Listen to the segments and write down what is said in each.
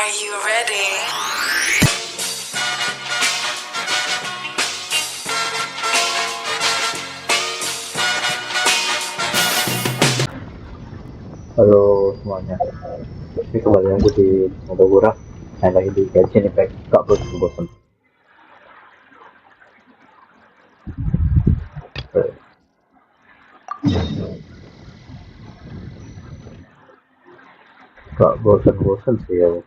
Are you ready? Halo semuanya, ini kembali lagi di DAGURA. Saya lagi di Genshin Impact, gak bosan-bosan. Gak bosan-bosan sih ya.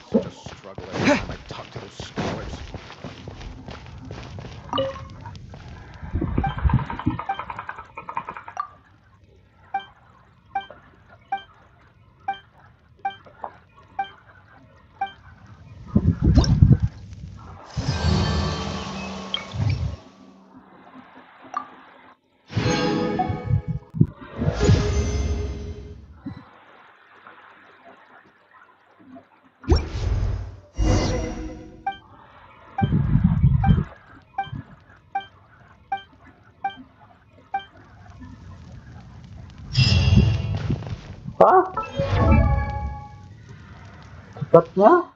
Such a struggle every time I talk to those scholars. Hah? Cepatnya?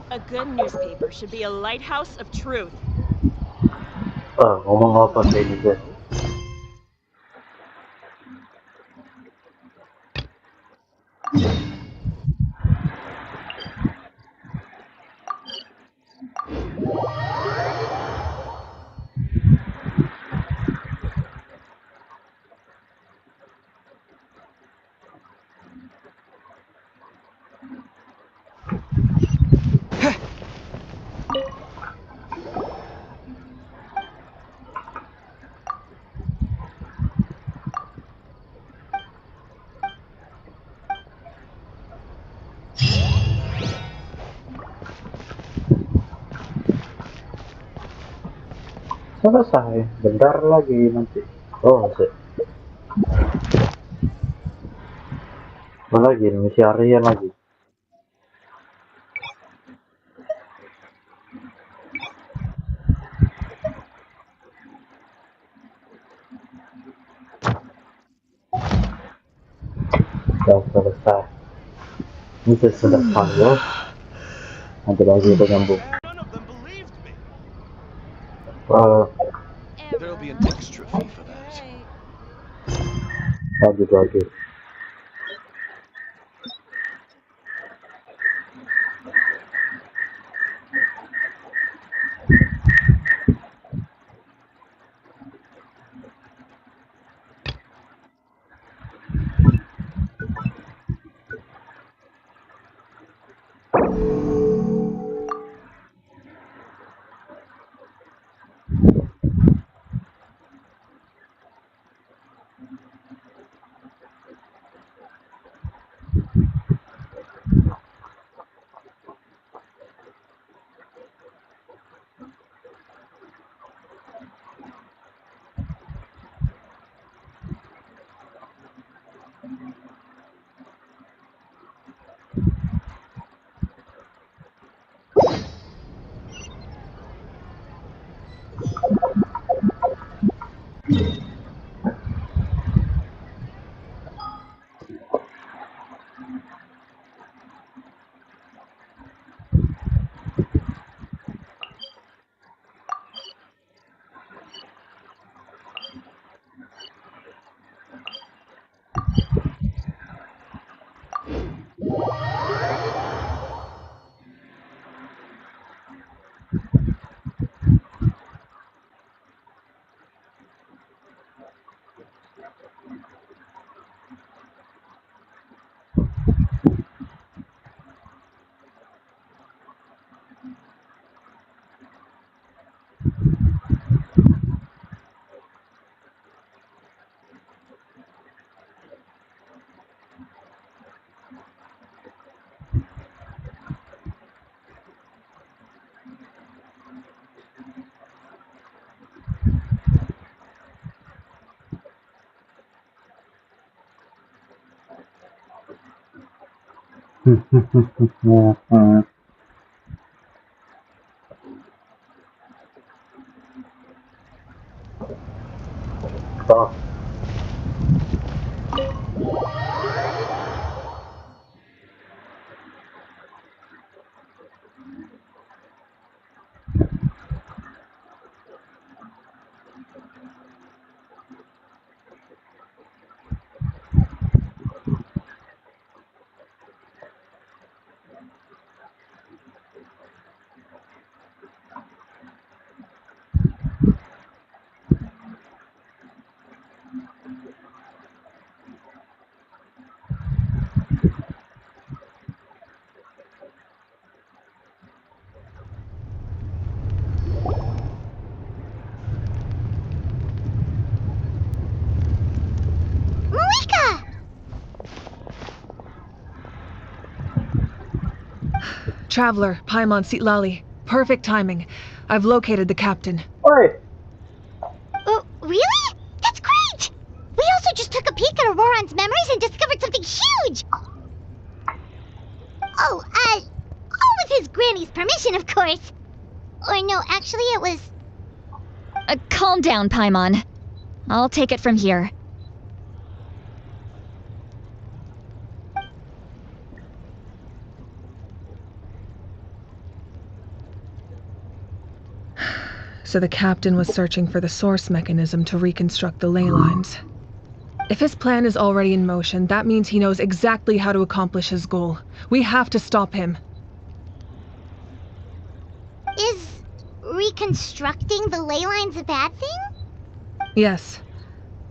A good newspaper should be a lighthouse of truth. Ngomong apa sih ini guys? Selesai, bentar lagi nanti. Oh, sih. Apa lagi? Misi harian lagi. Sudah selesai. Misi sudah saya. Nanti lagi kita nyambung. None of them believed me. There'll be an extra fee for that. Lanjut lagi. Oh, Traveler, Paimon Sitlali. Perfect timing. I've located the captain. oi, Oh, really? That's great! We also just took a peek at Auroran's memories and discovered something huge! Oh, all with his granny's permission, of course. Or no, actually it was... Calm down, Paimon. I'll take it from here. So the captain was searching for the source mechanism to reconstruct the ley lines. If his plan is already in motion, that means he knows exactly how to accomplish his goal. We have to stop him. Is reconstructing the ley lines a bad thing? Yes.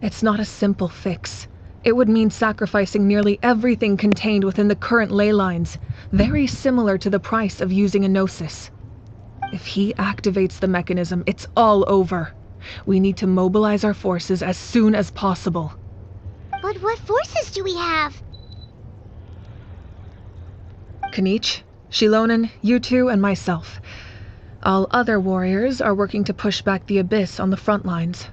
It's not a simple fix. It would mean sacrificing nearly everything contained within the current ley lines, very similar to the price of using a gnosis. If he activates the mechanism, it's all over. We need to mobilize our forces as soon as possible. But what forces do we have? Kanich, Shilonen, you two, and myself. All other warriors are working to push back the Abyss on the front lines.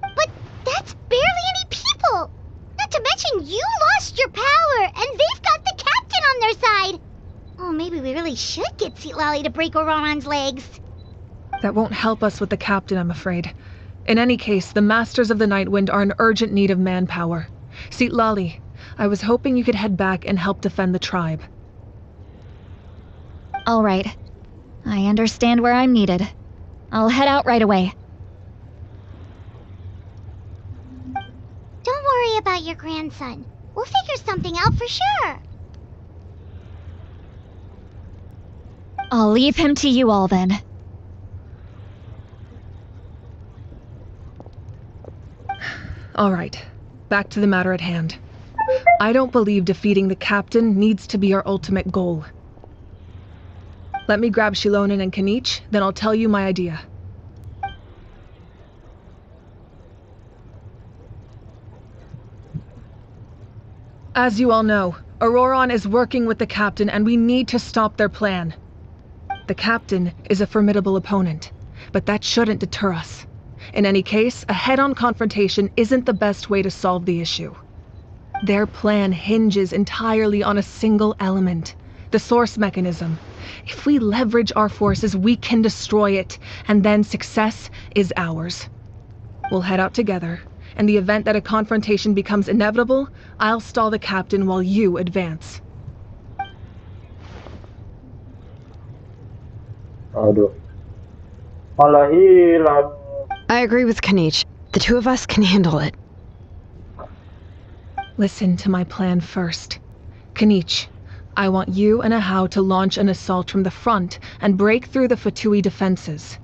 But that's barely any people! Not to mention you lost your power, and they've got the captain on their side! Oh, maybe we really should get Citlali to break Auroran's legs. That won't help us with the captain, I'm afraid. In any case, the Masters of the Nightwind are in urgent need of manpower. Citlali, I was hoping you could head back and help defend the tribe. All right. I understand where I'm needed. I'll head out right away. Don't worry about your grandson. We'll figure something out for sure. I'll leave him to you all then. All right, back to the matter at hand. I don't believe defeating the captain needs to be our ultimate goal. Let me grab Shilonen and Kanich, then I'll tell you my idea. As you all know, Auroran is working with the captain and we need to stop their plan. The captain is a formidable opponent, but that shouldn't deter us. In any case, a head-on confrontation isn't the best way to solve the issue. Their plan hinges entirely on a single element, the source mechanism. If we leverage our forces, we can destroy it, and then success is ours. We'll head out together. In the event that a confrontation becomes inevitable, I'll stall the captain while you advance. Aduh. Malah hilang. I agree with Kanich. The two of us can handle it. Listen to my plan first. Kanich, I want you and Ahau to launch an assault from the front and break through the Fatui defenses.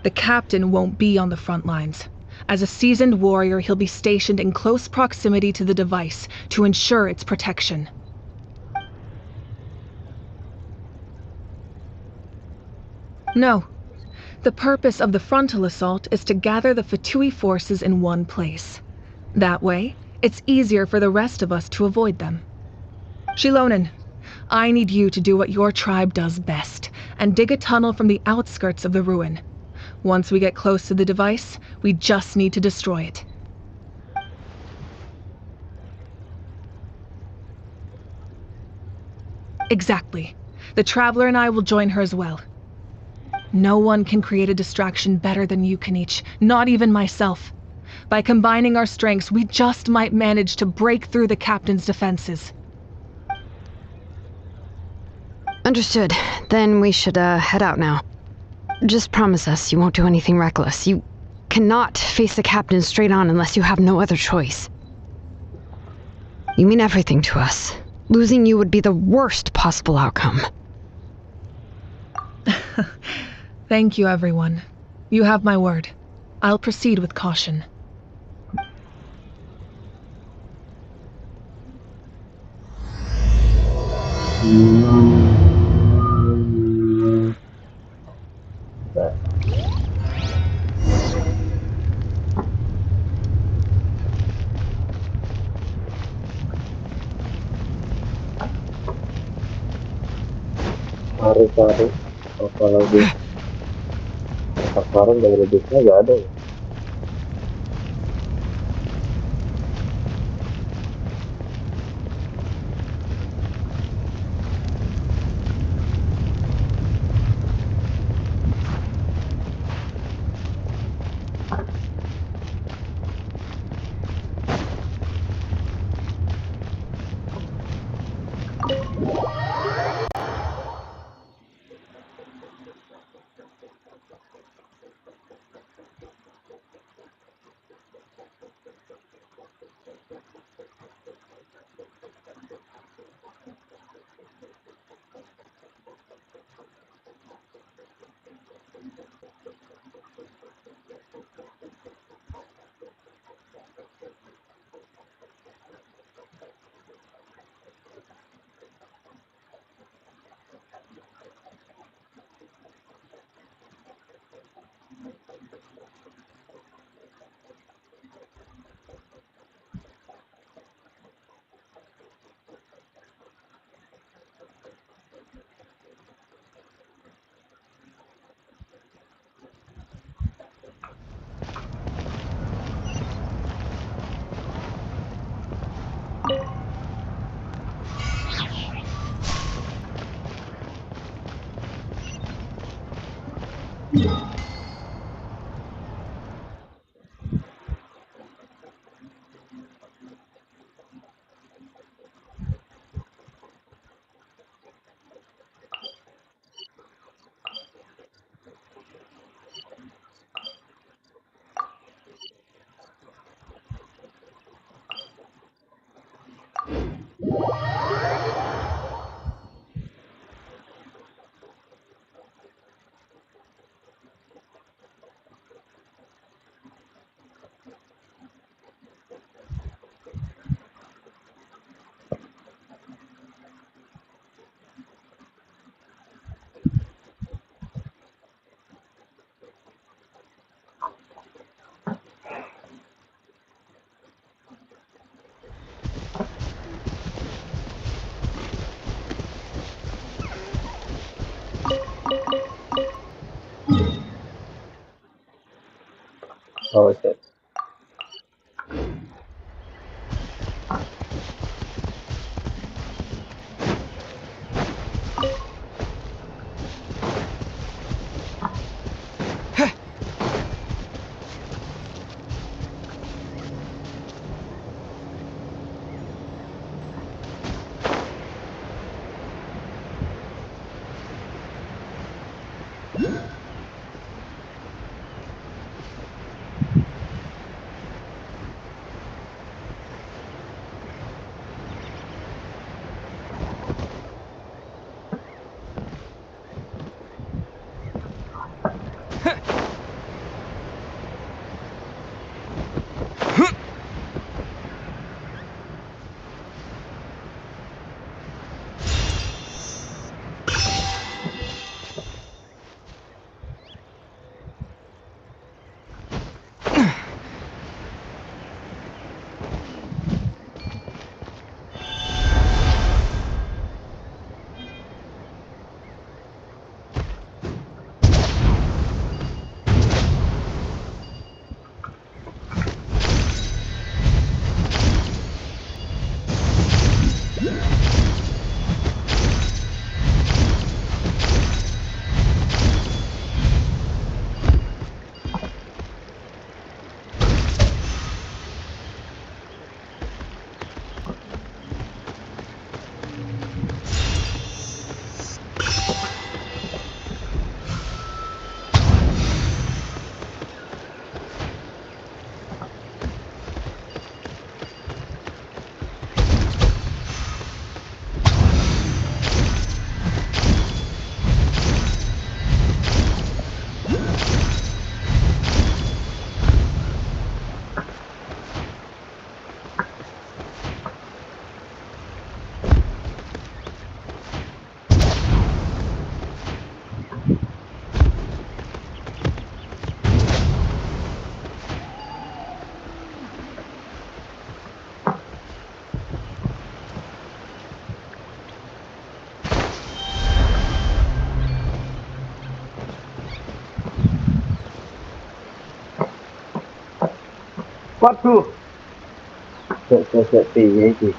The captain won't be on the front lines. As a seasoned warrior, he'll be stationed in close proximity to the device to ensure its protection. No. The purpose of the frontal assault is to gather the Fatui forces in one place. That way, it's easier for the rest of us to avoid them. Shilonen, I need you to do what your tribe does best, and dig a tunnel from the outskirts of the ruin. Once we get close to the device, we just need to destroy it. Exactly. The Traveler and I will join her as well. No one can create a distraction better than you, Kanich, not even myself. By combining our strengths, we just might manage to break through the captain's defenses. Understood. Then we should head out now. Just promise us you won't do anything reckless. You cannot face the captain straight on unless you have no other choice. You mean everything to us. Losing you would be the worst possible outcome. Thank you, everyone. You have my word. I'll proceed with caution. Tarik-tarik. Apalagi sasaran dari lebihnya nggak ada ya. Oh shit. Waduh. Set piye iki?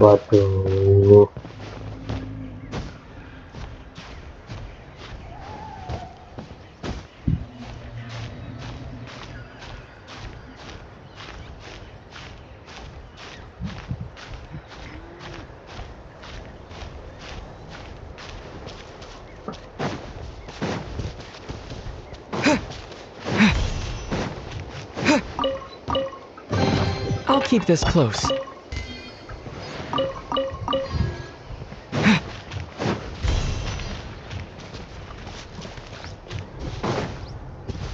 Waduh. I'll keep this close.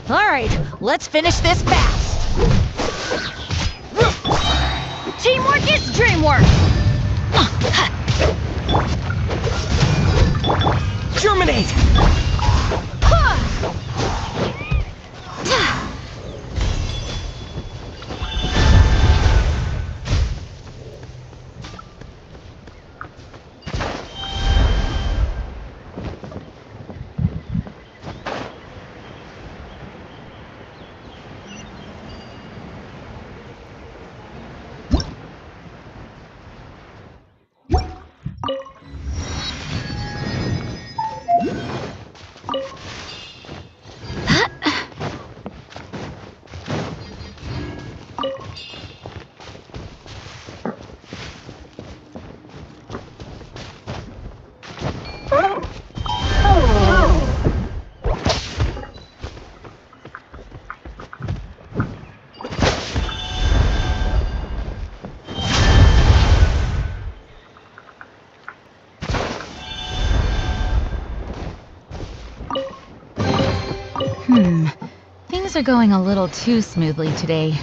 All right, let's finish this fast. Teamwork is dreamwork. Things are going a little too smoothly today.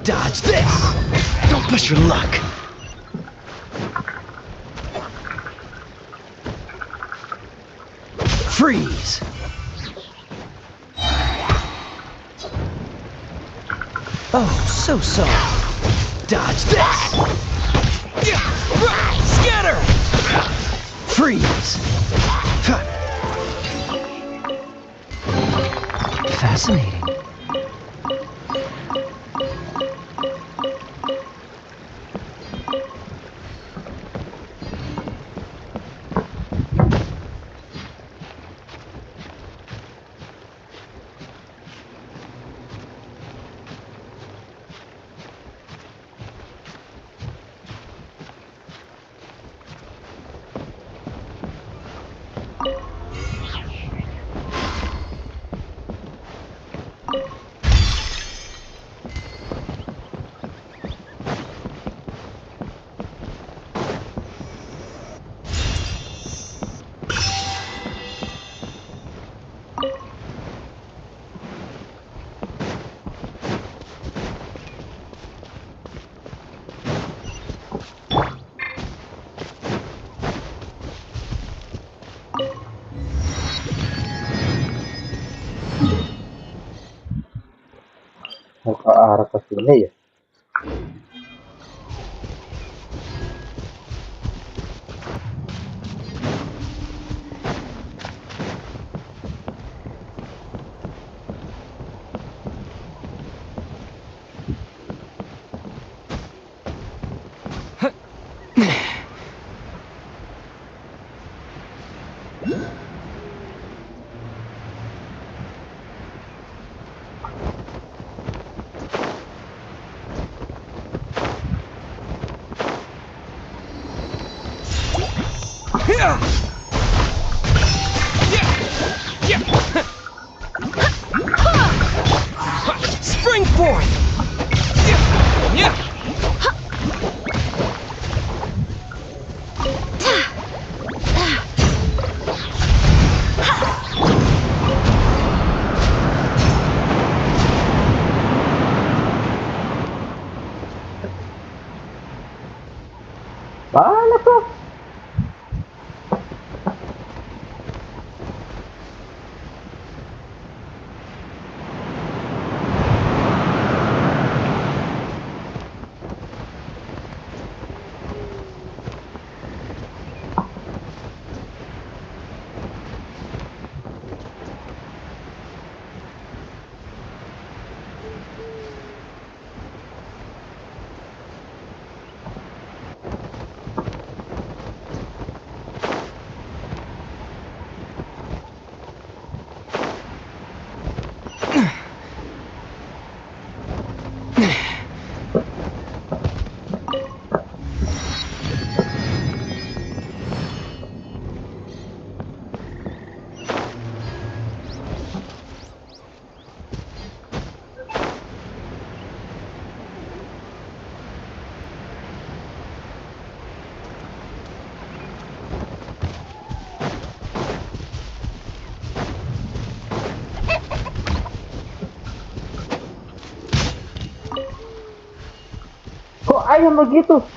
Dodge this! Don't push your luck! Freeze! Oh, so soft. Dodge this! Scatter! Freeze! Fascinating. Mau ke arah ke sini ya? Spring forth! Mana tuh? ayam begitu?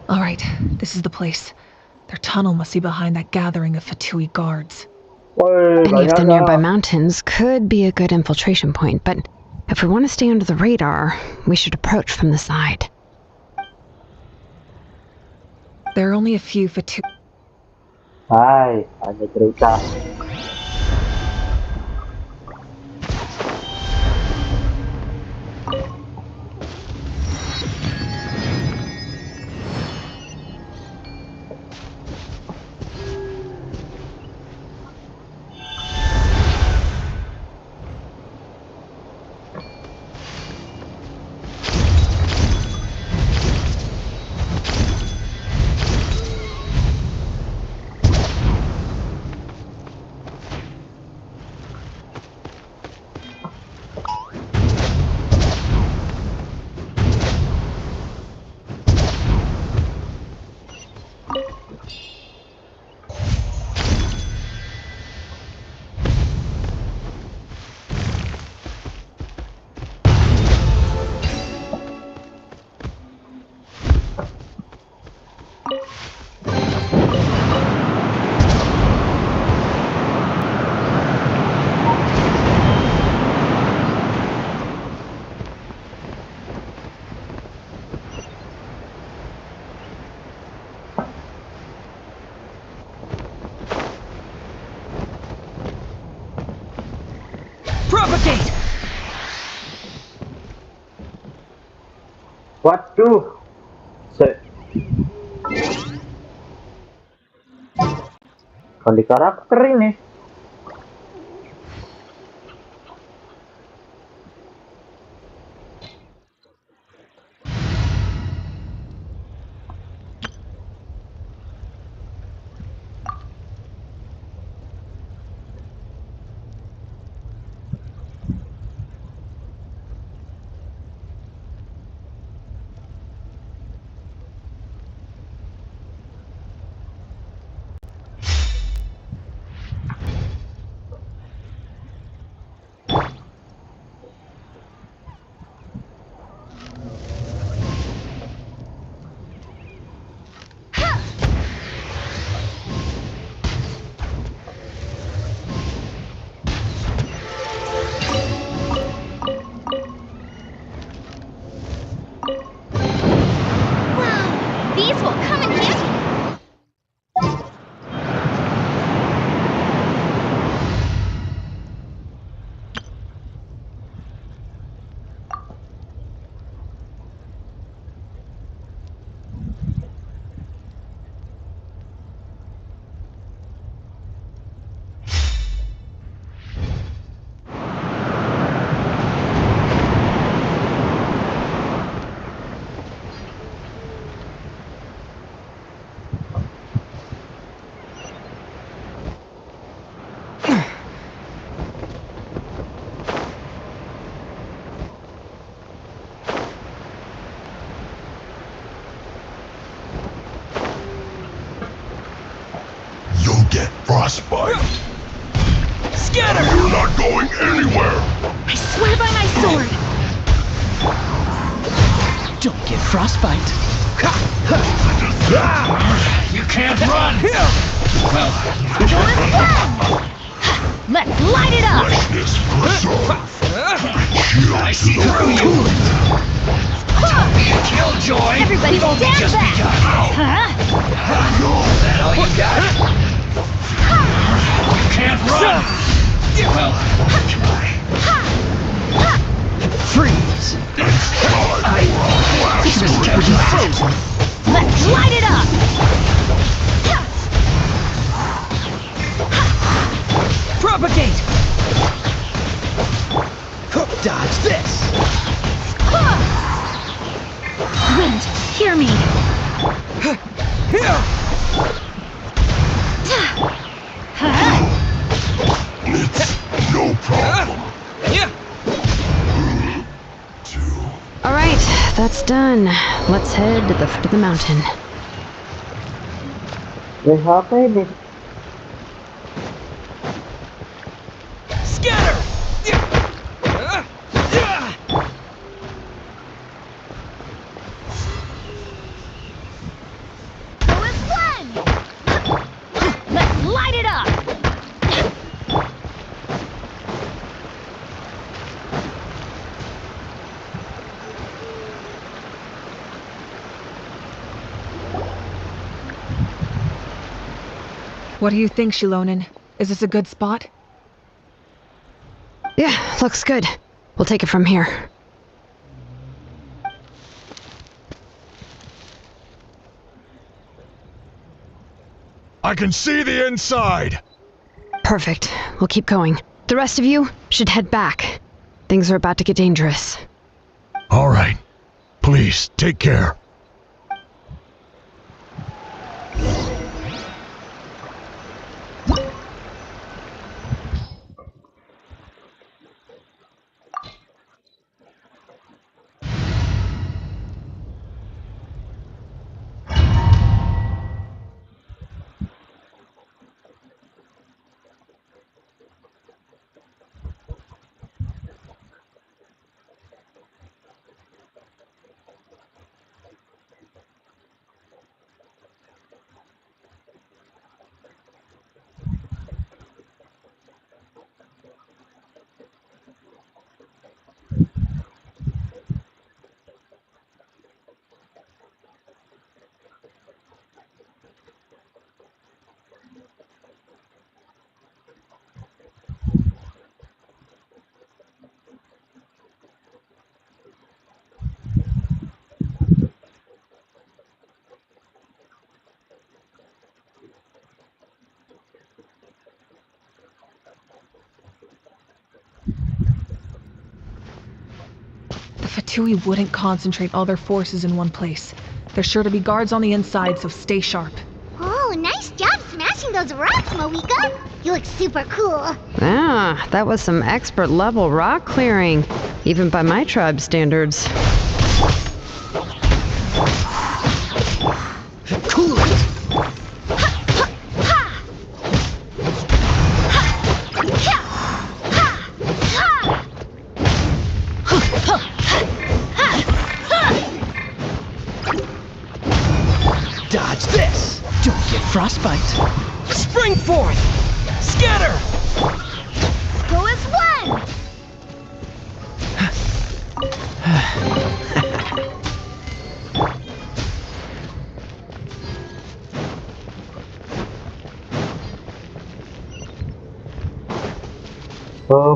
All right, this is the place. Their tunnel must be behind that gathering of Fatui guards. Woi, Any of banyak the ya. nearby mountains could be a good infiltration point, but if we want to stay under the radar, we should approach from the side. There are only a few Fatui. Hai, ada cerita. Propagate! Waduh. Ganti karakter ini. frostbite. Scatter! You're not going anywhere. I swear by my sword! Don't get frostbite. You can't run. Well, Let's light it up! freshness preserved. I see through you. Killjoy. Everybody stand back! Huh? That all you got? You can't run. Well, freeze. Just kept you frozen. Let's light it up! Propagate. Dodge this. Wind, hear me! It's no problem. Alright, that's done. Let's head to the foot of the mountain. Guys, apa ini? Scatter. Go as one! Let's light it up! What do you think, Shilonen? Is this a good spot? Yeah, looks good. We'll take it from here. I can see the inside. Perfect. We'll keep going. The rest of you should head back. Things are about to get dangerous. All right. Please, take care. The Fatui wouldn't concentrate all their forces in one place. There's sure to be guards on the inside, so stay sharp. Oh, nice job smashing those rocks, Moika. You look super cool. Ah, that was some expert level rock clearing, even by my tribe's standards. Cool it. Dodge this. Don't get frostbite. Spring forth. Scatter. Go as one!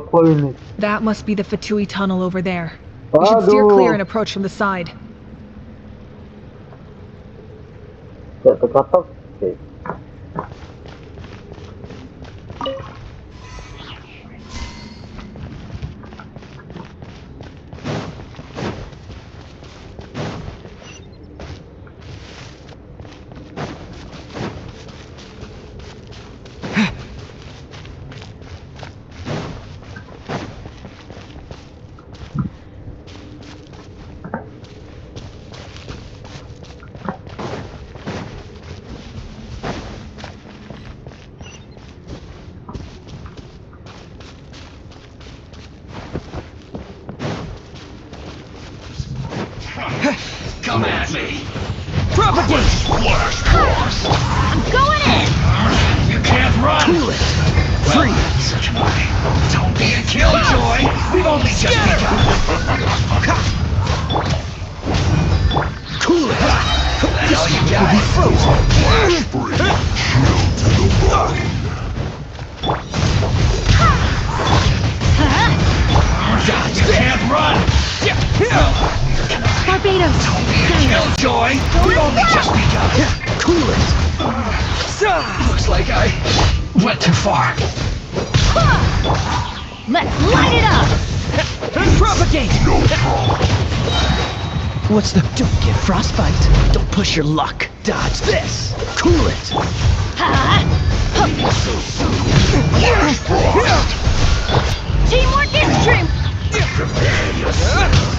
Full ini. That must be the Fatui tunnel over there. We should steer clear and approach from the side. Tidak terkatok. Oke. Come at me! Propagate! Flash force! I'm going in! You can't run! Cool it! Freeze! Don't be a killjoy! We've only just begun! Cool it! That's all you got! Will be frozen! Flash break! Chill to the bone! Dodge! Can't run! Barbados! Don't be a killjoy! We've only just begun! Cool it! Looks like I went too far. Let's light it up! Propagate! No problem. What's the... Don't get frostbite. Don't push your luck. Dodge this. Cool it. Flash frost! Teamwork is dream! Prepare yourself.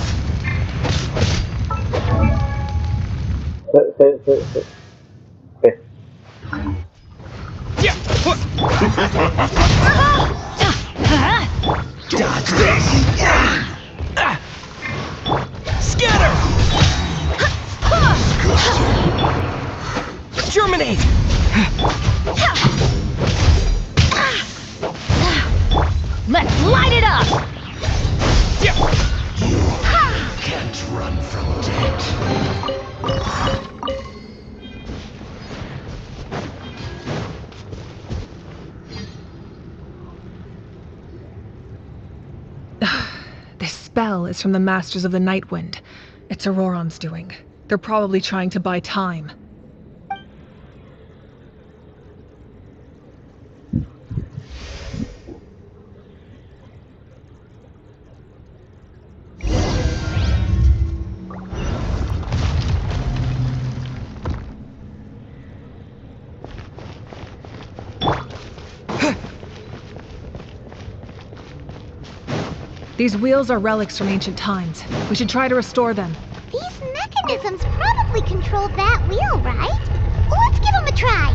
Dodge this. Scatter. Germinate. Let's light it up! Can't run from death. This spell is from the Masters of the Nightwind. It's Auroron's doing. They're probably trying to buy time. These wheels are relics from ancient times. We should try to restore them. These mechanisms probably controlled that wheel, right? Let's give them a try.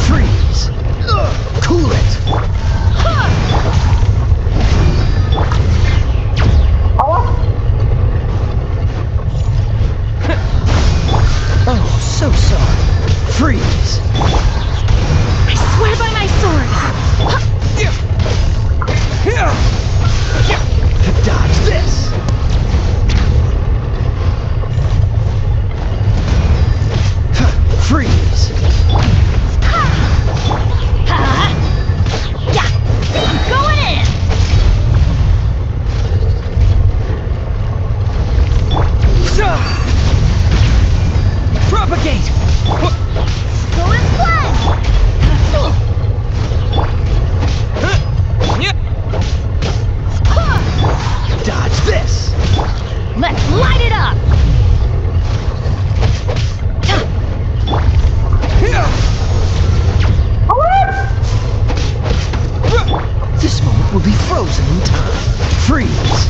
Freeze! Cool it! Oh, so sorry. Freeze! I swear by my sword! Dodge this! Freeze! Yeah! I'm going in! Propagate! Go and plunge! Dodge this! Let's light it up! This moment will be frozen in time. Freeze!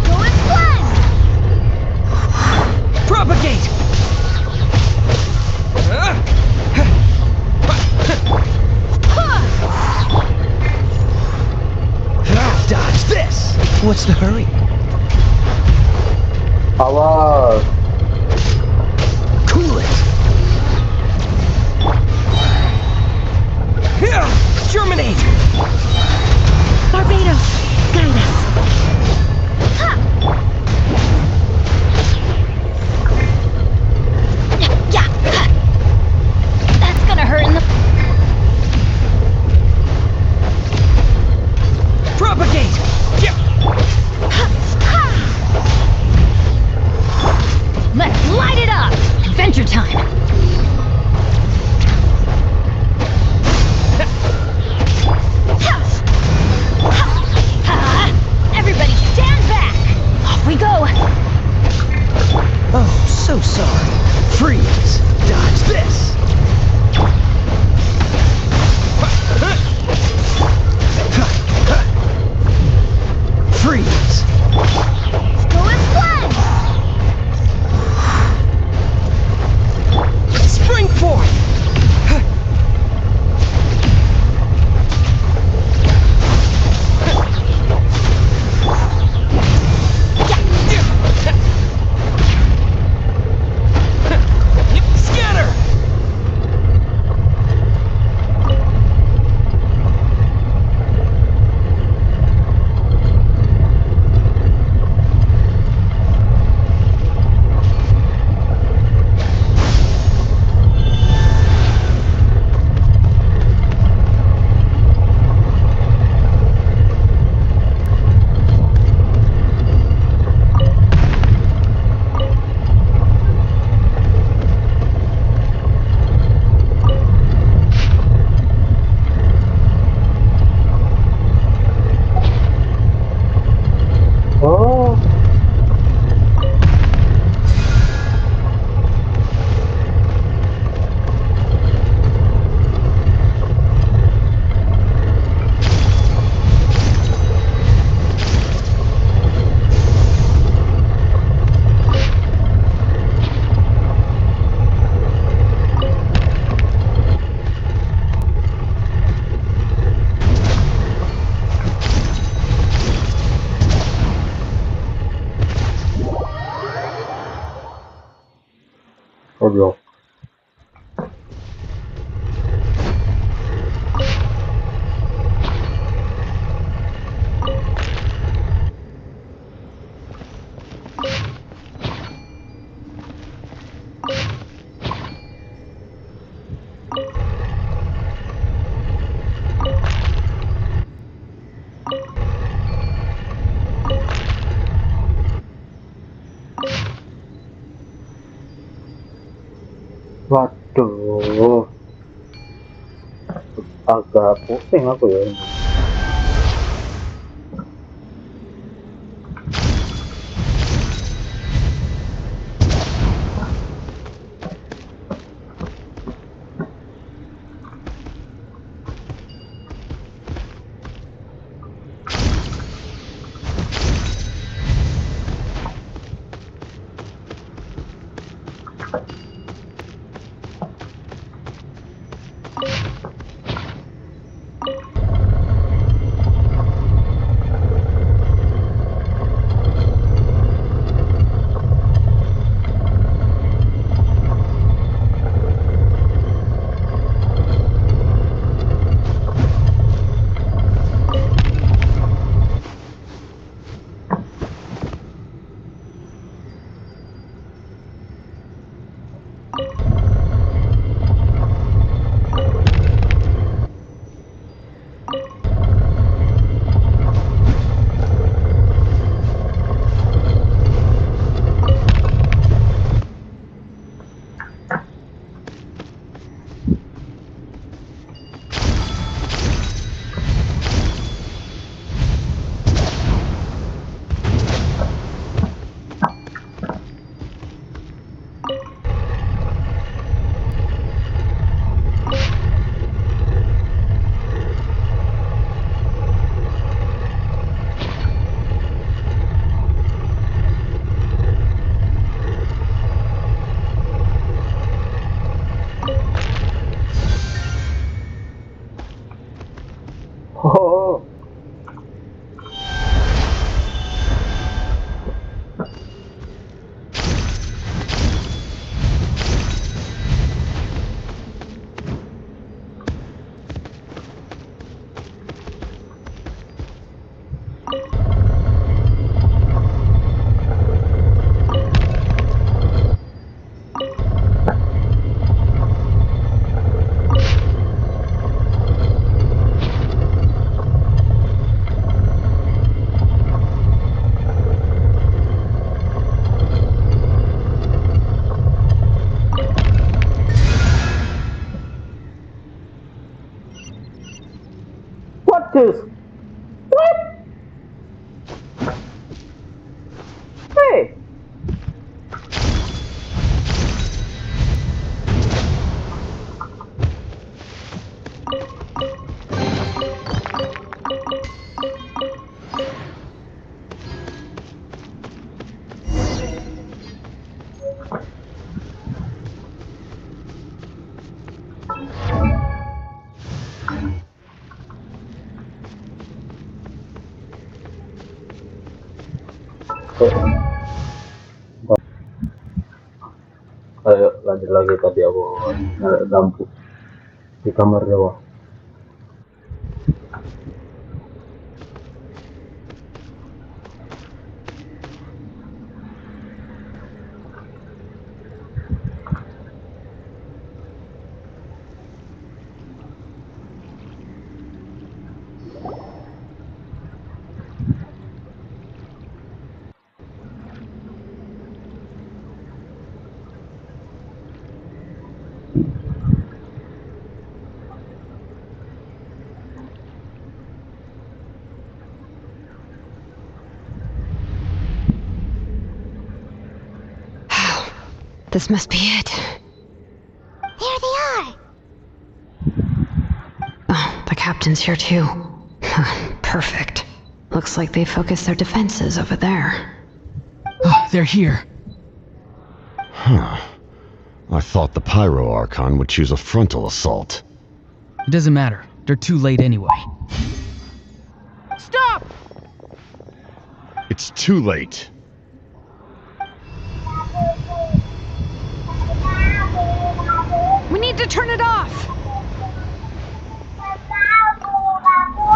Go and plunge! Propagate! Dodge this! What's the hurry? Power! Germinate! Barbados, guide us. Ha! Yeah. That's gonna hurt in the... Propagate! Yeah. Let's light it up! Adventure time! Everybody stand back! Off we go! Oh, so sorry. Freeze! Dodge this! Freeze! Go as planned! Spring forth! Scatter! Oh, goblok. Waduh, agak pusing aku ya ini. Serius? What? Hey! Ayo lanjut lagi, tadi aku nyalain lampu di kamar dewa. This must be it. There they are. Oh, the captain's here too. Perfect. Looks like they focused their defenses over there. Oh, they're here. Huh. I thought the Pyro Archon would choose a frontal assault. It doesn't matter. They're too late anyway. Stop! It's too late. We need to turn it off!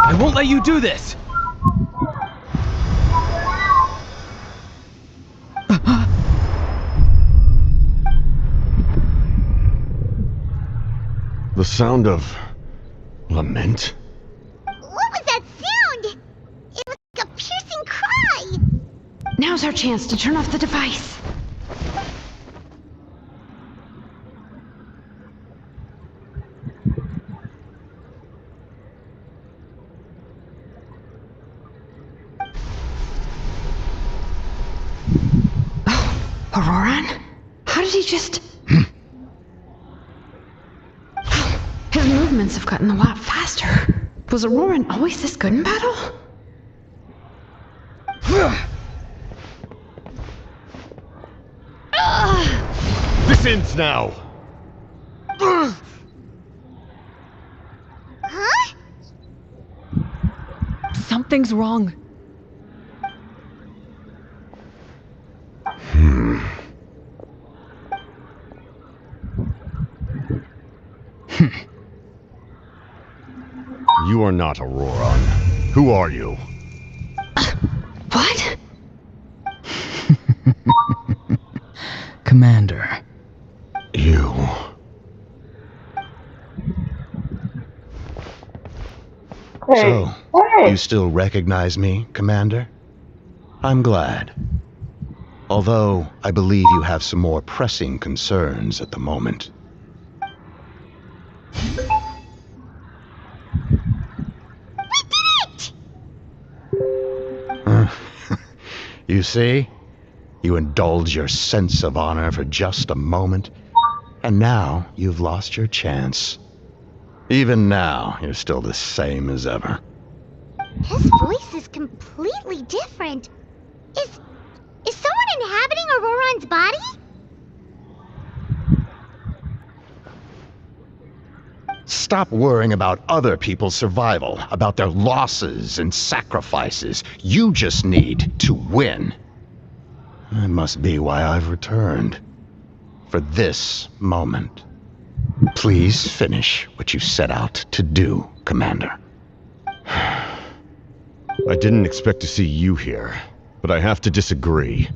I won't let you do this! The sound of lament? What was that sound? It was like a piercing cry. Now's our chance to turn off the device. Auroran? How did he just... His movements have gotten a lot faster. Was Auroran always this good in battle? This ends now! Huh? Something's wrong. You are not Auroran. Who are you? What? Commander. You. Hey! So, Hey! you still recognize me, Commander? I'm glad. Although, I believe you have some more pressing concerns at the moment. You see? You indulge your sense of honor for just a moment, and now you've lost your chance. Even now, you're still the same as ever. His voice is completely different. Is someone inhabiting Auroran's body? Stop worrying about other people's survival, about their losses and sacrifices. You just need to win. That must be why I've returned. For this moment. Please finish what you set out to do, Commander. I didn't expect to see you here, but I have to disagree.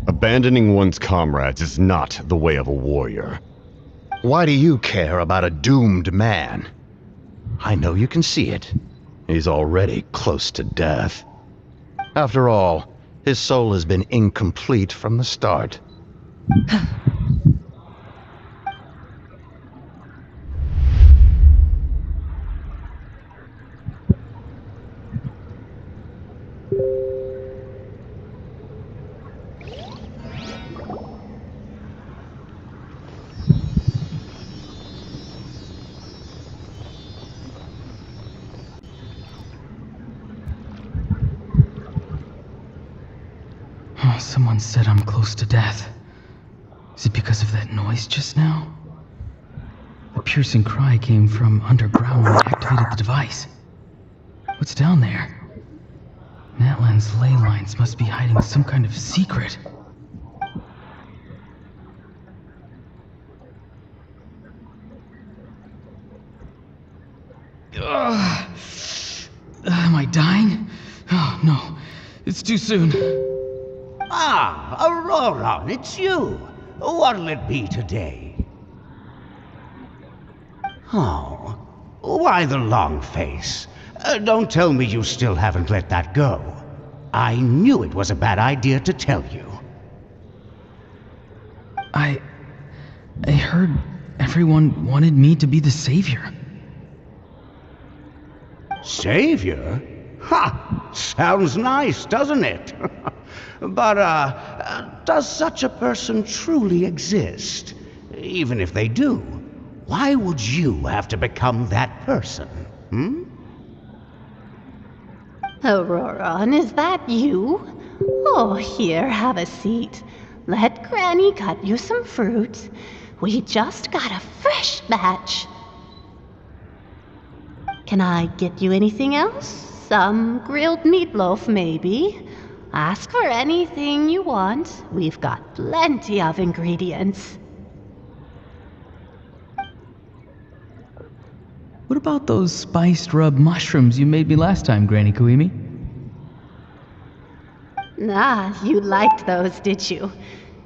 Abandoning one's comrades is not the way of a warrior. Why do you care about a doomed man? I know you can see it. He's already close to death. After all, his soul has been incomplete from the start. Someone said I'm close to death. Is it because of that noise just now? The piercing cry came from underground when I activated the device. What's down there? Natlan's ley lines must be hiding some kind of secret. Am I dying? Oh, no. It's too soon. Ah, Aurora, it's you. What'll it be today? Oh, why the long face? Don't tell me you still haven't let that go. I knew it was a bad idea to tell you. I heard everyone wanted me to be the savior. Savior? Ha! Sounds nice, doesn't it? But, does such a person truly exist? Even if they do, why would you have to become that person? Aurora, is that you? Oh, here, have a seat. Let Granny cut you some fruit. We just got a fresh batch. Can I get you anything else? Some grilled meatloaf, maybe? Ask for anything you want. We've got plenty of ingredients. What about those spiced rub mushrooms you made me last time, Granny Kuimi? Ah, you liked those, did you?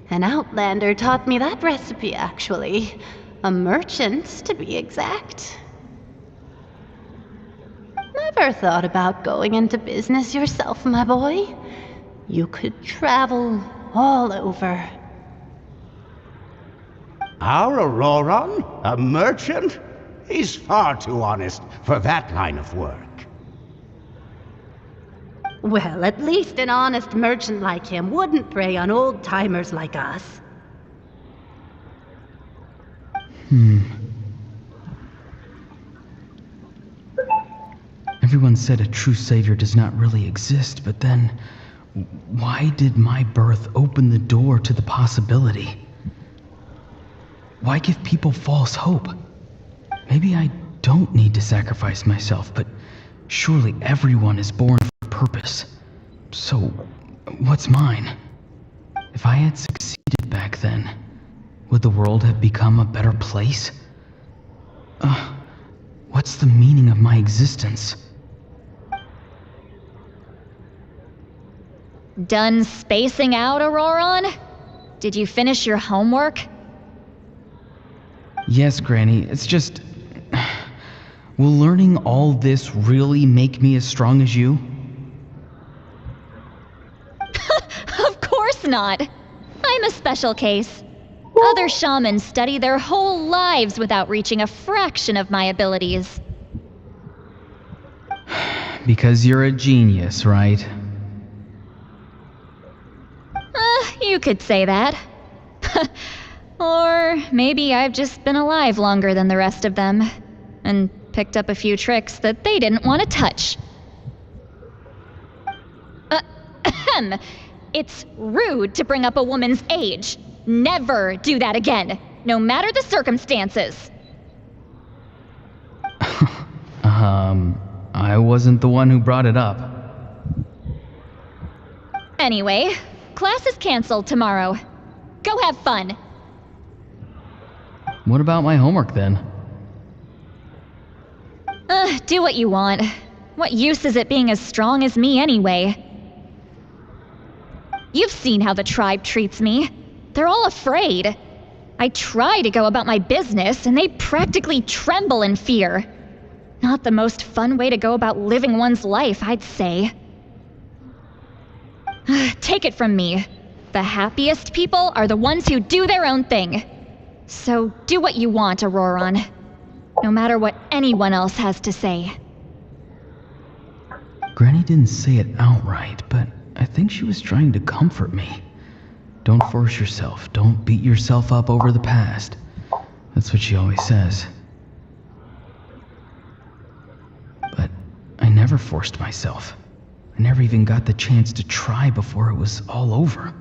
An outlander taught me that recipe, actually. A merchant, to be exact. Never thought about going into business yourself, my boy? You could travel all over. Our Auroron? A merchant? He's far too honest for that line of work. Well, at least an honest merchant like him wouldn't prey on old-timers like us. Everyone said a true savior does not really exist, but then why did my birth open the door to the possibility? Why give people false hope? Maybe I don't need to sacrifice myself, but surely everyone is born for a purpose. So, what's mine? If I had succeeded back then, would the world have become a better place? What's the meaning of my existence? Done spacing out, Auroron? Did you finish your homework? Yes, Granny, it's just... Will learning all this really make me as strong as you? Of course not! I'm a special case. Other shamans study their whole lives without reaching a fraction of my abilities. Because you're a genius, right? You could say that. Or maybe I've just been alive longer than the rest of them, and picked up a few tricks that they didn't want to touch. It's rude to bring up a woman's age. Never do that again, no matter the circumstances. I wasn't the one who brought it up. Anyway, class is canceled tomorrow. Go have fun. What about my homework then? Do what you want. What use is it being as strong as me anyway? You've seen how the tribe treats me. They're all afraid. I try to go about my business, and they practically tremble in fear. Not the most fun way to go about living one's life, I'd say. Take it from me. The happiest people are the ones who do their own thing. So do what you want, Auroron. No matter what anyone else has to say. Granny didn't say it outright, but I think she was trying to comfort me. Don't force yourself. Don't beat yourself up over the past. That's what she always says. But I never forced myself. I never even got the chance to try before it was all over.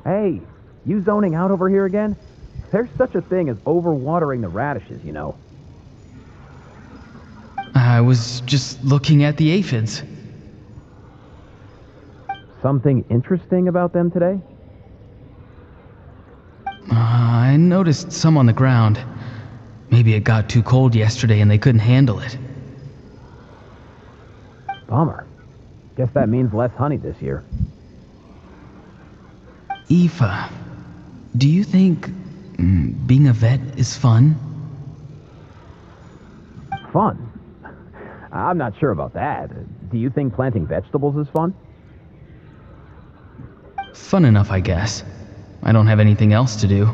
Hey, you zoning out over here again? There's such a thing as overwatering the radishes, you know. I was just looking at the aphids. Something interesting about them today? I noticed some on the ground. Maybe it got too cold yesterday and they couldn't handle it. Bummer. Guess that means less honey this year. Aoife, do you think being a vet is fun? Fun? I'm not sure about that. Do you think planting vegetables is fun? Fun enough, I guess. I don't have anything else to do.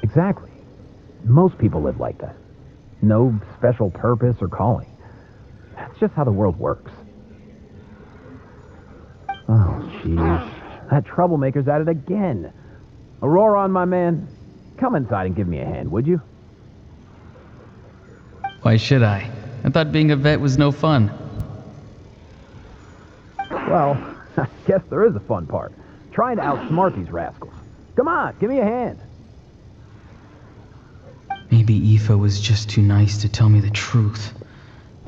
Exactly. Most people live like that. No special purpose or calling. That's just how the world works. Oh, jeez. That troublemaker's at it again. Auroron, my man, come inside and give me a hand, would you? Why should I? I thought being a vet was no fun. Well, I guess there is a fun part. Trying to outsmart these rascals. Come on, give me a hand. Maybe Aoife was just too nice to tell me the truth.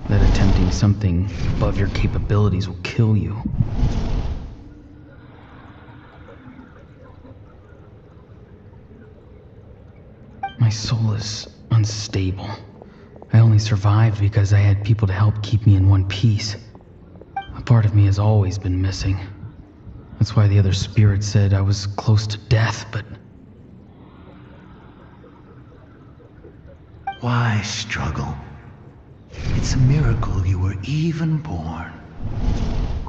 That attempting something above your capabilities will kill you. My soul is unstable. I only survived because I had people to help keep me in one piece. A part of me has always been missing. That's why the other spirits said I was close to death, but... Why struggle? It's a miracle you were even born.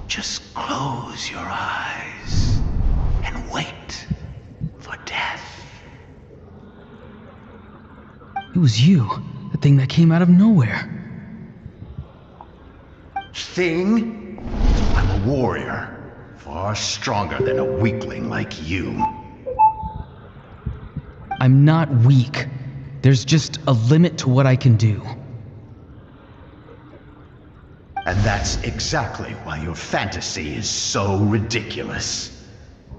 Just close your eyes and wait for death. It was you, the thing that came out of nowhere. Thing? I'm a warrior, far stronger than a weakling like you. I'm not weak. There's just a limit to what I can do. And that's exactly why your fantasy is so ridiculous.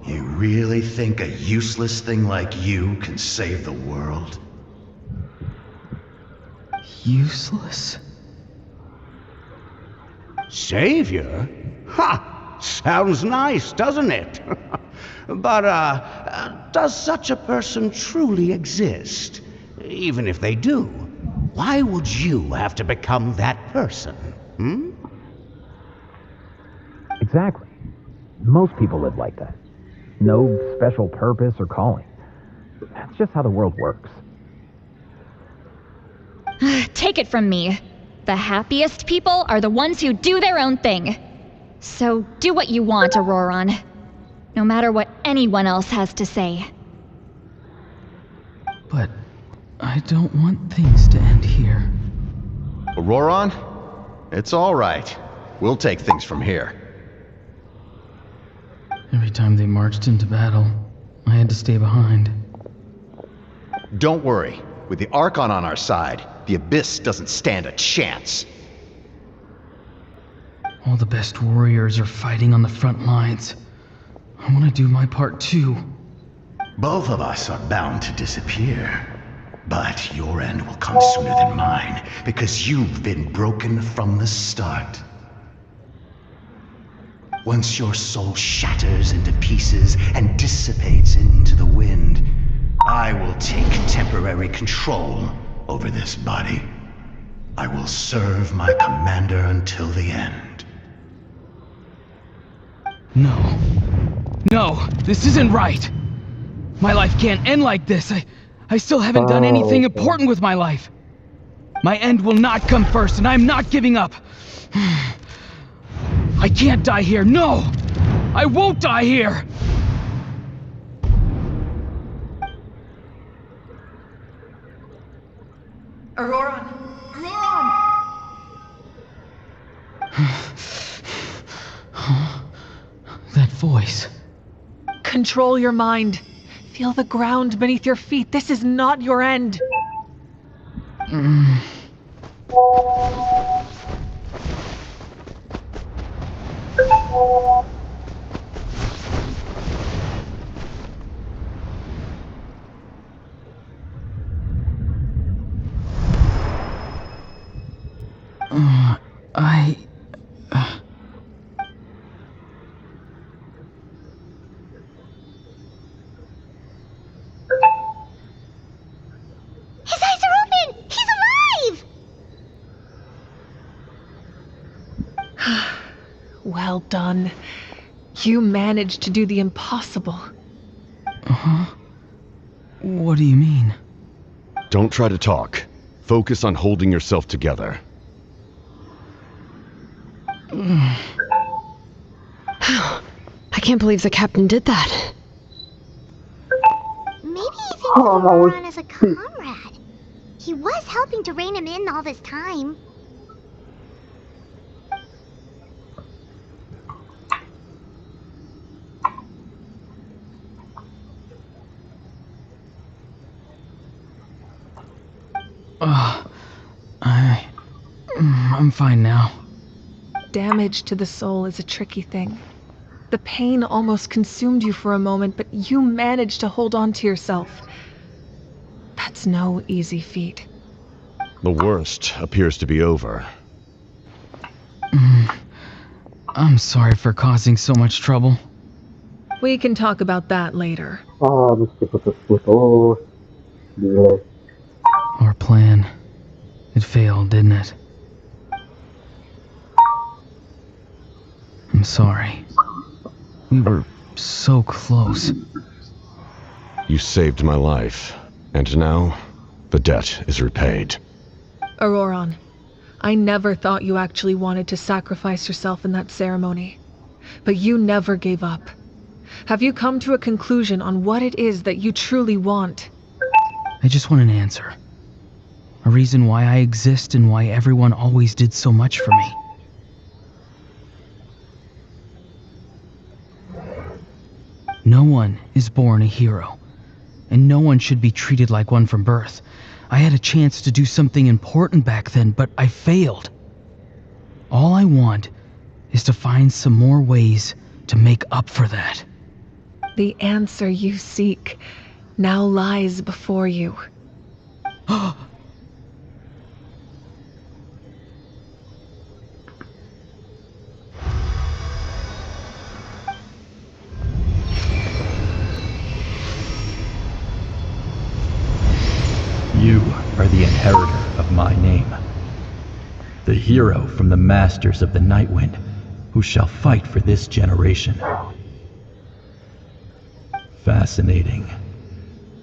You really think a useless thing like you can save the world? Useless? Savior? Ha! Sounds nice, doesn't it? But, does such a person truly exist? Even if they do, why would you have to become that person? Exactly. Most people live like that. No special purpose or calling. That's just how the world works. Take it from me. The happiest people are the ones who do their own thing. So do what you want, Auroron. No matter what anyone else has to say. But I don't want things to end here. Auroron? It's all right. We'll take things from here. Every time they marched into battle, I had to stay behind. Don't worry. With the Archon on our side, the Abyss doesn't stand a chance. All the best warriors are fighting on the front lines. I want to do my part too. Both of us are bound to disappear. But your end will come sooner than mine, because you've been broken from the start. Once your soul shatters into pieces and dissipates into the wind, I will take temporary control over this body. I will serve my commander until the end. No. No, this isn't right. My life can't end like this. I still haven't done anything important with my life. My end will not come first, and I'm not giving up. I can't die here. No! I won't die here! Auroron! Auroron! That voice. Control your mind. Feel the ground beneath your feet. This is not your end. His eyes are open! He's alive! Well done. You managed to do the impossible. Uh-huh. What do you mean? Don't try to talk. Focus on holding yourself together. I can't believe the captain did that. Maybe he thinks of Auroron as a comrade. He was helping to rein him in all this time. I'm fine now. Damage to the soul is a tricky thing. The pain almost consumed you for a moment, but you managed to hold on to yourself. That's no easy feat. The worst appears to be over. I'm sorry for causing so much trouble. We can talk about that later. Mesti putus-putus. Gila. Our plan. It failed, didn't it? I'm sorry. We were so close. You saved my life, and now the debt is repaid. Auroron, I never thought you actually wanted to sacrifice yourself in that ceremony. But you never gave up. Have you come to a conclusion on what it is that you truly want? I just want an answer. A reason why I exist and why everyone always did so much for me. No one is born a hero, and no one should be treated like one from birth. I had a chance to do something important back then, but I failed. All I want is to find some more ways to make up for that. The answer you seek now lies before you. You are the inheritor of my name. The hero from the Masters of the Nightwind, who shall fight for this generation. Fascinating.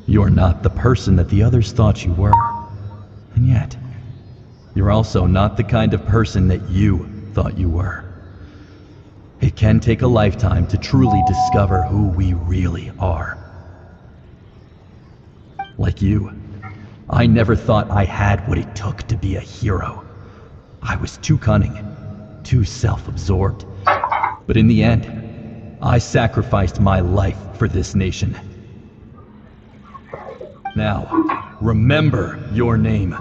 You're not the person that the others thought you were. And yet, you're also not the kind of person that you thought you were. It can take a lifetime to truly discover who we really are. Like you, I never thought I had what it took to be a hero. I was too cunning, too self-absorbed. But in the end, I sacrificed my life for this nation. Now, remember your name.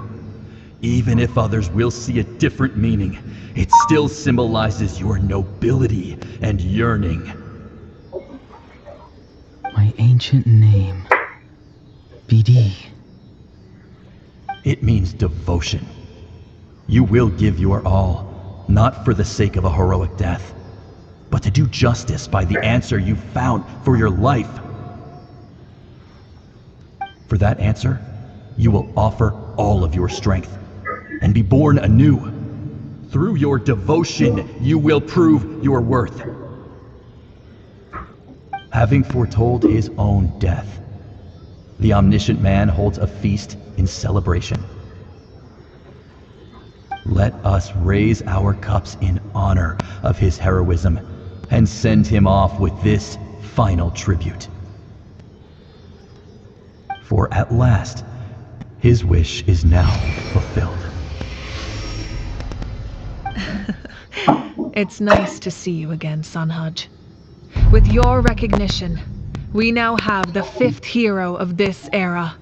Even if others will see a different meaning, it still symbolizes your nobility and yearning. My ancient name. BD. It means devotion. You will give your all, not for the sake of a heroic death, but to do justice by the answer you found for your life. For that answer, you will offer all of your strength and be born anew. Through your devotion, you will prove your worth. Having foretold his own death, the omniscient man holds a feast in celebration. Let us raise our cups in honor of his heroism and send him off with this final tribute. For at last, his wish is now fulfilled. It's nice to see you again, Sunhudge. With your recognition, we now have the 5th hero of this era.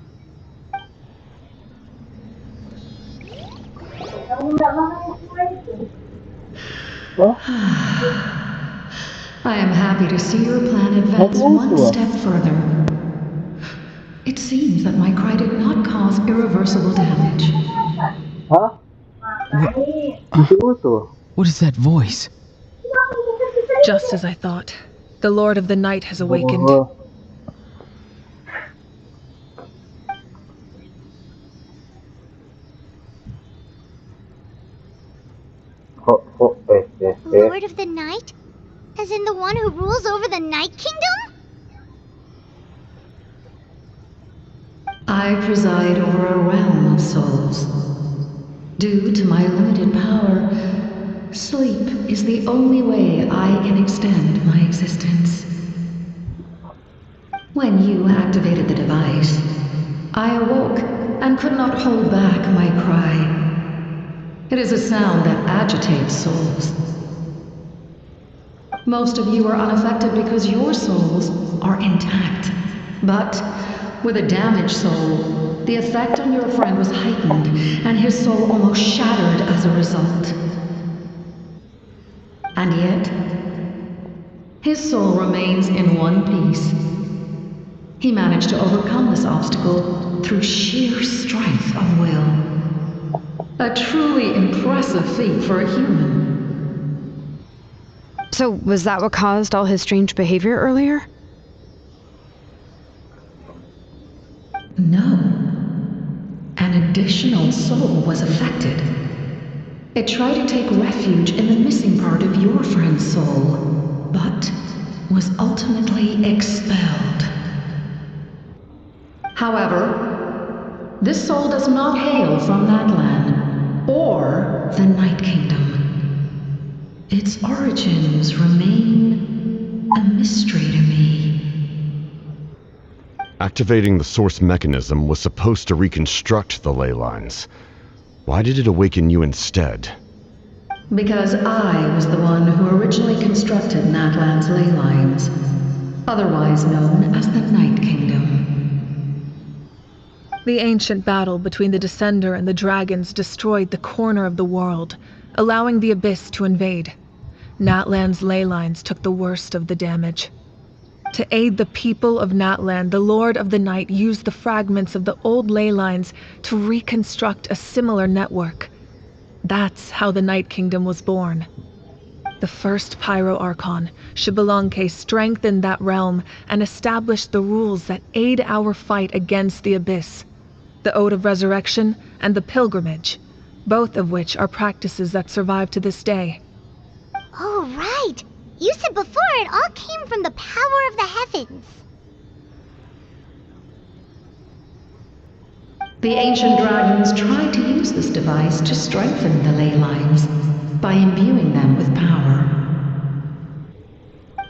I am happy to see your plan advance one step further. It seems that my cry did not cause irreversible damage. Hah? What is that voice? Just as I thought. The Lord of the Night has awakened. Lord of the Night? As in the one who rules over the Night Kingdom? I preside over a realm of souls. Due to my limited power, sleep is the only way I can extend my existence. When you activated the device, I awoke and could not hold back my cry. It is a sound that agitates souls. Most of you are unaffected because your souls are intact. But with a damaged soul, the effect on your friend was heightened, and his soul almost shattered as a result. And yet, his soul remains in one piece. He managed to overcome this obstacle through sheer strength of will. A truly impressive feat for a human. So, was that what caused all his strange behavior earlier? No. An additional soul was affected. It tried to take refuge in the missing part of your friend's soul, but was ultimately expelled. However, this soul does not hail from that land, or the Night Kingdom. Its origins remain a mystery to me. Activating the source mechanism was supposed to reconstruct the ley lines. Why did it awaken you instead? Because I was the one who originally constructed Natlan's ley lines, otherwise known as the Night Kingdom. The ancient battle between the Descender and the dragons destroyed the corner of the world, allowing the Abyss to invade. Natlan's ley lines took the worst of the damage. To aid the people of Natlan, the Lord of the Night used the fragments of the old ley lines to reconstruct a similar network. That's how the Night Kingdom was born. The first Pyro Archon, Xbalanque, strengthened that realm and established the rules that aid our fight against the Abyss. The Ode of Resurrection and the Pilgrimage, both of which are practices that survive to this day. Oh, right! You said before it all came from the power of the heavens. The ancient dragons tried to use this device to strengthen the ley lines by imbuing them with power.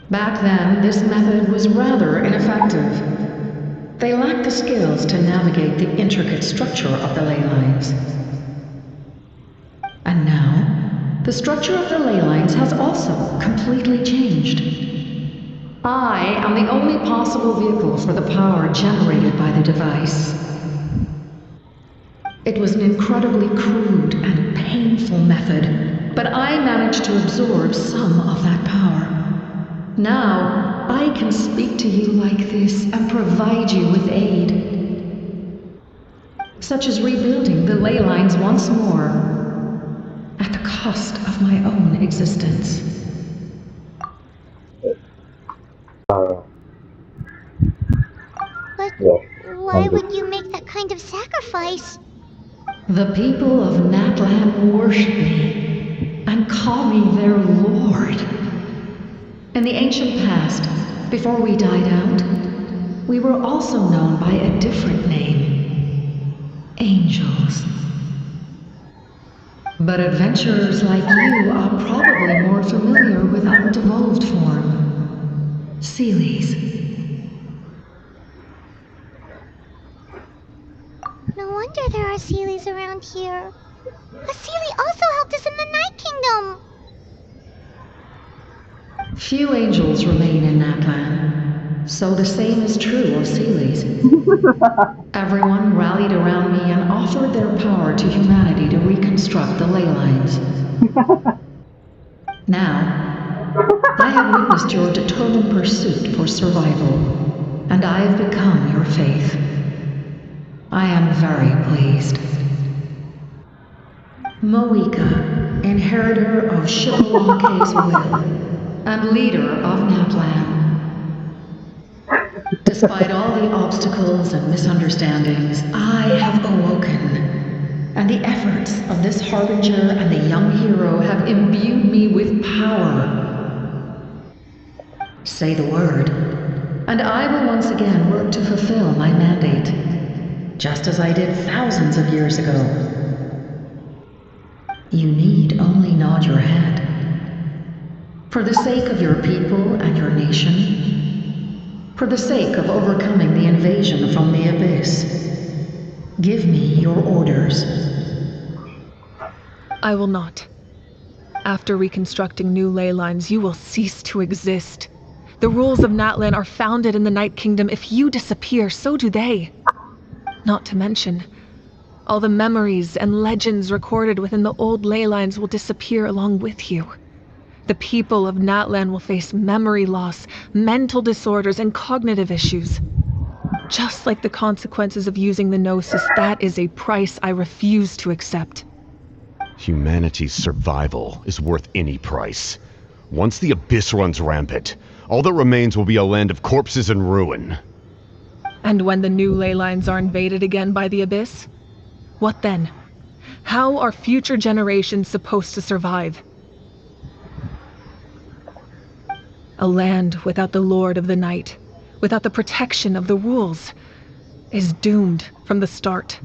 Back then, this method was rather ineffective. They lacked the skills to navigate the intricate structure of the ley lines. And now, the structure of the ley lines has also completely changed. I am the only possible vehicle for the power generated by the device. It was an incredibly crude and painful method, but I managed to absorb some of that power. Now, I can speak to you like this and provide you with aid. Such as rebuilding the ley lines once more, at the cost of my own existence. But why would you make that kind of sacrifice? The people of Natlan worship me and call me their lord. In the ancient past, before we died out, we were also known by a different name: angels. But adventurers like you are probably more familiar with our devolved form, Seelies. No wonder there are Seelies around here. A Seelie also helped us in the Night Kingdom. Few angels remain in Natlan, so the same is true of Seelies. Everyone rallied around me and offered their power to humanity to reconstruct the ley lines. Now, I have witnessed your determined pursuit for survival, and I have become your faith. I am very pleased. Moika, inheritor of Shipawaka's will, and leader of Naplan. Despite all the obstacles and misunderstandings, I have awoken, and the efforts of this harbinger and the young hero have imbued me with power. Say the word, and I will once again work to fulfill my mandate, just as I did thousands of years ago. You need only nod your head. For the sake of your people and your nation, for the sake of overcoming the invasion from the Abyss, give me your orders. I will not. After reconstructing new ley lines, you will cease to exist. The rules of Natlan are founded in the Night Kingdom. If you disappear, so do they. Not to mention, all the memories and legends recorded within the old ley lines will disappear along with you. The people of Natlan will face memory loss, mental disorders, and cognitive issues. Just like the consequences of using the Gnosis, that is a price I refuse to accept. Humanity's survival is worth any price. Once the Abyss runs rampant, all that remains will be a land of corpses and ruin. And when the new ley lines are invaded again by the Abyss? What then? How are future generations supposed to survive? A land without the Lord of the Night, without the protection of the rules, is doomed from the start.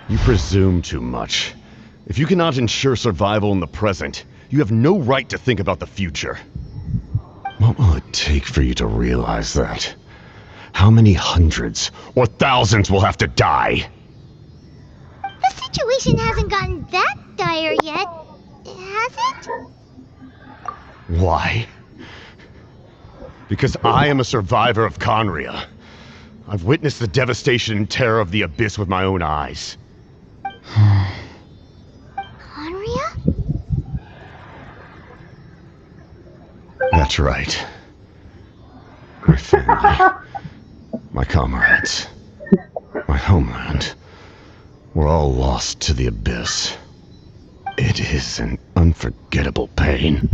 You presume too much. If you cannot ensure survival in the present, you have no right to think about the future. What will it take for you to realize that? How many hundreds or thousands will have to die? The situation hasn't gotten that dire yet, has it? Why? Because I am a survivor of Conria. I've witnessed the devastation and terror of the Abyss with my own eyes. Conria? That's right. My family, my comrades, my homeland, were all lost to the Abyss. It is an unforgettable pain.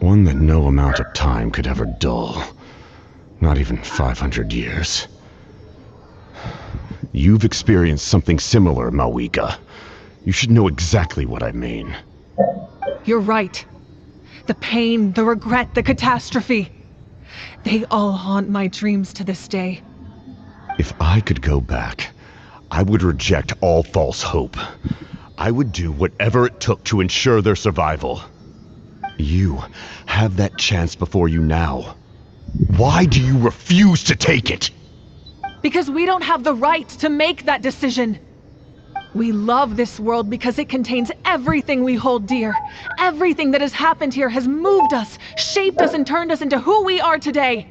One that no amount of time could ever dull. Not even 500 years. You've experienced something similar, Mawika. You should know exactly what I mean. You're right. The pain, the regret, the catastrophe. They all haunt my dreams to this day. If I could go back, I would reject all false hope. I would do whatever it took to ensure their survival. You have that chance before you now. Why do you refuse to take it? Because we don't have the right to make that decision. We love this world because it contains everything we hold dear. Everything that has happened here has moved us, shaped us, and turned us into who we are today.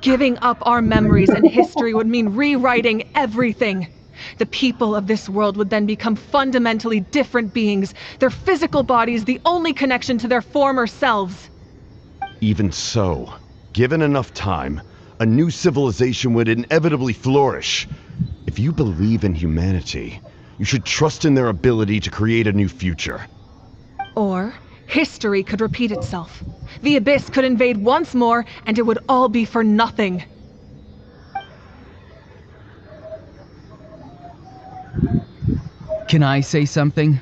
Giving up our memories and history would mean rewriting everything. The people of this world would then become fundamentally different beings, their physical bodies the only connection to their former selves. Even so, given enough time, a new civilization would inevitably flourish. If you believe in humanity, you should trust in their ability to create a new future. Or history could repeat itself. The Abyss could invade once more, and it would all be for nothing. Can I say something?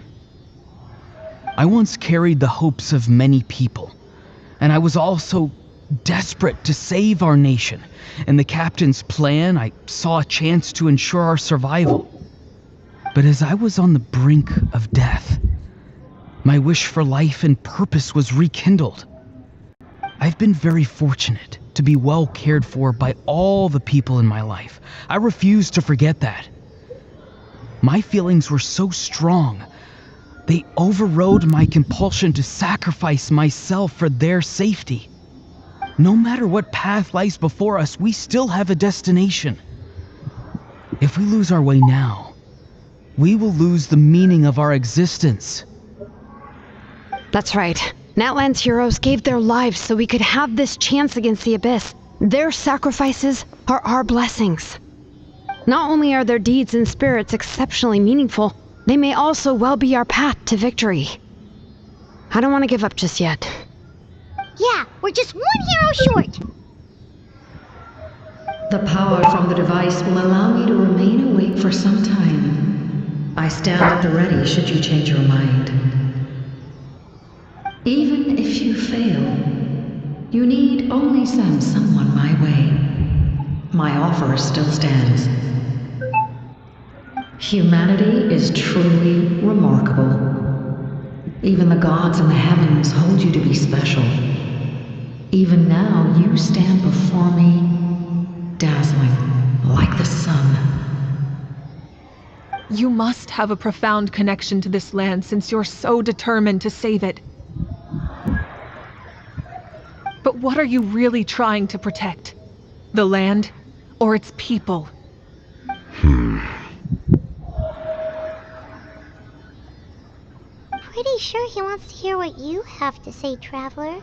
I once carried the hopes of many people, and I was also desperate to save our nation. In the captain's plan, I saw a chance to ensure our survival. But as I was on the brink of death, my wish for life and purpose was rekindled. I've been very fortunate to be well cared for by all the people in my life. I refuse to forget that. My feelings were so strong, they overrode my compulsion to sacrifice myself for their safety. No matter what path lies before us, we still have a destination. If we lose our way now, we will lose the meaning of our existence. That's right. Natlan's heroes gave their lives so we could have this chance against the Abyss. Their sacrifices are our blessings. Not only are their deeds and spirits exceptionally meaningful, they may also well be our path to victory. I don't want to give up just yet. Yeah, we're just one hero short. The power from the device will allow me to remain awake for some time. I stand at the ready should you change your mind. Even if you fail, you need only send someone my way. My offer still stands. Humanity is truly remarkable. Even the gods in the heavens hold you to be special. Even now, you stand before me, dazzling like the sun. You must have a profound connection to this land since you're so determined to save it. But what are you really trying to protect? The land or its people? Pretty sure he wants to hear what you have to say, Traveler.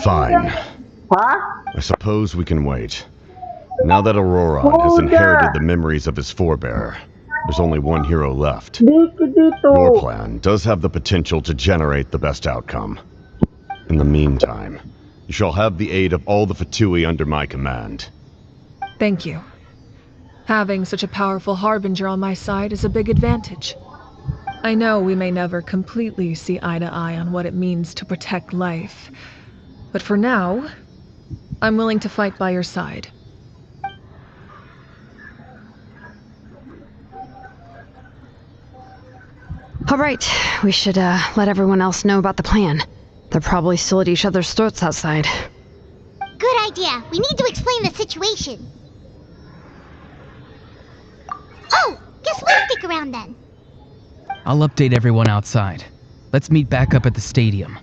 Fine. I suppose we can wait. Now that Aurora has inherited the memories of his forebearer, there's only one hero left. Your plan does have the potential to generate the best outcome. In the meantime, you shall have the aid of all the Fatui under my command. Thank you. Having such a powerful harbinger on my side is a big advantage. I know we may never completely see eye to eye on what it means to protect life, but for now, I'm willing to fight by your side. All right, we should let everyone else know about the plan. They're probably still at each other's throats outside. Good idea. We need to explain the situation. Oh, guess we'll stick around then. I'll update everyone outside. Let's meet back up at the stadium.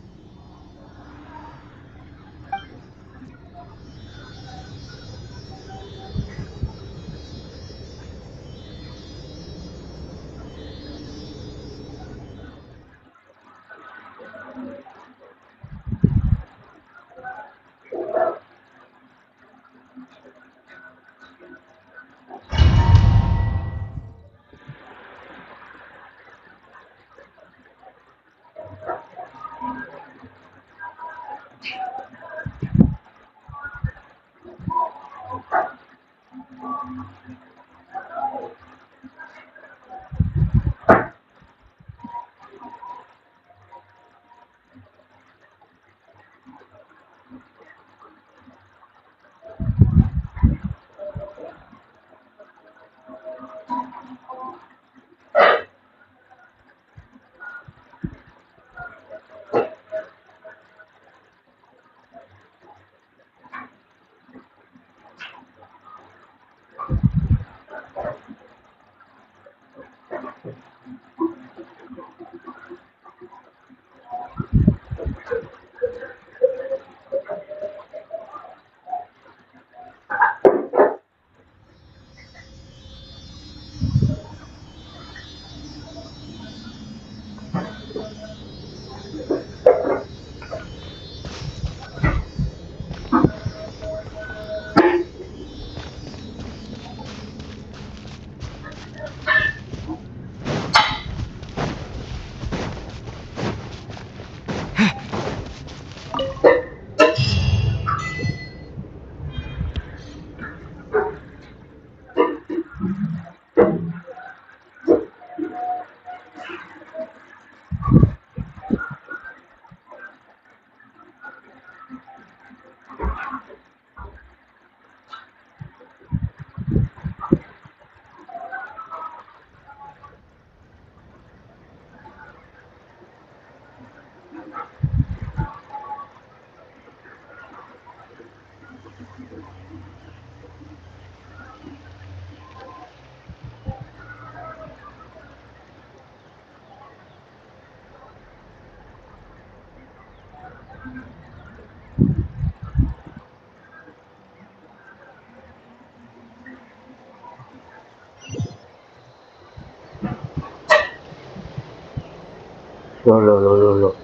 Loh.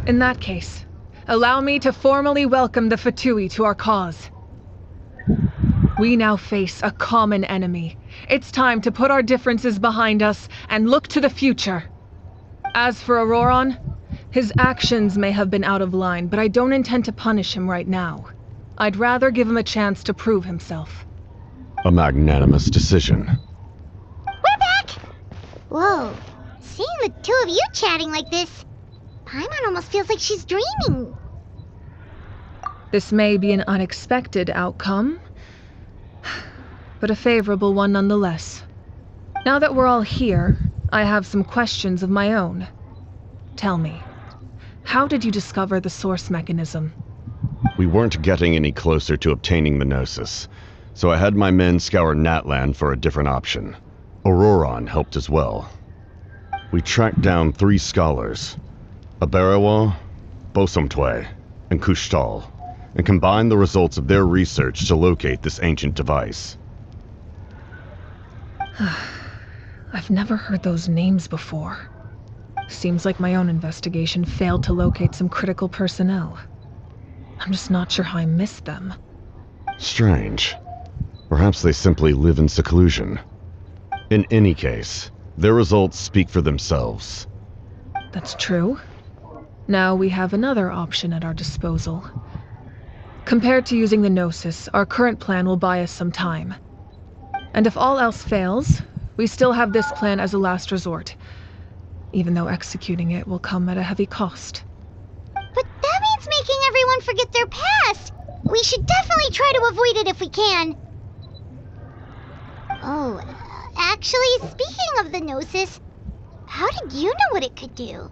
In that case, allow me to formally welcome the Fatui to our cause. We now face a common enemy. It's time to put our differences behind us and look to the future. As for Auroron, his actions may have been out of line, but I don't intend to punish him right now. I'd rather give him a chance to prove himself. A magnanimous decision. We're back! Whoa, seeing the two of you chatting like this, Paimon almost feels like she's dreaming. This may be an unexpected outcome, but a favorable one nonetheless. Now that we're all here, I have some questions of my own. Tell me, how did you discover the source mechanism? We weren't getting any closer to obtaining the Gnosis, so I had my men scour Natlan for a different option. Auroron helped as well. We tracked down 3 scholars, Abarawa, Bosomtwe, and Kushtal, and combined the results of their research to locate this ancient device. I've never heard those names before. Seems like my own investigation failed to locate some critical personnel. I'm just not sure how I missed them. Strange. Perhaps they simply live in seclusion. In any case, their results speak for themselves. That's true. Now we have another option at our disposal. Compared to using the Gnosis, our current plan will buy us some time. And if all else fails, we still have this plan as a last resort, even though executing it will come at a heavy cost. But that means making everyone forget their past! We should definitely try to avoid it if we can. Oh, actually, speaking of the Gnosis, how did you know what it could do?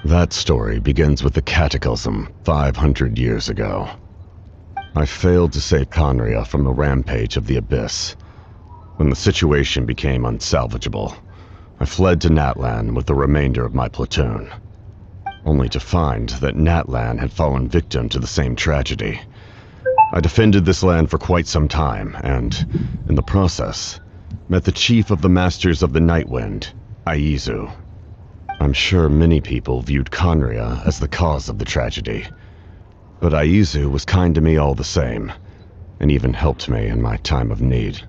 That story begins with the Cataclysm 500 years ago. I failed to save Conria from the rampage of the Abyss. When the situation became unsalvageable, I fled to Natlan with the remainder of my platoon, only to find that Natlan had fallen victim to the same tragedy. I defended this land for quite some time, and, in the process, met the chief of the Masters of the Nightwind, Aizu. I'm sure many people viewed Conria as the cause of the tragedy, but Aizu was kind to me all the same, and even helped me in my time of need.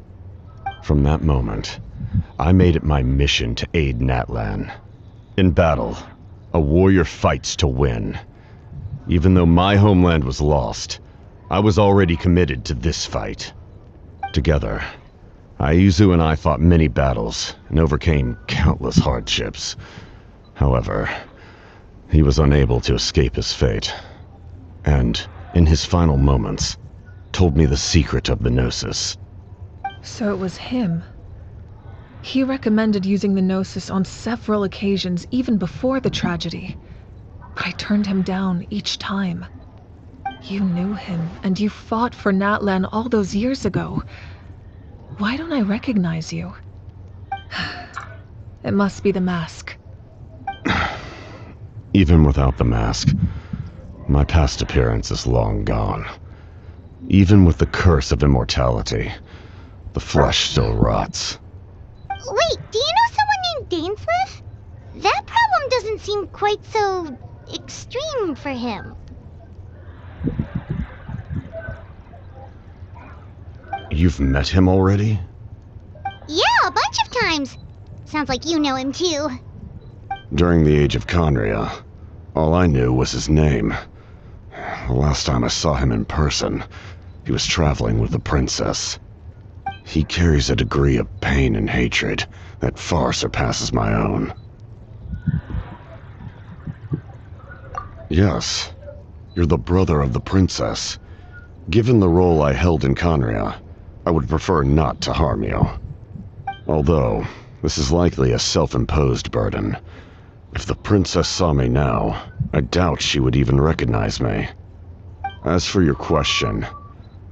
From that moment, I made it my mission to aid Natlan. In battle, a warrior fights to win. Even though my homeland was lost, I was already committed to this fight. Together, Aizu and I fought many battles and overcame countless hardships. However, he was unable to escape his fate, and, in his final moments, told me the secret of the Gnosis. So it was him. He recommended using the Gnosis on several occasions, even before the tragedy. But I turned him down each time. You knew him, and you fought for Natlan all those years ago. Why don't I recognize you? It must be the mask. Even without the mask, My past appearance is long gone. Even with the curse of immortality, the flesh still rots. Wait, do you know someone named Dainsleif? That problem doesn't seem quite so extreme for him. You've met him already? Yeah, a bunch of times. Sounds like you know him too. During the Age of Conria, all I knew was his name. The last time I saw him in person, he was traveling with the princess. He carries a degree of pain and hatred that far surpasses my own. Yes, you're the brother of the princess. Given the role I held in Conria, I would prefer not to harm you. Although, this is likely a self-imposed burden. If the princess saw me now, I doubt she would even recognize me. As for your question,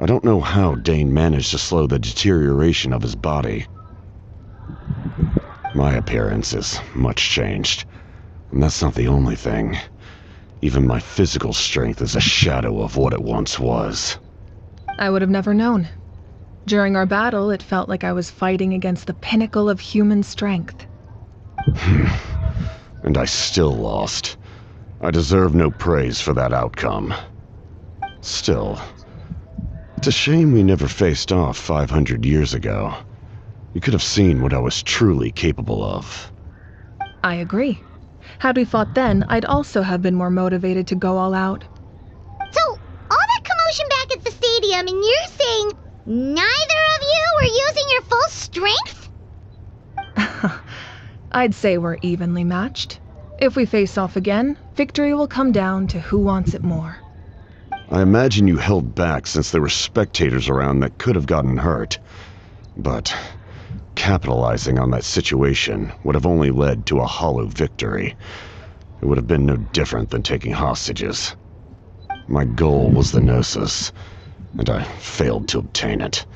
I don't know how Dane managed to slow the deterioration of his body. My appearance is much changed, and that's not the only thing. Even my physical strength is a shadow of what it once was. I would have never known. During our battle, it felt like I was fighting against the pinnacle of human strength. And I still lost. I deserve no praise for that outcome. Still, it's a shame we never faced off 500 years ago. You could have seen what I was truly capable of. I agree. Had we fought then, I'd also have been more motivated to go all out. So, all that commotion back at the stadium, and you're saying neither of you were using your full strength? I'd say we're evenly matched. If we face off again, victory will come down to who wants it more. I imagine you held back since there were spectators around that could have gotten hurt. But capitalizing on that situation would have only led to a hollow victory. It would have been no different than taking hostages. My goal was the Gnosis, and I failed to obtain it.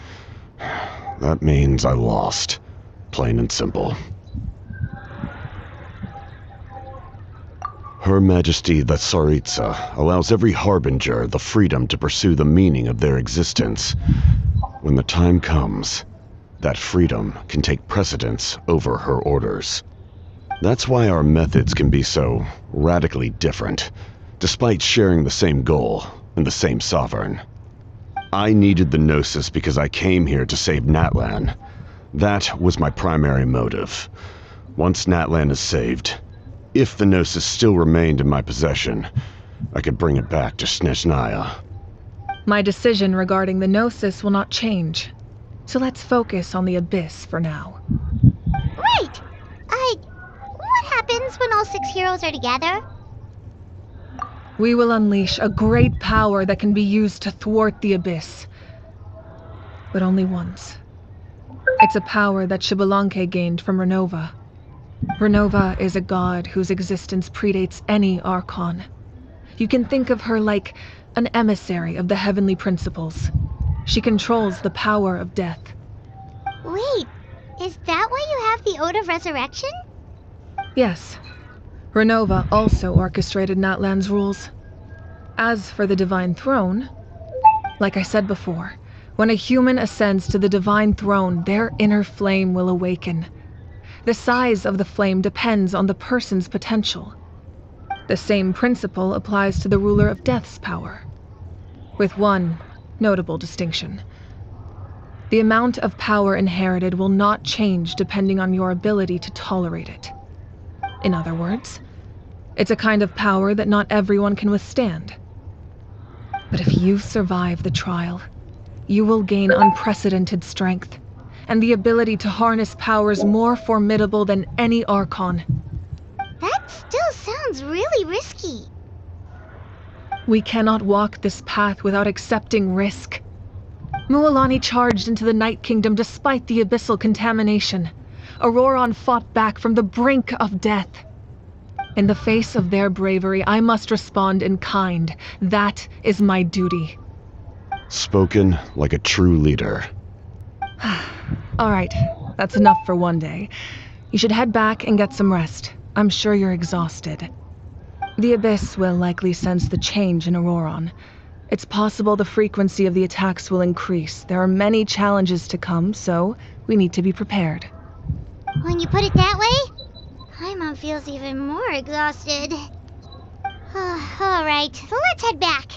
That means I lost, plain and simple. Her Majesty the Tsaritsa allows every harbinger the freedom to pursue the meaning of their existence. When the time comes, that freedom can take precedence over her orders. That's why our methods can be so radically different, despite sharing the same goal and the same sovereign. I needed the Gnosis because I came here to save Natlan. That was my primary motive. Once Natlan is saved, if the Gnosis still remained in my possession, I could bring it back to Snezhnaya. My decision regarding the Gnosis will not change. So let's focus on the Abyss for now. Right! What happens when all 6 heroes are together? We will unleash a great power that can be used to thwart the Abyss. But only once. It's a power that Xbalanque gained from Renova. Renova is a god whose existence predates any Archon. You can think of her like an emissary of the heavenly principles. She controls the power of death. Wait, is that why you have the Ode of Resurrection? Yes. Renova also orchestrated Natlan's rules. As for the Divine Throne, like I said before, when a human ascends to the Divine Throne, their inner flame will awaken. The size of the flame depends on the person's potential. The same principle applies to the ruler of Death's power, with one notable distinction. The amount of power inherited will not change depending on your ability to tolerate it. In other words, it's a kind of power that not everyone can withstand. But if you survive the trial, you will gain unprecedented strength, and the ability to harness powers more formidable than any Archon. That still sounds really risky. We cannot walk this path without accepting risk. Mualani charged into the Night Kingdom despite the abyssal contamination. Auroron fought back from the brink of death. In the face of their bravery, I must respond in kind. That is my duty. Spoken like a true leader. All right, that's enough for one day. You should head back and get some rest. I'm sure you're exhausted. The Abyss will likely sense the change in Auroron. It's possible the frequency of the attacks will increase. There are many challenges to come, so we need to be prepared. When you put it that way, Paimon feels even more exhausted. Alright, so let's head back.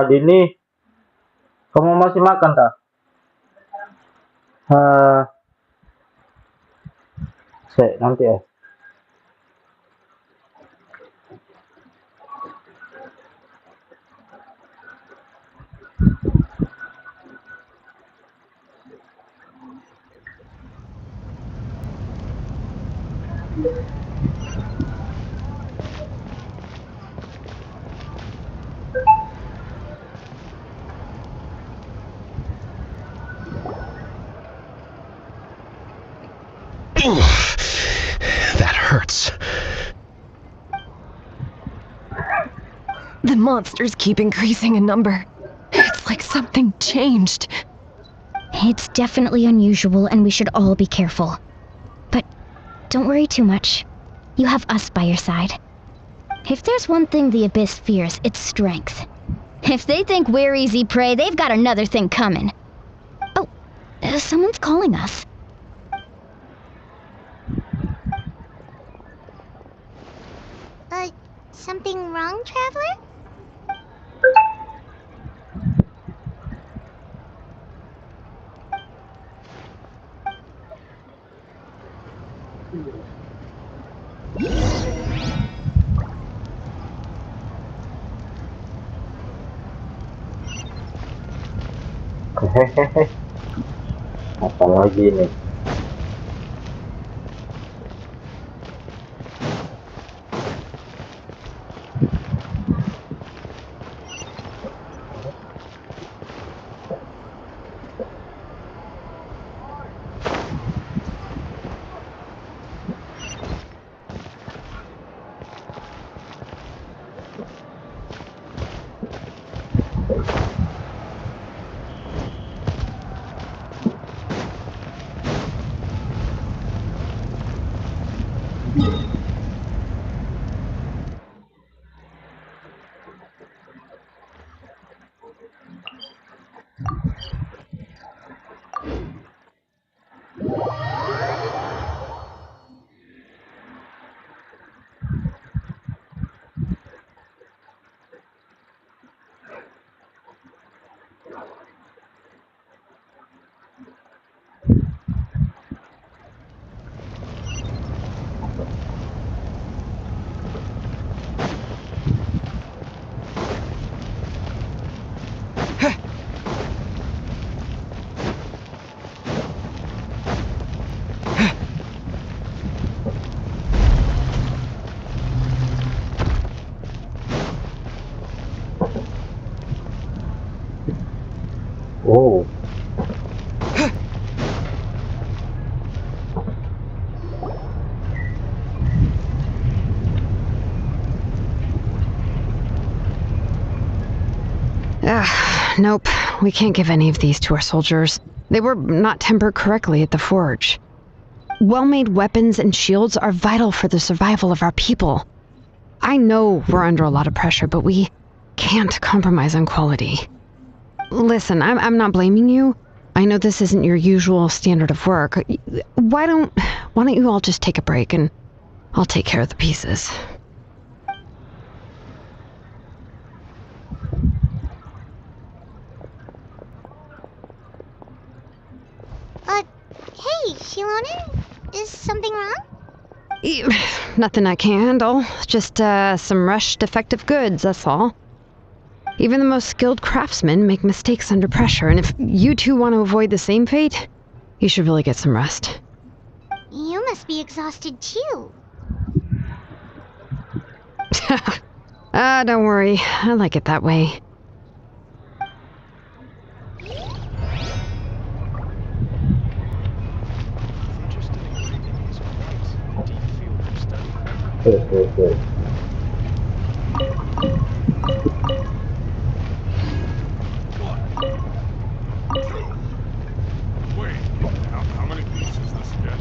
Dini, kamu masih makan tak? Nanti ya. That hurts. The monsters keep increasing in number. It's like something changed. It's definitely unusual, and we should all be careful. But don't worry too much. You have us by your side. If there's one thing the Abyss fears, it's strength. If they think we're easy prey, they've got another thing coming. Oh, someone's calling us. Something wrong, Traveler? Hehehe. Apa lagi nih? Oh. Nope. We can't give any of these to our soldiers. They were not tempered correctly at the forge. Well-made weapons and shields are vital for the survival of our people. I know we're under a lot of pressure, but we can't compromise on quality. Listen, I'm not blaming you. I know this isn't your usual standard of work. Why don't you all just take a break and I'll take care of the pieces. Hey, Shilonen? Is something wrong? Nothing I can handle. Just some rushed defective goods, that's all. Even the most skilled craftsmen make mistakes under pressure, and if you two want to avoid the same fate, you should really get some rest. You must be exhausted too. Don't worry. I like it that way. Good. Wait, how many beats is this again?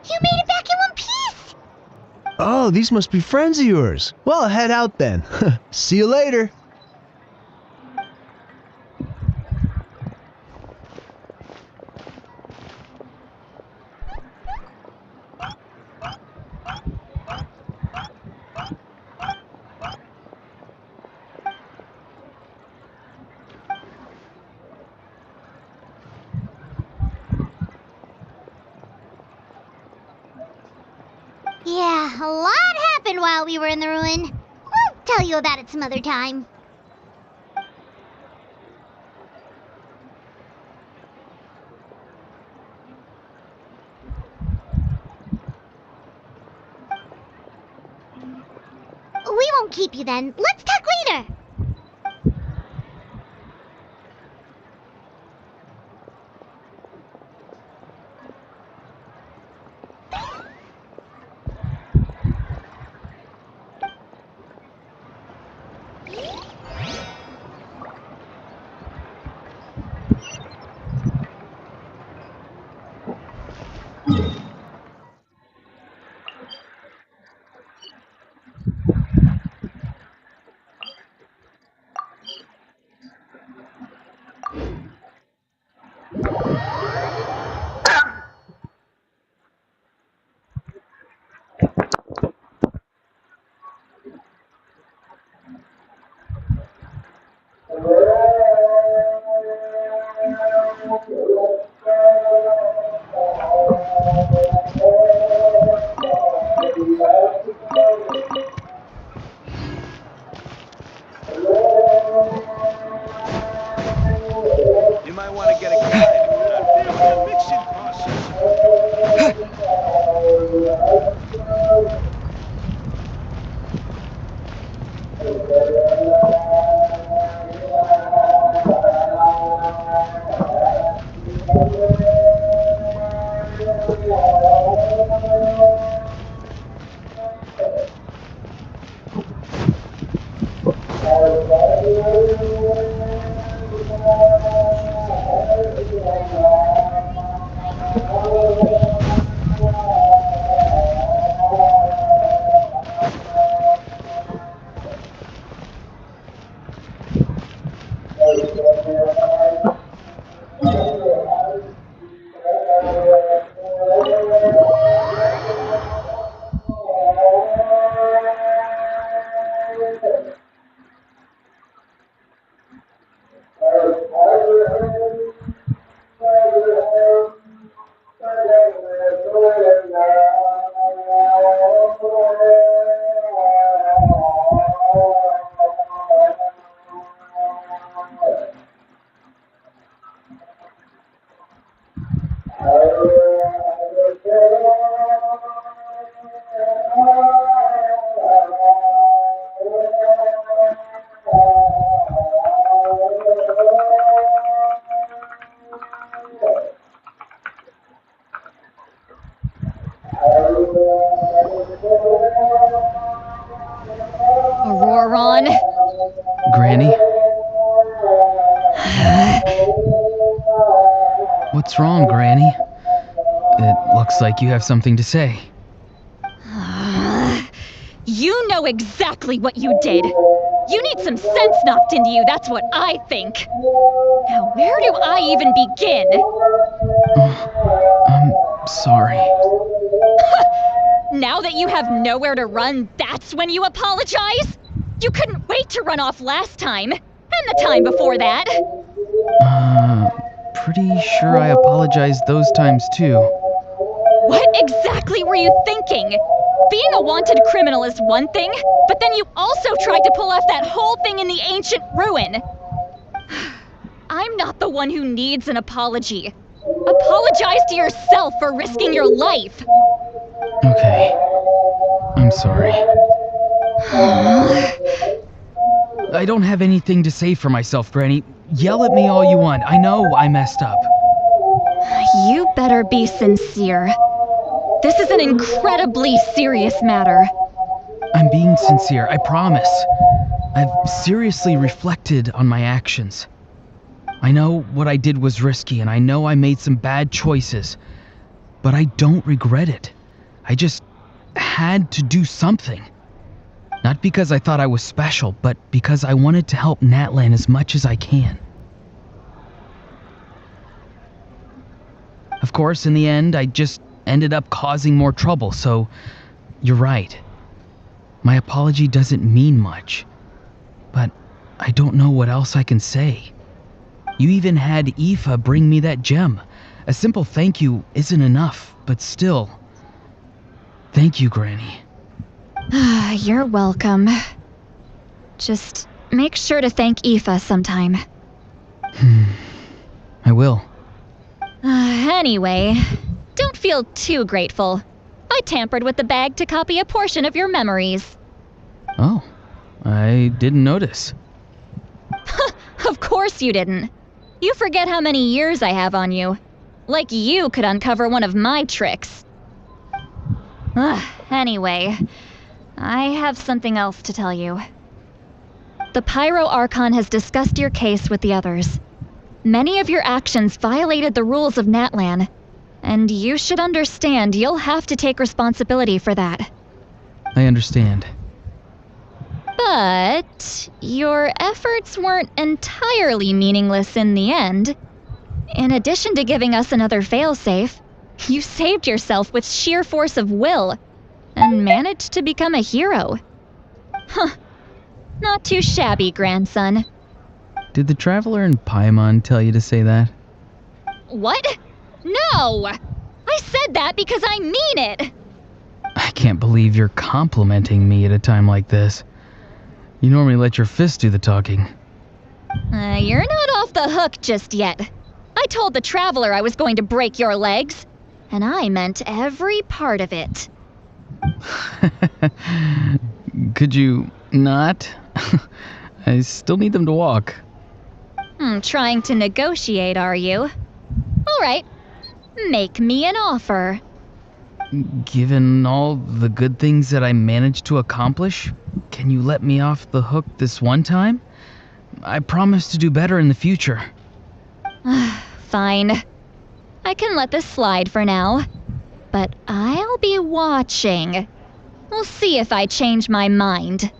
You made it back in one piece! Oh, these must be friends of yours. Well, head out then. See you later. Yeah, a lot happened while we were in the ruin. We'll tell you about it some other time. We won't keep you then. Let's talk later. You might want to get a guide for that mixing process. moron. Granny? What's wrong, Granny? It looks like you have something to say. You know exactly what you did. You need some sense knocked into you, that's what I think. Now, where do I even begin? I'm sorry. Now that you have nowhere to run, that's when you apologize? You couldn't wait to run off last time, and the time before that. Pretty sure I apologized those times too. What exactly were you thinking? Being a wanted criminal is one thing, but then you also tried to pull off that whole thing in the ancient ruin. I'm not the one who needs an apology. Apologize to yourself for risking your life. Okay. I'm sorry. I don't have anything to say for myself, Granny. Yell at me all you want. I know I messed up. You better be sincere. This is an incredibly serious matter. I'm being sincere, I promise. I've seriously reflected on my actions. I know what I did was risky, and I know I made some bad choices, but I don't regret it. I just had to do something. Not because I thought I was special, but because I wanted to help Natlan as much as I can. Of course, in the end, I just ended up causing more trouble, so you're right. My apology doesn't mean much, but I don't know what else I can say. You even had Aoife bring me that gem. A simple thank you isn't enough, but still. Thank you, Granny. You're welcome. Just make sure to thank Aoife sometime. I will. Anyway, don't feel too grateful. I tampered with the bag to copy a portion of your memories. Oh, I didn't notice. Of course you didn't. You forget how many years I have on you. Like you could uncover one of my tricks. Anyway, I have something else to tell you. The Pyro Archon has discussed your case with the others. Many of your actions violated the rules of Natlan, and you should understand you'll have to take responsibility for that. I understand. But your efforts weren't entirely meaningless in the end. In addition to giving us another failsafe, you saved yourself with sheer force of will and managed to become a hero. Not too shabby, grandson. Did the Traveler and Paimon tell you to say that? What? No! I said that because I mean it! I can't believe you're complimenting me at a time like this. You normally let your fist do the talking. You're not off the hook just yet. I told the Traveler I was going to break your legs, and I meant every part of it. Could you not? I still need them to walk. Trying to negotiate, are you? All right, make me an offer. Given all the good things that I managed to accomplish, can you let me off the hook this one time? I promise to do better in the future. Fine. I can let this slide for now. But I'll be watching. We'll see if I change my mind.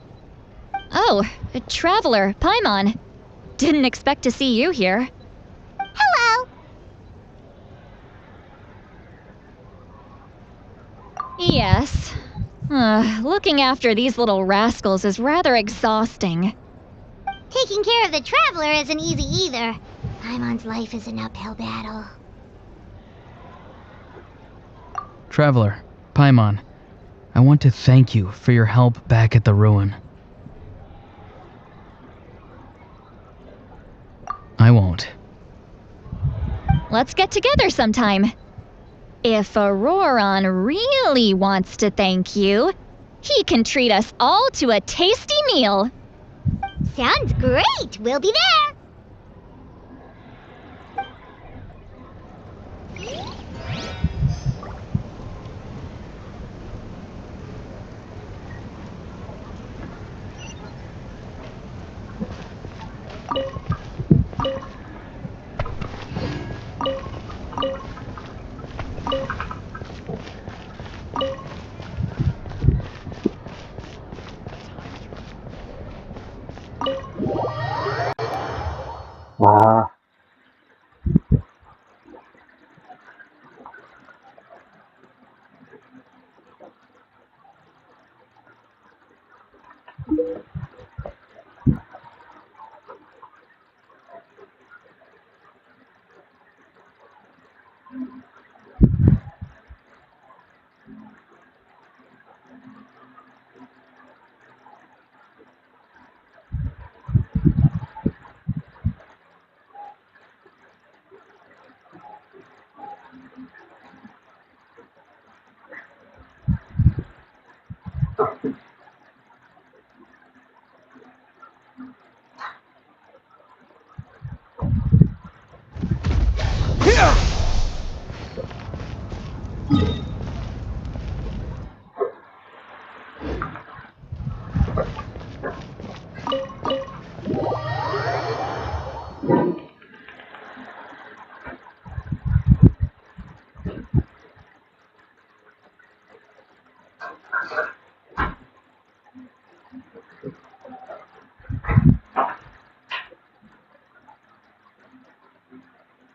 Oh, a Traveler, Paimon. Didn't expect to see you here. Hello! Yes. Looking after these little rascals is rather exhausting. Taking care of the Traveler isn't easy either. Paimon's life is an uphill battle. Traveler, Paimon, I want to thank you for your help back at the ruin. I won't. Let's get together sometime. If Auroron really wants to thank you, he can treat us all to a tasty meal. Sounds great! We'll be there!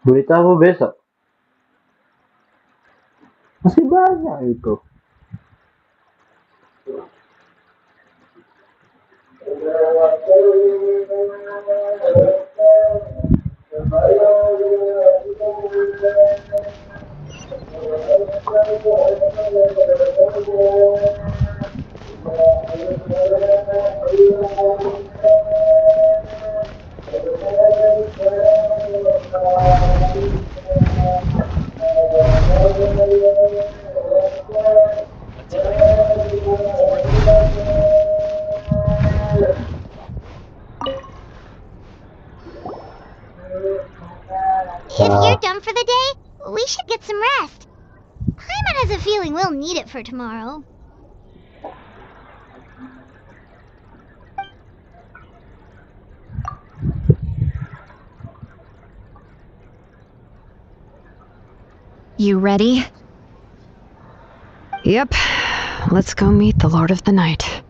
Beritahu besok. Masih banyak itu. If you're done for the day, we should get some rest. Paimon has a feeling we'll need it for tomorrow. You ready? Yep. Let's go meet the Lord of the Night.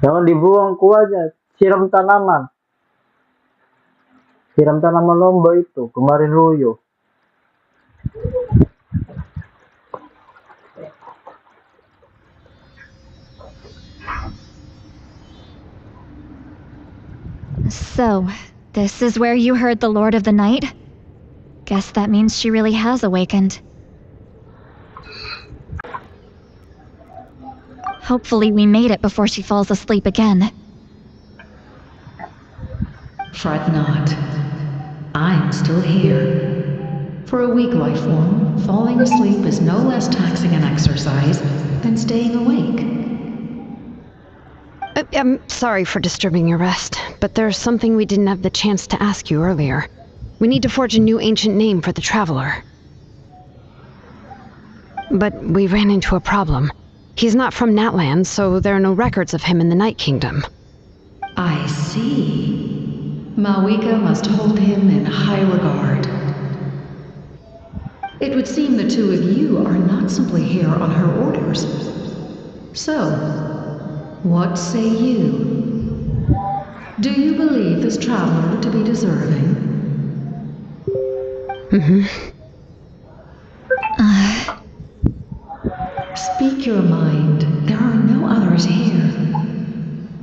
Jangan dibuang kuahnya, siram tanaman. Siram tanaman lomba itu, kemarin loyo. So, this is where you heard the Lord of the Night? Guess that means she really has awakened. Hopefully we made it before she falls asleep again. Fret not. I'm still here. For a weak life form, falling asleep is no less taxing an exercise than staying awake. I'm sorry for disturbing your rest, but there's something we didn't have the chance to ask you earlier. We need to forge a new ancient name for the Traveler. But we ran into a problem. He's not from Natland, so there are no records of him in the Night Kingdom. I see. Mawika must hold him in high regard. It would seem the two of you are not simply here on her orders. So, what say you? Do you believe this traveler to be deserving? Speak your mind. There are no others here.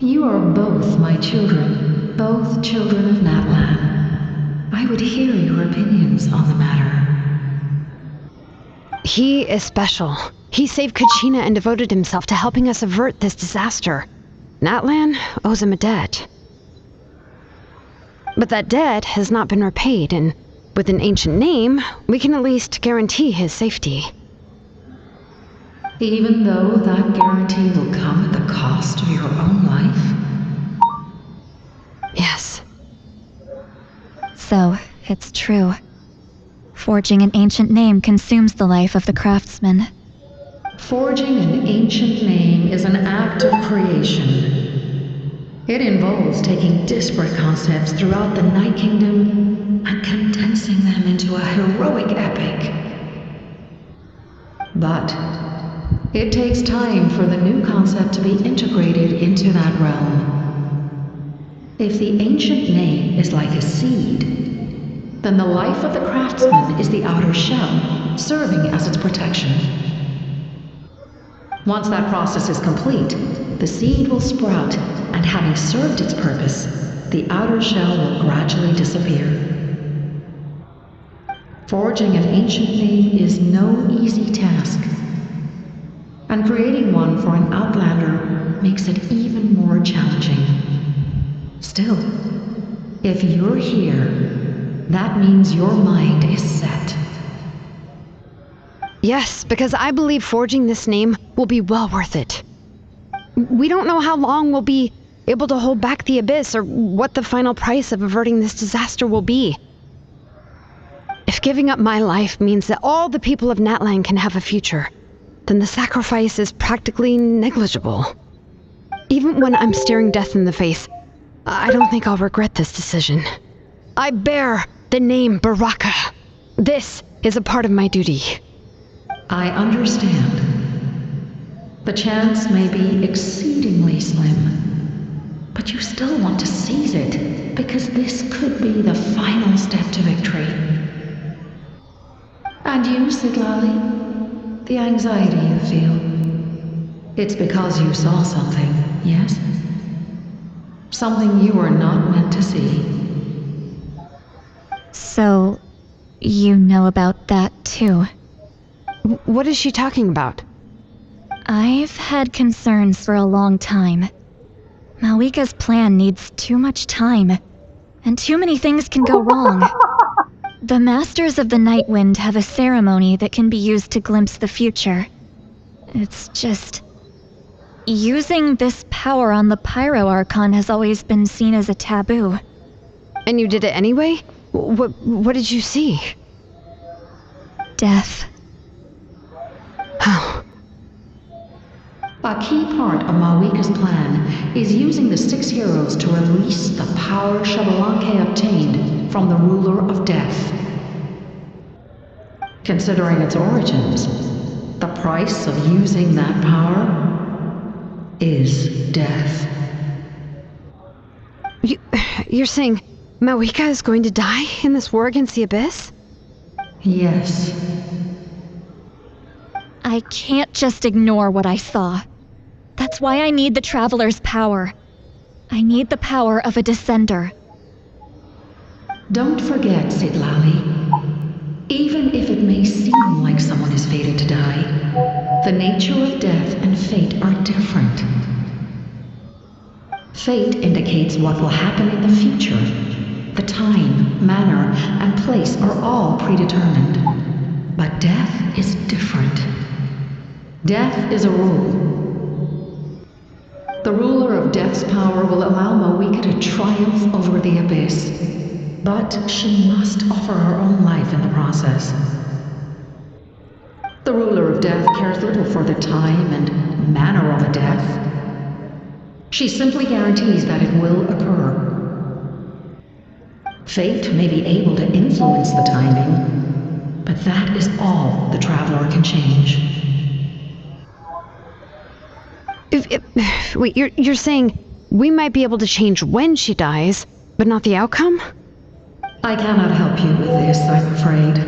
You are both my children, both children of Natlan. I would hear your opinions on the matter. He is special. He saved Kachina and devoted himself to helping us avert this disaster. Natlan owes him a debt. But that debt has not been repaid, and with an ancient name, we can at least guarantee his safety. Even though that guarantee will come at the cost of your own life? Yes. So, it's true. Forging an ancient name consumes the life of the craftsman. Forging an ancient name is an act of creation. It involves taking disparate concepts throughout the Night Kingdom and condensing them into a heroic epic. But it takes time for the new concept to be integrated into that realm. If the ancient name is like a seed, then the life of the craftsman is the outer shell, serving as its protection. Once that process is complete, the seed will sprout, and having served its purpose, the outer shell will gradually disappear. Forging an ancient name is no easy task, and creating one for an outlander makes it even more challenging. Still, if you're here, that means your mind is set. Yes, because I believe forging this name will be well worth it. We don't know how long we'll be able to hold back the abyss or what the final price of averting this disaster will be. If giving up my life means that all the people of Natlan can have a future, then the sacrifice is practically negligible. Even when I'm staring death in the face, I don't think I'll regret this decision. I bear the name Baraka. This is a part of my duty. I understand. The chance may be exceedingly slim, but you still want to seize it, because this could be the final step to victory. And you, Sidlali, the anxiety you feel, it's because you saw something, yes? Something you were not meant to see. So, you know about that too. What is she talking about? I've had concerns for a long time. Malika's plan needs too much time, and too many things can go wrong. The Masters of the Night Wind have a ceremony that can be used to glimpse the future. It's just... using this power on the Pyro Archon has always been seen as a taboo. And you did it anyway? What did you see? Death. How? A key part of Malika's plan is using the 6 heroes to release the power Xbalanque obtained from the ruler of death. Considering its origins, the price of using that power is death. You're saying Malika is going to die in this war against the Abyss? Yes. I can't just ignore what I saw. That's why I need the Traveler's power. I need the power of a Descender. Don't forget, Sidlali. Even if it may seem like someone is fated to die, the nature of death and fate are different. Fate indicates what will happen in the future. The time, manner, and place are all predetermined. But death is different. Death is a rule. The ruler of death's power will allow Malika to triumph over the Abyss, but she must offer her own life in the process. The ruler of death cares little for the time and manner of a death. She simply guarantees that it will occur. Fate may be able to influence the timing, but that is all the Traveler can change. Wait, you're saying we might be able to change when she dies, but not the outcome? I cannot help you with this, I'm afraid.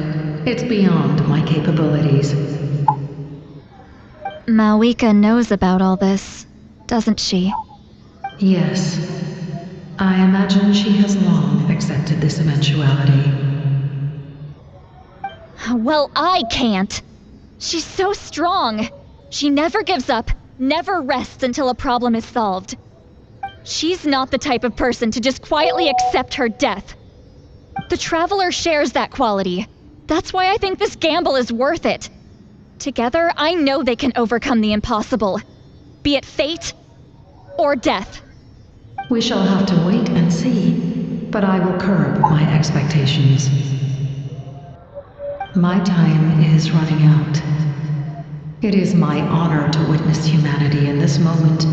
It's beyond my capabilities. Malika knows about all this, doesn't she? Yes. I imagine she has long accepted this eventuality. Well, I can't. She's so strong. She never gives up, never rests until a problem is solved. She's not the type of person to just quietly accept her death. The Traveler shares that quality. That's why I think this gamble is worth it. Together, I know they can overcome the impossible. Be it fate or death. We shall have to wait and see, but I will curb my expectations. My time is running out. It is my honor to witness humanity in this moment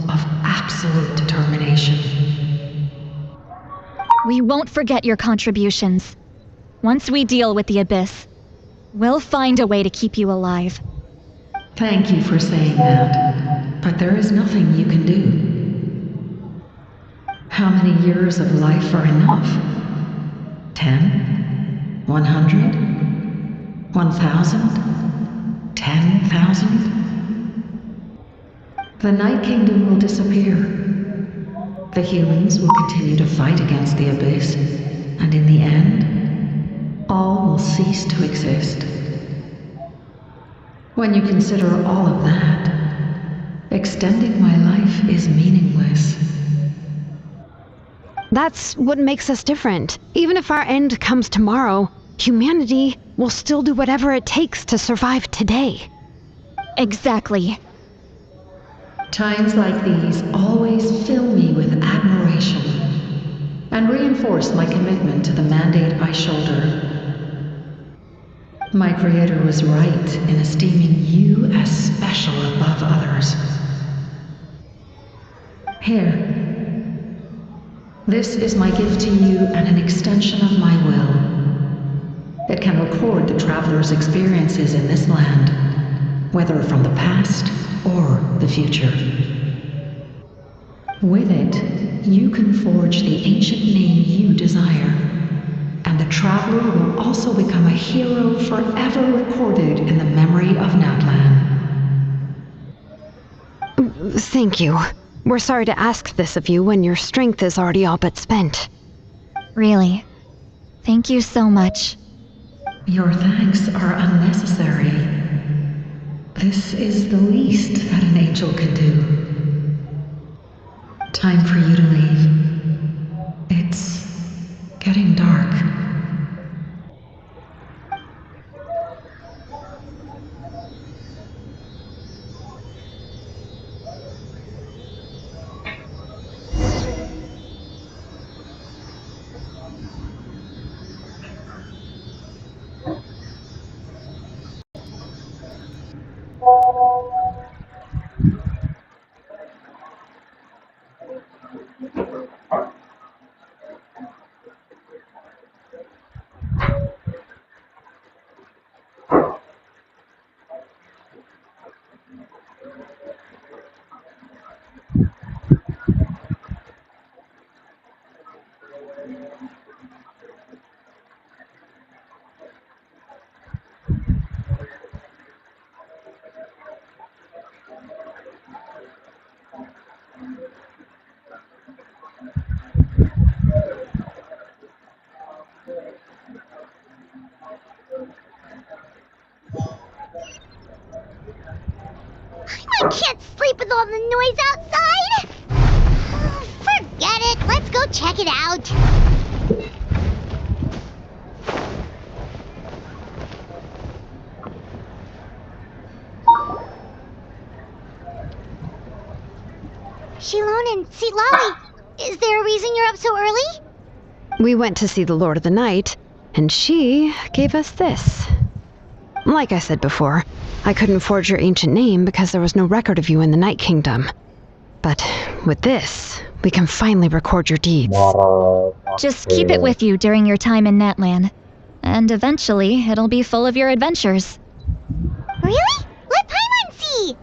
of absolute determination. We won't forget your contributions. Once we deal with the Abyss, we'll find a way to keep you alive. Thank you for saying that, but there is nothing you can do. How many years of life are enough? 10? 100? 1,000? 10,000? The Night Kingdom will disappear. The humans will continue to fight against the Abyss, and in the end, all will cease to exist. When you consider all of that, extending my life is meaningless. That's what makes us different. Even if our end comes tomorrow, humanity will still do whatever it takes to survive today. Exactly. Times like these always fill me with admiration and reinforce my commitment to the mandate I shoulder. My creator was right in esteeming you as special above others. Here. This is my gift to you and an extension of my will. It can record the traveler's experiences in this land, whether from the past or the future. With it, you can forge the ancient name you desire, and the traveler will also become a hero forever recorded in the memory of Natlan. Thank you. We're sorry to ask this of you when your strength is already all but spent. Really. Thank you so much. Your thanks are unnecessary. This is the least that an angel can do. Time for you to leave. It's getting dark. I can't sleep with all the noise outside! Forget it, let's go check it out. Shilon and Sitlali, is there a reason you're up so early? We went to see the Lord of the Night, and she gave us this. Like I said before, I couldn't forge your ancient name because there was no record of you in the Night Kingdom. But with this, we can finally record your deeds. Just keep it with you during your time in Natlan. And eventually, it'll be full of your adventures. Really? Let Paimon see!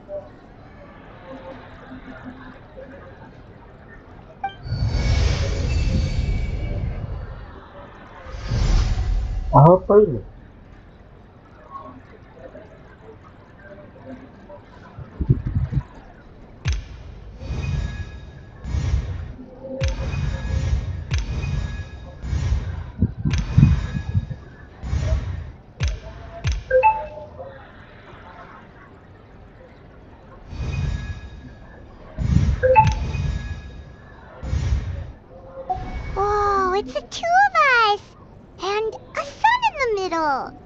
Apa ini? Whoa, it's the two of us! And a sun in the middle!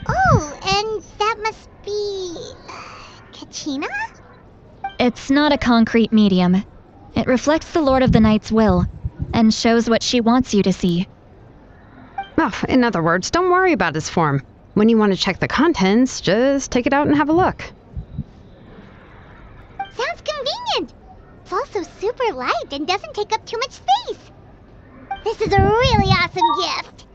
Oh, and that must be... Kachina? It's not a concrete medium. It reflects the Lord of the Night's will, and shows what she wants you to see. Oh, in other words, don't worry about its form. When you want to check the contents, just take it out and have a look. Sounds convenient! It's also super light and doesn't take up too much space. This is a really awesome gift!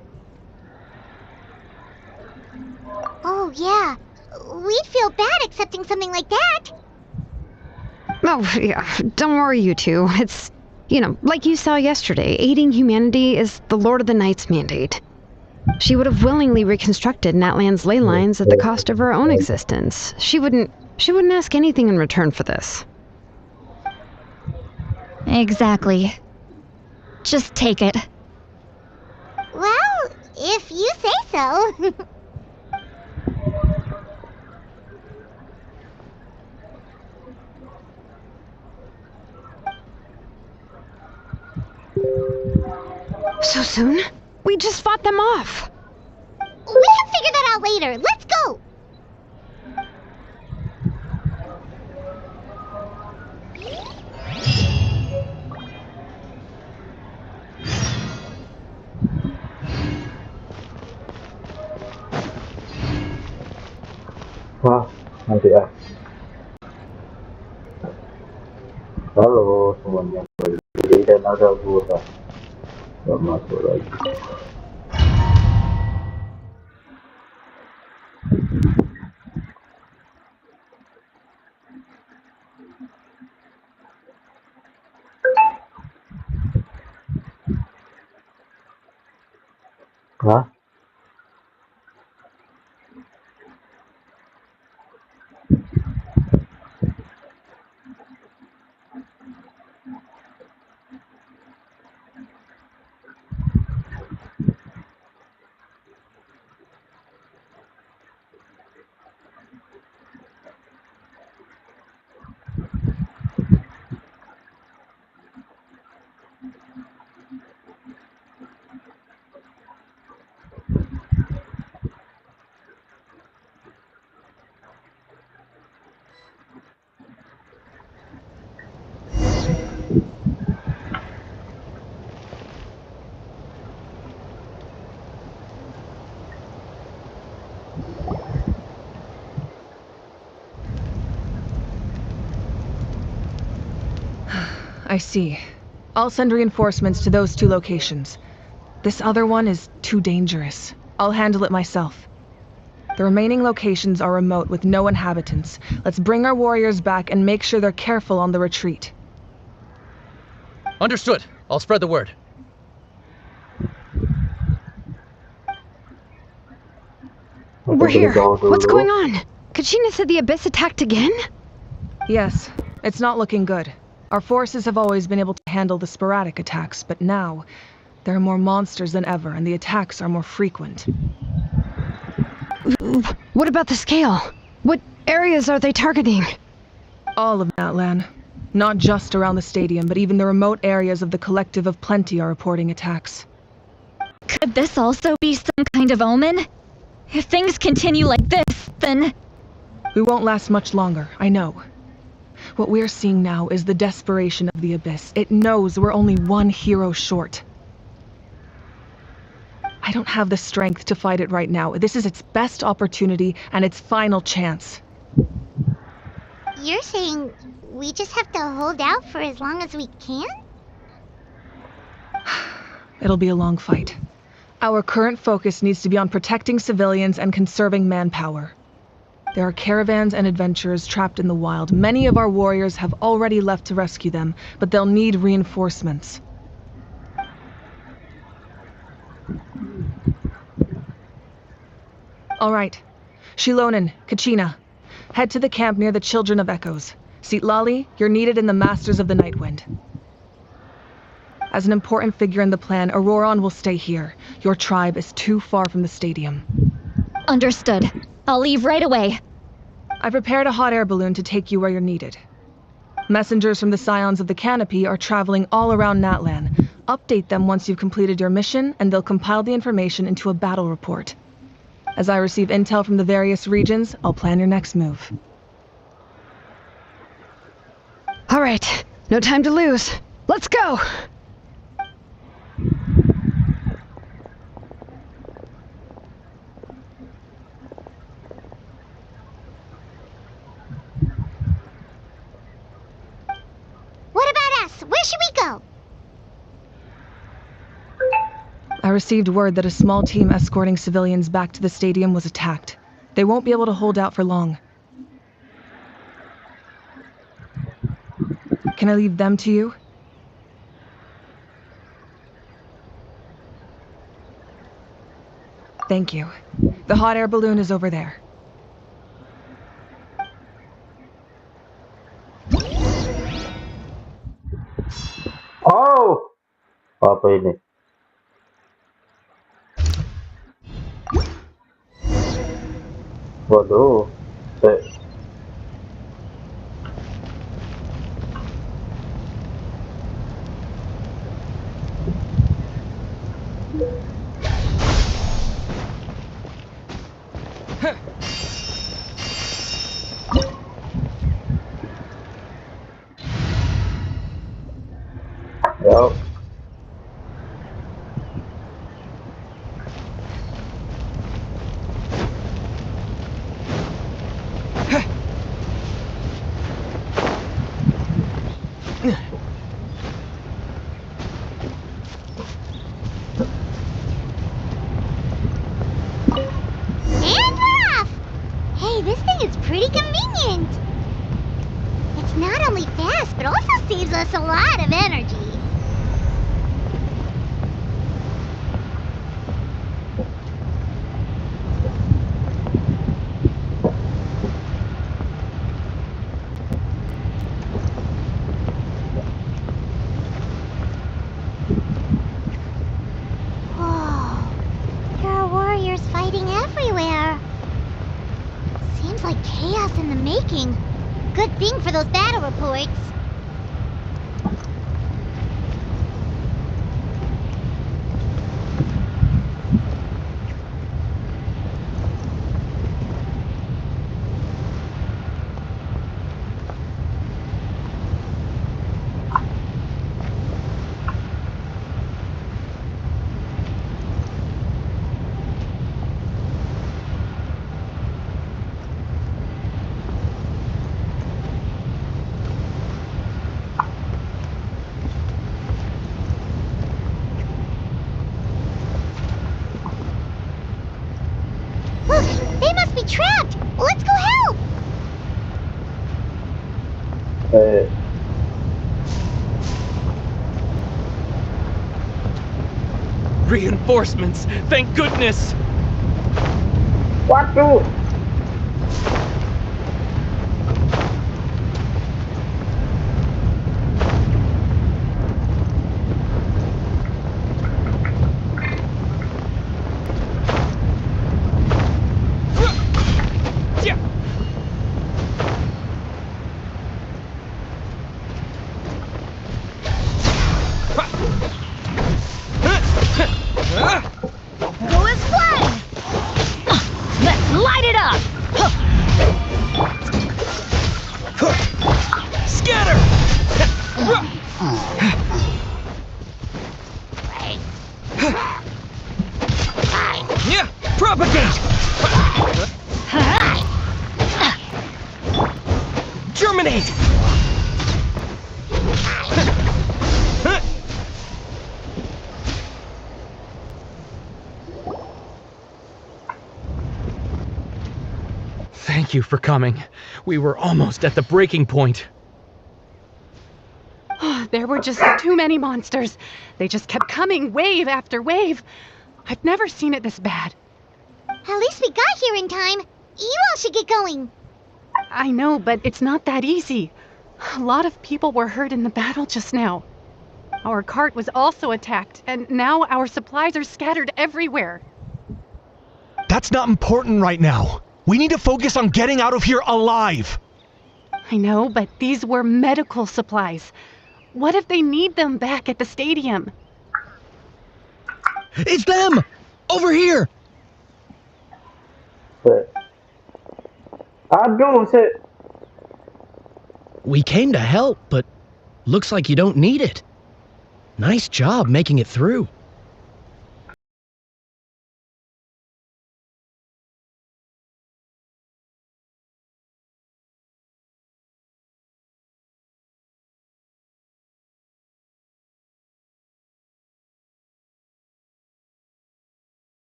Oh yeah, we'd feel bad accepting something like that. Oh, yeah, don't worry, you two. It's, like you saw yesterday, aiding humanity is the Lord of the Night's mandate. She would have willingly reconstructed Natlan's ley lines at the cost of her own existence. She wouldn't ask anything in return for this. Exactly. Just take it. Well, if you say so. So soon? We just fought them off. We can figure that out later. Let's go! Wah, nanti ya. Halo semuanya, berdiri dan ada gura. Gak masuk lagi. Hah? I see. I'll send reinforcements to those 2 locations. This other one is too dangerous. I'll handle it myself. The remaining locations are remote with no inhabitants. Let's bring our warriors back and make sure they're careful on the retreat. Understood. I'll spread the word. We're here. What's going on? Kachina said the Abyss attacked again? Yes, it's not looking good. Our forces have always been able to handle the sporadic attacks, but now there are more monsters than ever, and the attacks are more frequent. What about the scale? What areas are they targeting? All of Natlan. Not just around the stadium, but even the remote areas of the Collective of Plenty are reporting attacks. Could this also be some kind of omen? If things continue like this, then... We won't last much longer, I know. What we're seeing now is the desperation of the Abyss. It knows we're only one hero short. I don't have the strength to fight it right now. This is its best opportunity and its final chance. You're saying we just have to hold out for as long as we can? It'll be a long fight. Our current focus needs to be on protecting civilians and conserving manpower. There are caravans and adventurers trapped in the wild. Many of our warriors have already left to rescue them, but they'll need reinforcements. All right. Shilonen, Kachina, head to the camp near the Children of Echoes. Sitlali, you're needed in the Masters of the Nightwind. As an important figure in the plan, Auroron will stay here. Your tribe is too far from the stadium. Understood. I'll leave right away. I prepared a hot air balloon to take you where you're needed. Messengers from the Scions of the Canopy are traveling all around Natlan. Update them once you've completed your mission, and they'll compile the information into a battle report. As I receive intel from the various regions, I'll plan your next move. All right, no time to lose. Let's go! What about us? Where should we go? I received word that a small team escorting civilians back to the stadium was attacked. They won't be able to hold out for long. Can I leave them to you? Thank you. The hot air balloon is over there. Oh! Apa ini? Waduh. Yo. And we're off! Hey, this thing is pretty convenient. It's not only fast, but also saves us a lot of energy. Whoa, there are warriors fighting everywhere. Seems like chaos in the making. Good thing for those battle reports. Look, they must be trapped. Let's go help. Reinforcements! Thank goodness! Waduh! Go as flame! Let's light it up! Scatter! Yeah, propagate! Germinate! Thank you for coming. We were almost at the breaking point. There were just too many monsters. They just kept coming, wave after wave. I've never seen it this bad. At least we got here in time. You all should get going. I know, but it's not that easy. A lot of people were hurt in the battle just now. Our cart was also attacked, and now our supplies are scattered everywhere. That's not important right now. We need to focus on getting out of here alive. I know, but these were medical supplies. What if they need them back at the stadium? It's them! Over here! We came to help, but looks like you don't need it. Nice job making it through.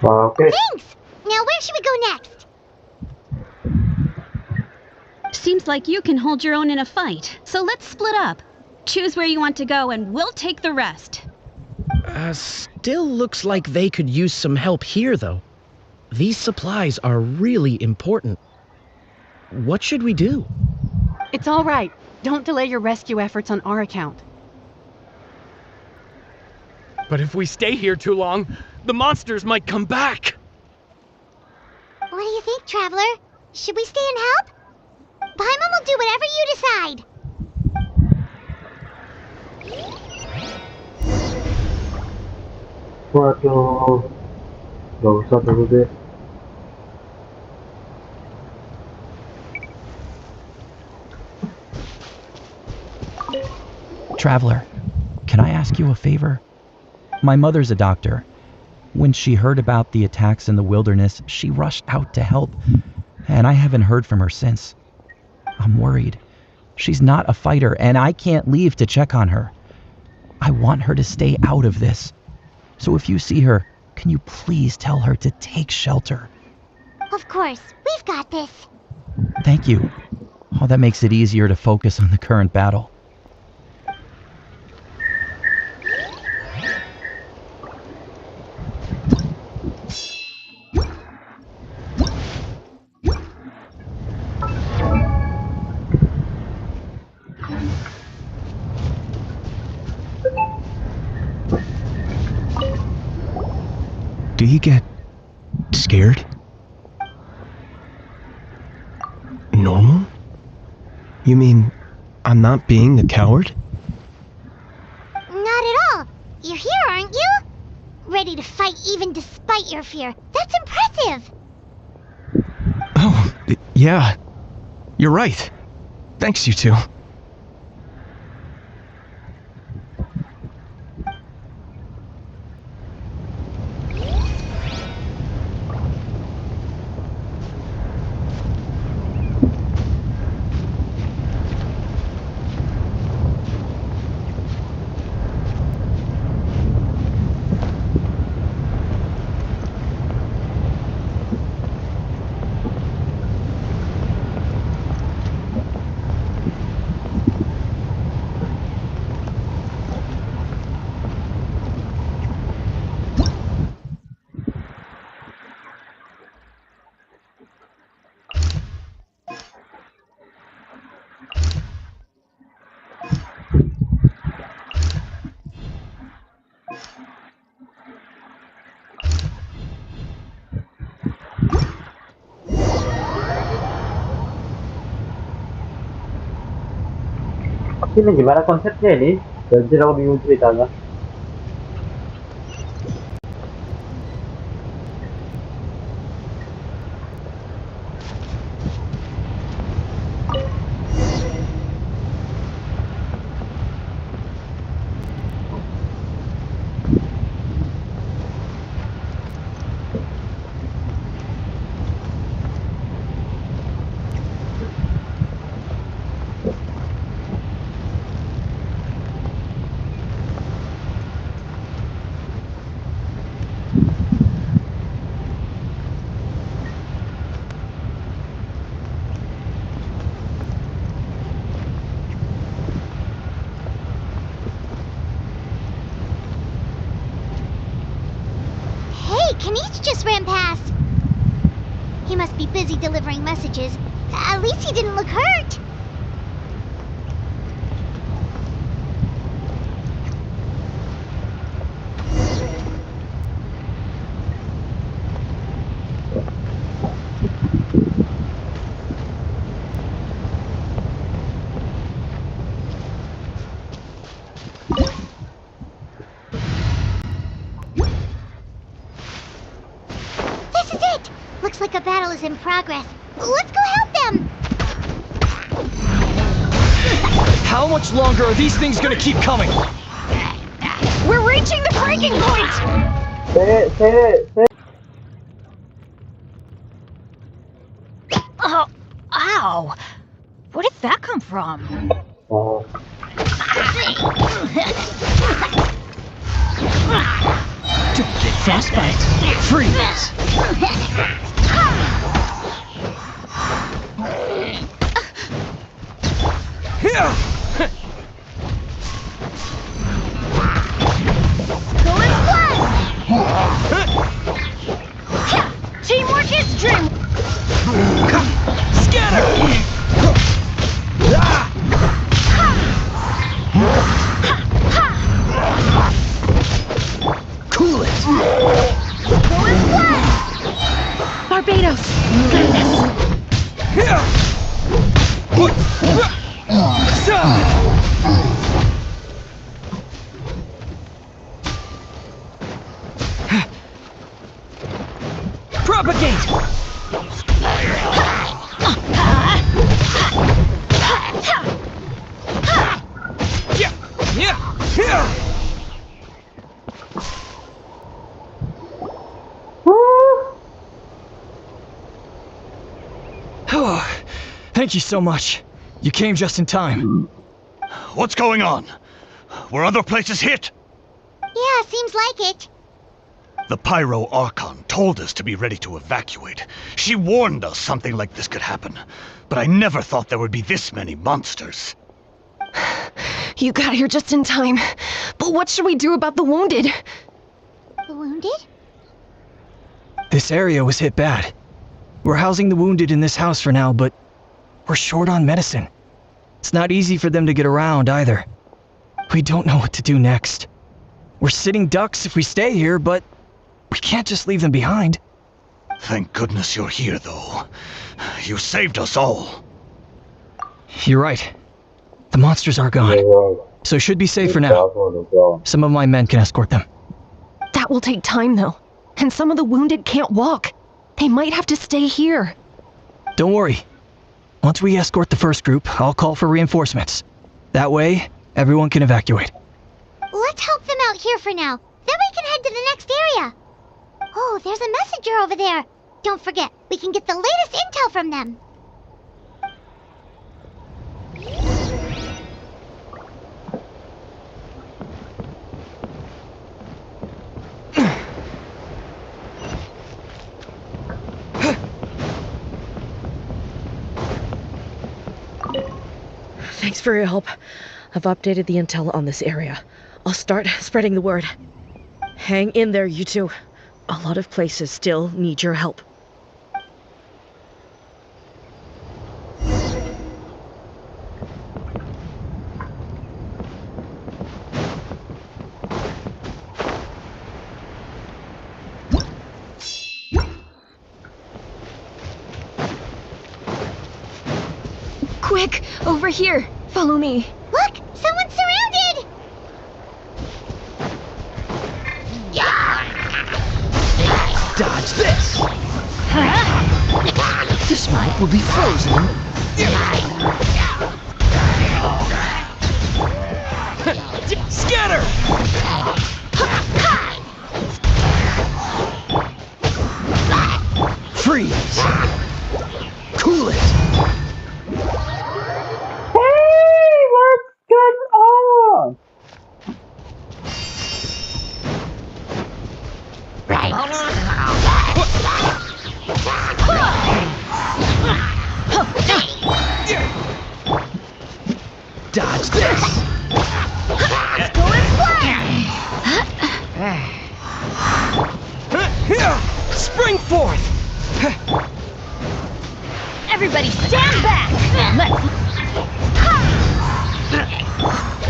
Okay. Thanks! Now where should we go next? Seems like you can hold your own in a fight, so let's split up. Choose where you want to go and we'll take the rest. Still looks like they could use some help here, though. These supplies are really important. What should we do? It's all right. Don't delay your rescue efforts on our account. But if we stay here too long, the monsters might come back. What do you think, Traveler? Should we stay and help? Paimon will do whatever you decide. Waduh, gak usah dulu deh. Traveler, can I ask you a favor? My mother's a doctor. When she heard about the attacks in the wilderness, she rushed out to help, and I haven't heard from her since. I'm worried. She's not a fighter, and I can't leave to check on her. I want her to stay out of this. So if you see her, can you please tell her to take shelter? Of course, we've got this. Thank you. Oh, that makes it easier to focus on the current battle. Do you get scared? Normal? You mean I'm not being the coward? Not at all. You're here, aren't you? Ready to fight even despite your fear. That's impressive. Oh, yeah. You're right. Thanks, you two. Ini gimana konsepnya ini? Jadi aku bingung ceritanya. Kanish just ran past. He must be busy delivering messages. At least he didn't look hurt. Looks like a battle is in progress. Let's go help them! How much longer are these things gonna keep coming? We're reaching the breaking point! Oh, ow! Where did that come from? Oh. Frostbite. Freeze. Going flat! Teamwork is dream! Scatter! Cool it! Going flat! Barbados! Propagate! Oh, thank you so much. You came just in time. What's going on? Were other places hit? Yeah, seems like it. The Pyro Archon told us to be ready to evacuate. She warned us something like this could happen. But I never thought there would be this many monsters. You got here just in time. But what should we do about the wounded? The wounded? This area was hit bad. We're housing the wounded in this house for now, but we're short on medicine. It's not easy for them to get around either. We don't know what to do next. We're sitting ducks if we stay here, but we can't just leave them behind. Thank goodness you're here, though. You saved us all. You're right. The monsters are gone, so should be safe for now. Some of my men can escort them. That will take time, though. And some of the wounded can't walk. They might have to stay here. Don't worry. Once we escort the first group, I'll call for reinforcements. That way, everyone can evacuate. Let's help them out here for now. Then we can head to the next area. Oh, there's a messenger over there. Don't forget, we can get the latest intel from them. Thanks for your help. I've updated the intel on this area. I'll start spreading the word. Hang in there, you two. A lot of places still need your help. Quick! Over here! Follow me. Look! Someone's surrounded! Dodge this! This mite will be frozen. Scatter! Freeze! Cool it! Hey, what's going on? Dodge this! Spring forth! Everybody stand back!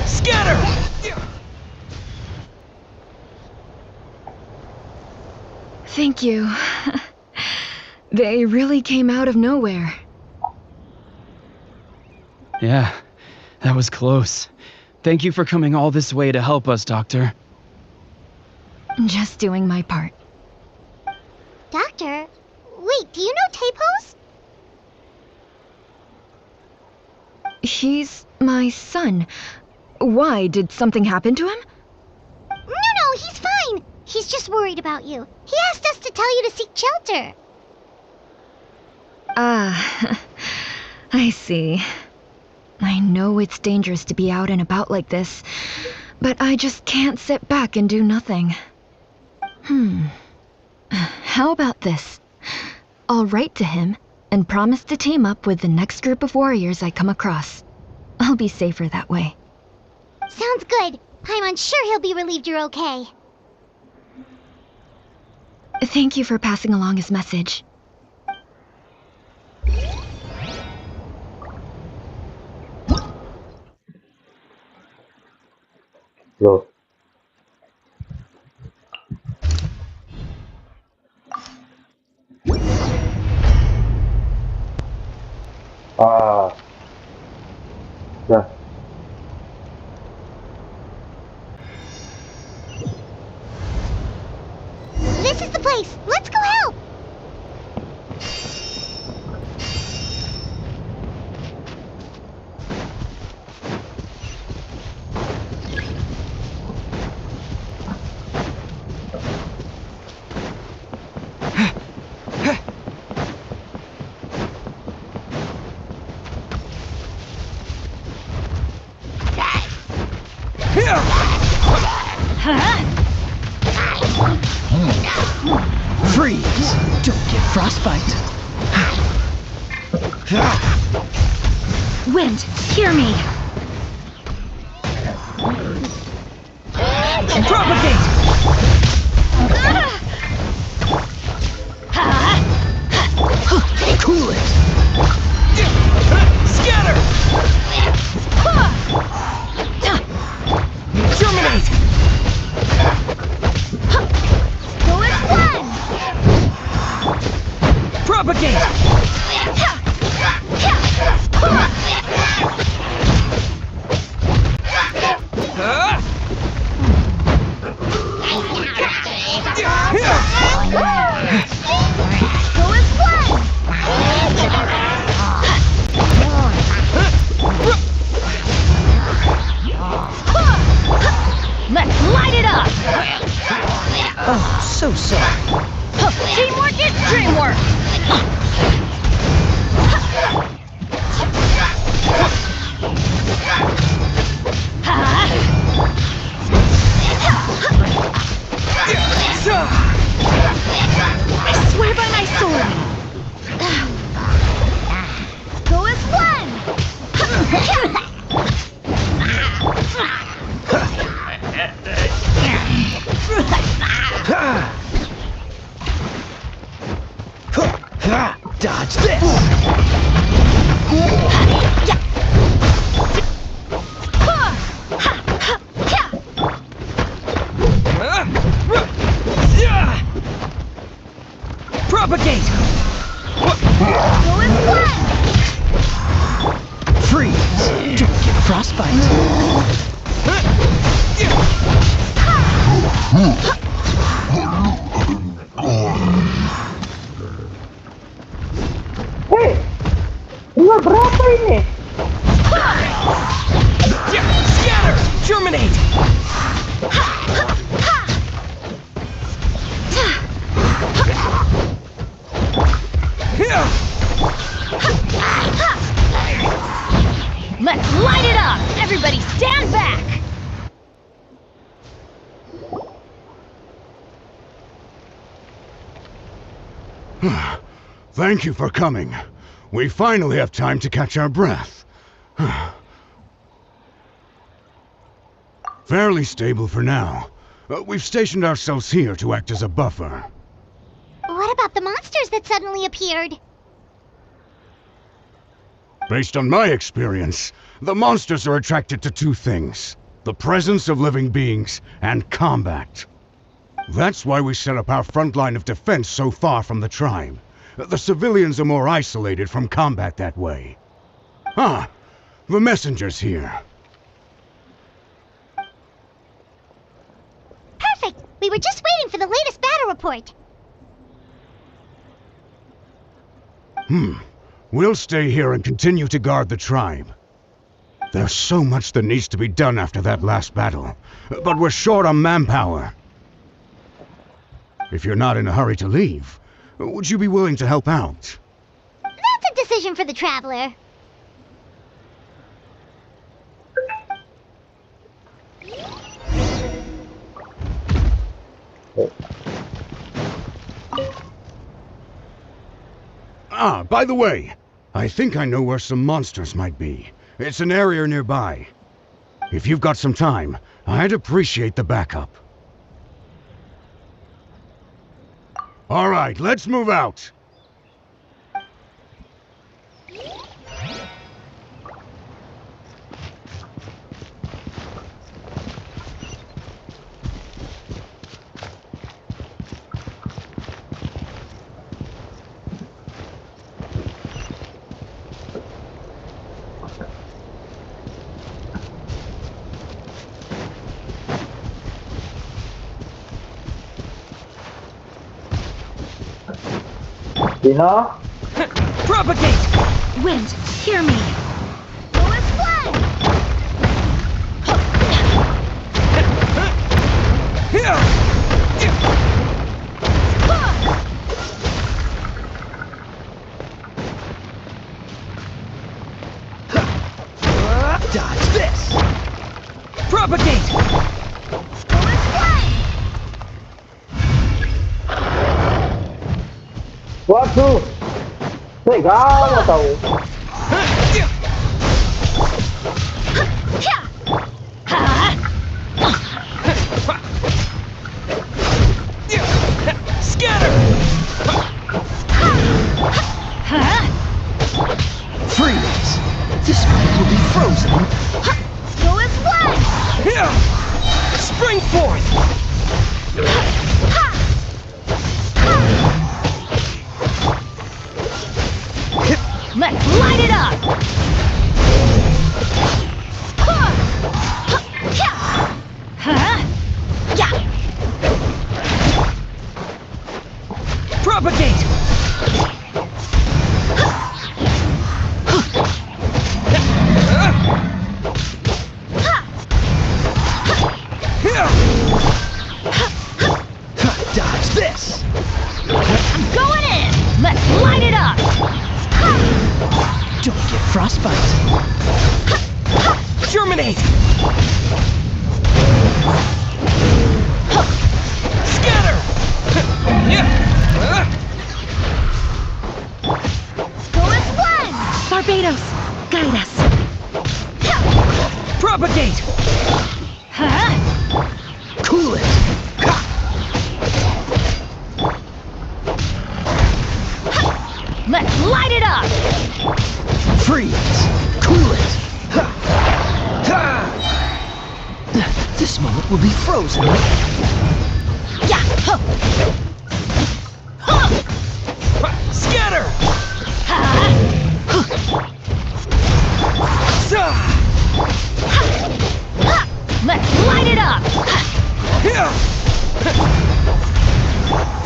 Scatter! Thank you. They really came out of nowhere. Yeah, that was close. Thank you for coming all this way to help us, Doctor. Just doing my part. Doctor? Wait, do you know Tapos? He's my son. Why? Did something happen to him? No, he's fine. He's just worried about you. He asked us to tell you to seek shelter. Ah, I see. I know it's dangerous to be out and about like this, but I just can't sit back and do nothing. How about this? I'll write to him and promise to team up with the next group of warriors I come across. I'll be safer that way. Sounds good. I'm sure he'll be relieved you're okay. Thank you for passing along his message. Loh. Dah. This is the place. Let's go help. Freeze! Don't get frostbite. Wind, hear me! Propagate! Cool it! Scatter! Germinate! Go as one! Propagate! Go as one! Let's light it up! Oh, so sorry. Teamwork is dreamwork! I swear by my sword! Go as one! Dodge this! Propagate! Go as one! Freeze! Don't get frostbite. Hei! Dua berapa ini? Scatter! Germinate! Let's light it up! Everybody stand back! Thank you for coming. We finally have time to catch our breath. Fairly stable for now. We've stationed ourselves here to act as a buffer. What about the monsters that suddenly appeared? Based on my experience, the monsters are attracted to two things: the presence of living beings and combat. That's why we set up our front line of defense so far from the tribe. The civilians are more isolated from combat that way. Ah, the messenger's here. Perfect! We were just waiting for the latest battle report. We'll stay here and continue to guard the tribe. There's so much that needs to be done after that last battle, but we're short on manpower. If you're not in a hurry to leave, would you be willing to help out? That's a decision for the traveler. Ah, by the way, I think I know where some monsters might be. It's an area nearby. If you've got some time, I'd appreciate the backup. All right, let's move out. Dino? Propagate! Wind, hear me. Dodge this! Propagate! Waduh! Gawat tau. Scatter! Freeze! This one will be frozen. Go as one! Spring forth! Let's light it up! Propagate! Dodge this! I'm going in! Let's light it up! Don't get frostbite! Germinate! Scatter! Go as one! Barbados, guide us. Propagate! Cool it! Let's light it up! Freeze! Cool it! This moment will be frozen. Scatter! Let's light it up!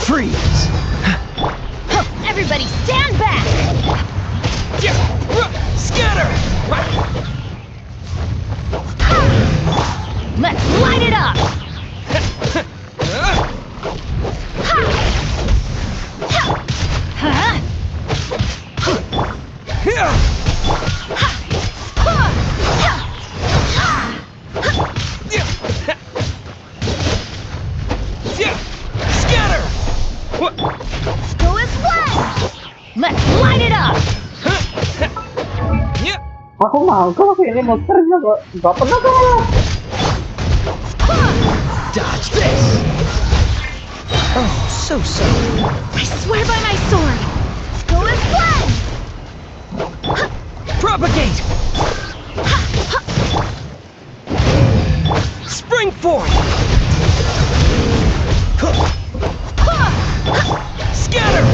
Freeze! Everybody stand back! Scatter! Let's light it up! Scatter! Go as one! Let's light it up! Aku mau kalau ini monsternya gak pernah kalah. Dodge this! Oh, so sorry. I swear by my sword. Go as one! Propagate! Spring forth! Scatter!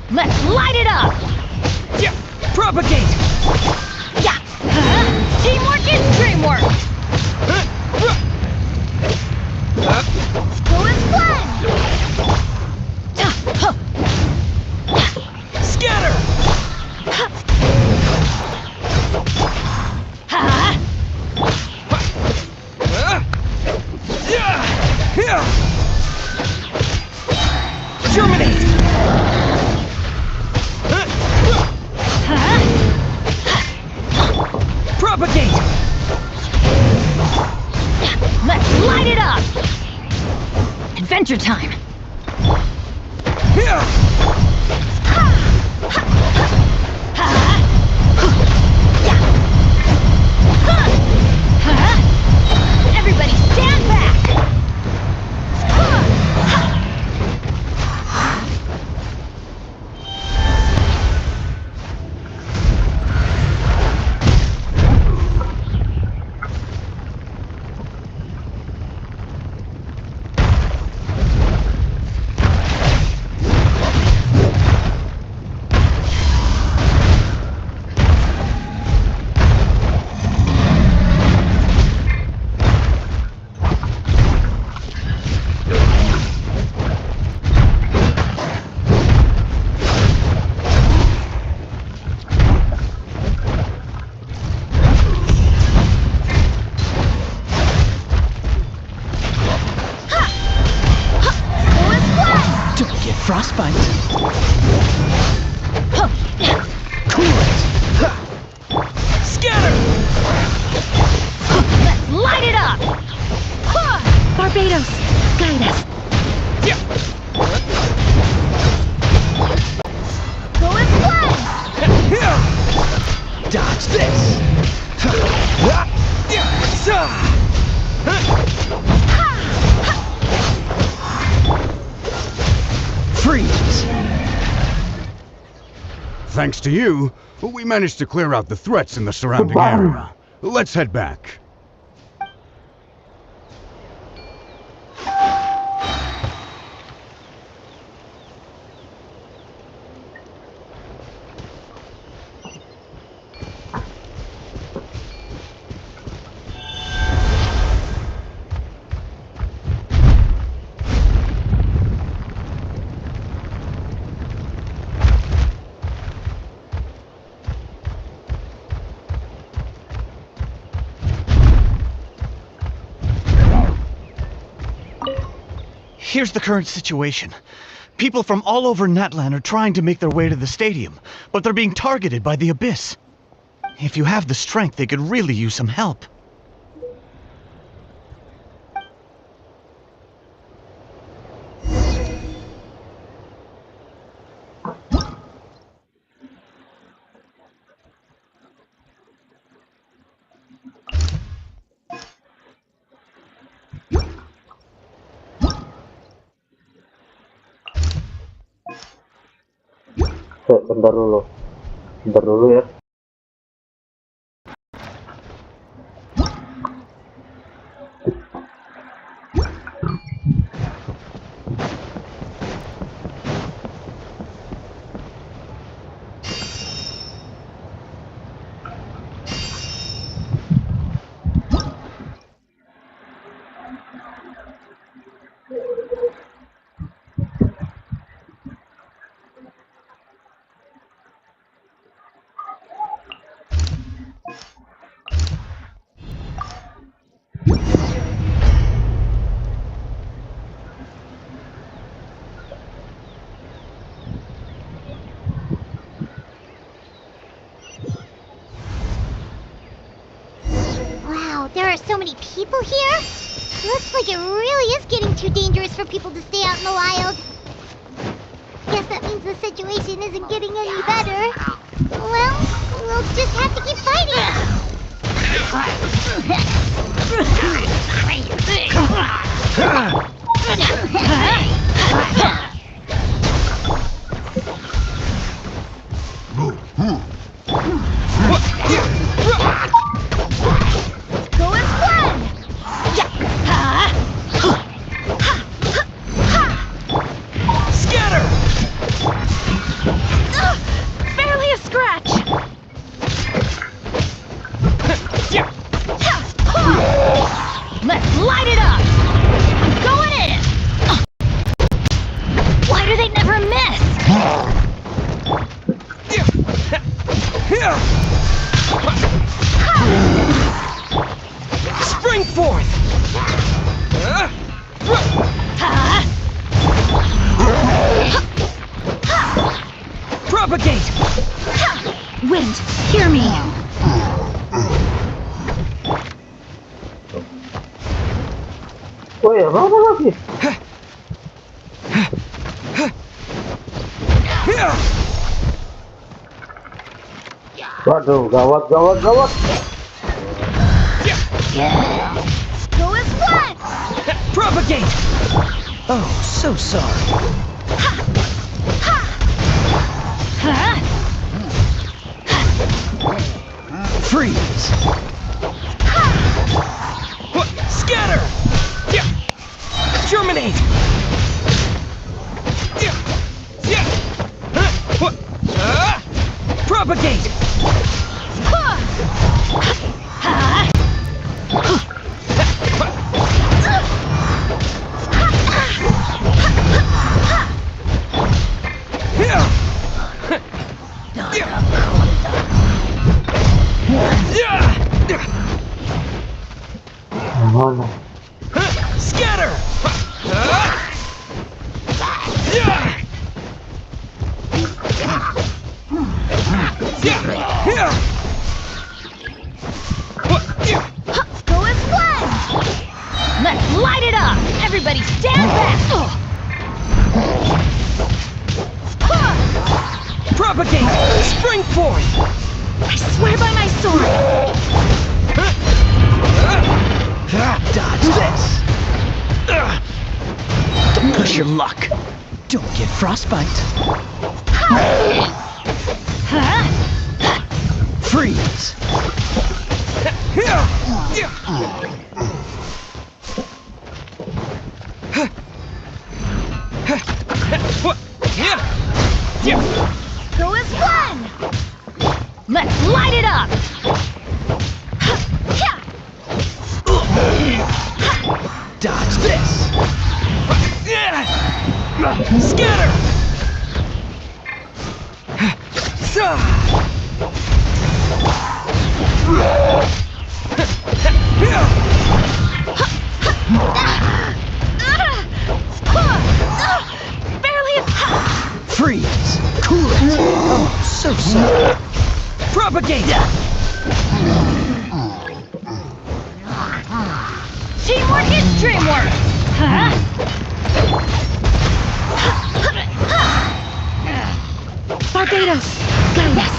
Let's light it up! Propagate! Teamwork is dreamwork! time. Everybody stand back! Frostbite. Cool it. Scatter! Let's light it up! Barbados, guide us. Go and play! Dodge this! Freeze! Thanks to you, we managed to clear out the threats in the surrounding area. Let's head back. Here's the current situation. People from all over Natlan are trying to make their way to the stadium, but they're being targeted by the Abyss. If you have the strength, they could really use some help. Bentar dulu ya. There are so many people here? Looks like it really is getting too dangerous for people to stay out in the wild. Guess that means the situation isn't getting any better. Well, we'll just have to keep fighting. Barely a scratch! Let's light it up! I'm going in! Why do they never miss? Spring forth! Propagate! Wind, hear me. Oh ya, apa lagi? Waduh, gawat. Go as one! Propagate! Oh, so sorry. Freeze! Scatter! Germinate! Propagate! Scatter! Go as one! Let's light it up! Everybody stand back! Propagate! Spring forth! I swear by my sword! Dodge this! Don't push your luck. Don't get frostbite. Freeze! Go as one! Let's light it up! Dodge this! Scatter! Barely. Freeze! Cool it! Oh, so sorry. Propagate! Teamwork is dreamwork! Barbados! Guide us!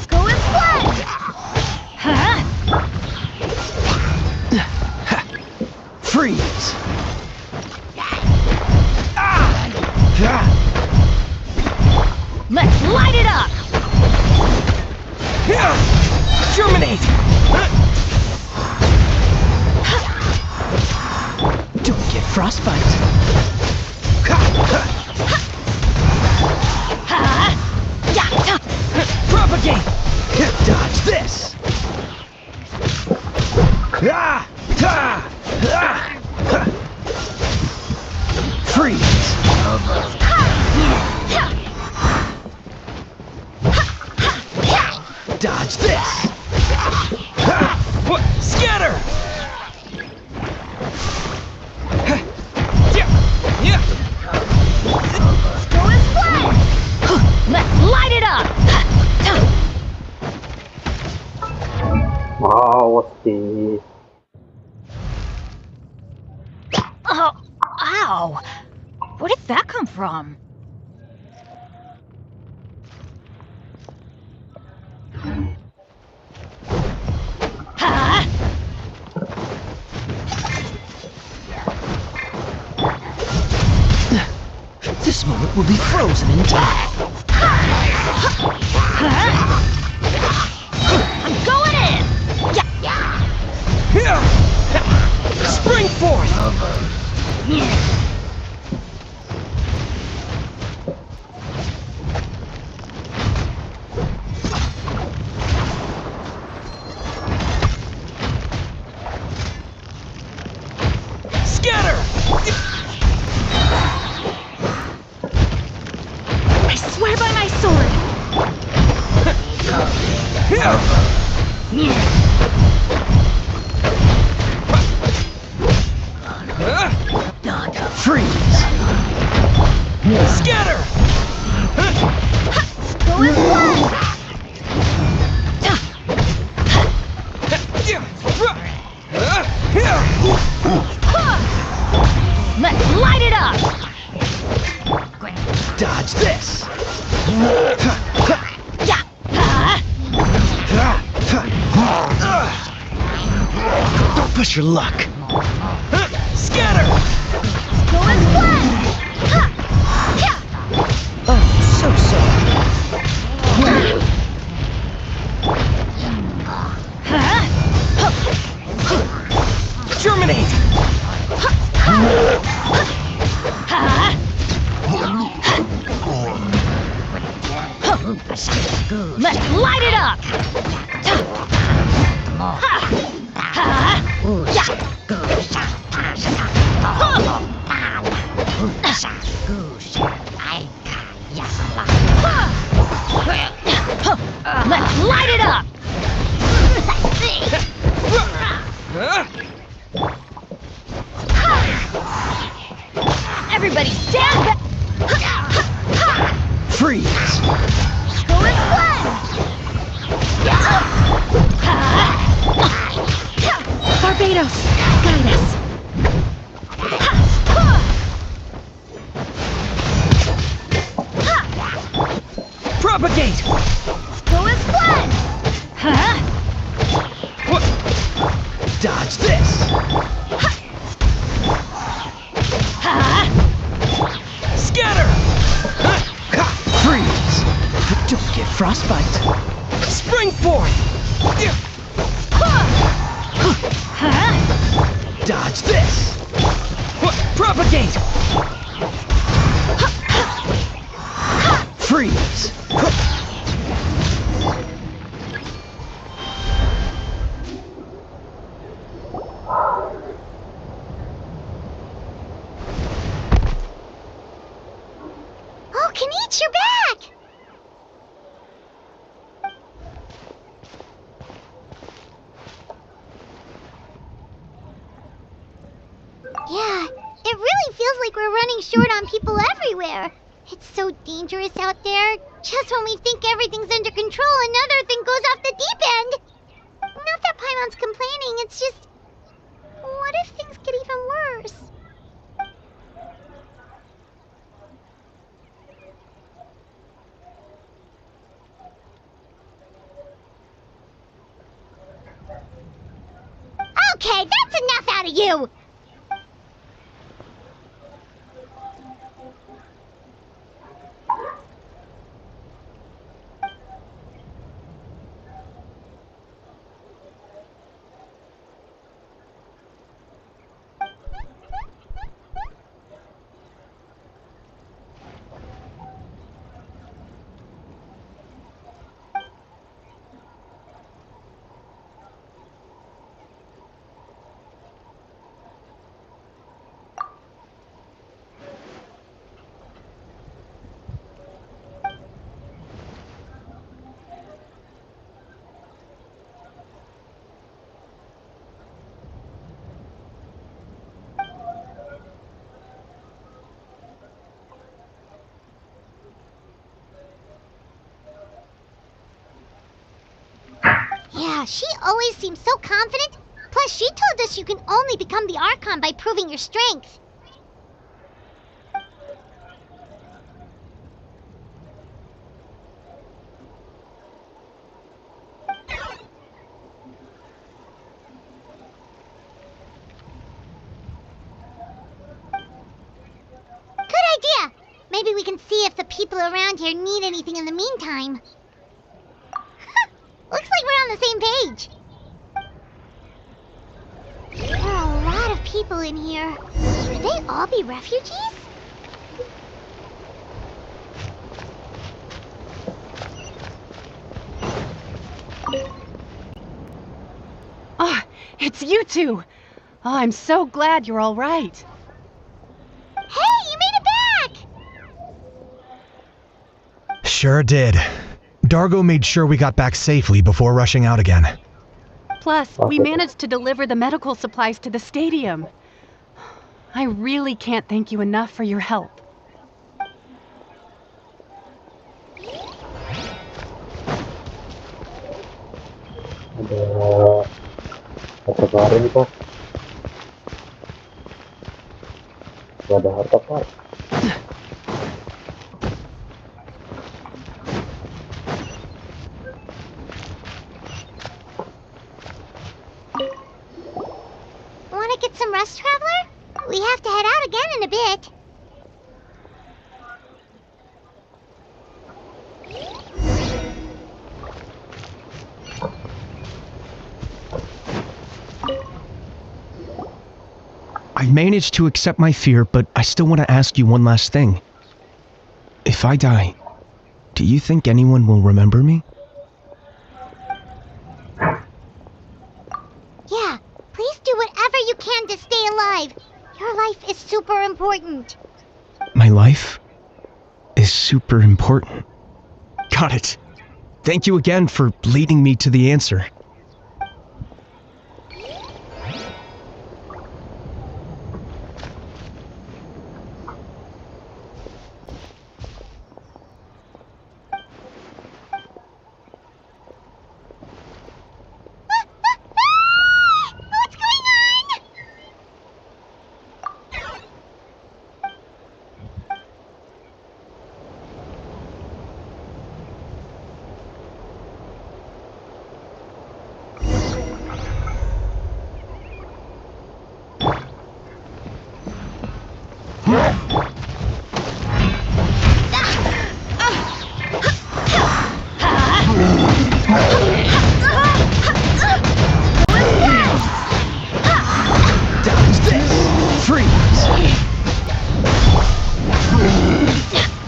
Go as one! Freeze! Let's light it up! Germinate! Don't get frostbite. Propagate! Dodge this! Freeze! Dodge this! Scatter! Go as one! Let's light it up! Wow, what's this? Oh, ow! Where did that come from? This moment will be frozen in time. I'm going in! Spring forth! Scatter! I swear by my sword! Freeze! Scatter! Go as one! Dodge this! Don't push your luck! Scatter! Going flat! Oh, so sorry. Germinate! Let's light it up! Let's light it up! Everybody stand back! Freeze! Going flat! Barbados, guide us. Propagate! Going flat! Dodge this! Scatter! Freeze! Don't get frostbite! Spring forth! Dodge this! Propagate! Freeze! Oh, Kenichi, you're back! Yeah, it really feels like we're running short on people everywhere. It's so dangerous out there. Just when we think everything's under control, another thing goes off the deep end. Not that Paimon's complaining, it's just... what if things get even worse? Okay, that's enough out of you! Yeah, she always seems so confident. Plus, she told us you can only become the Archon by proving your strength. Good idea! Maybe we can see if the people around here need anything in the meantime. Looks like we're on the same page. There are a lot of people in here. Could they all be refugees? Oh, it's you two! Oh, I'm so glad you're all right. Hey, you made it back! Sure did. Dargo made sure we got back safely before rushing out again. Plus, we managed to deliver the medical supplies to the stadium. I really can't thank you enough for your help. Ada harta baru nih, Pak. Gak ada harta, Pak. rest, Traveler? We have to head out again in a bit. I managed to accept my fear, but I still want to ask you one last thing. If I die, do you think anyone will remember me? Yeah, please do whatever you can to stay alive. Your life is super important. My life is super important. Got it. Thank you again for leading me to the answer.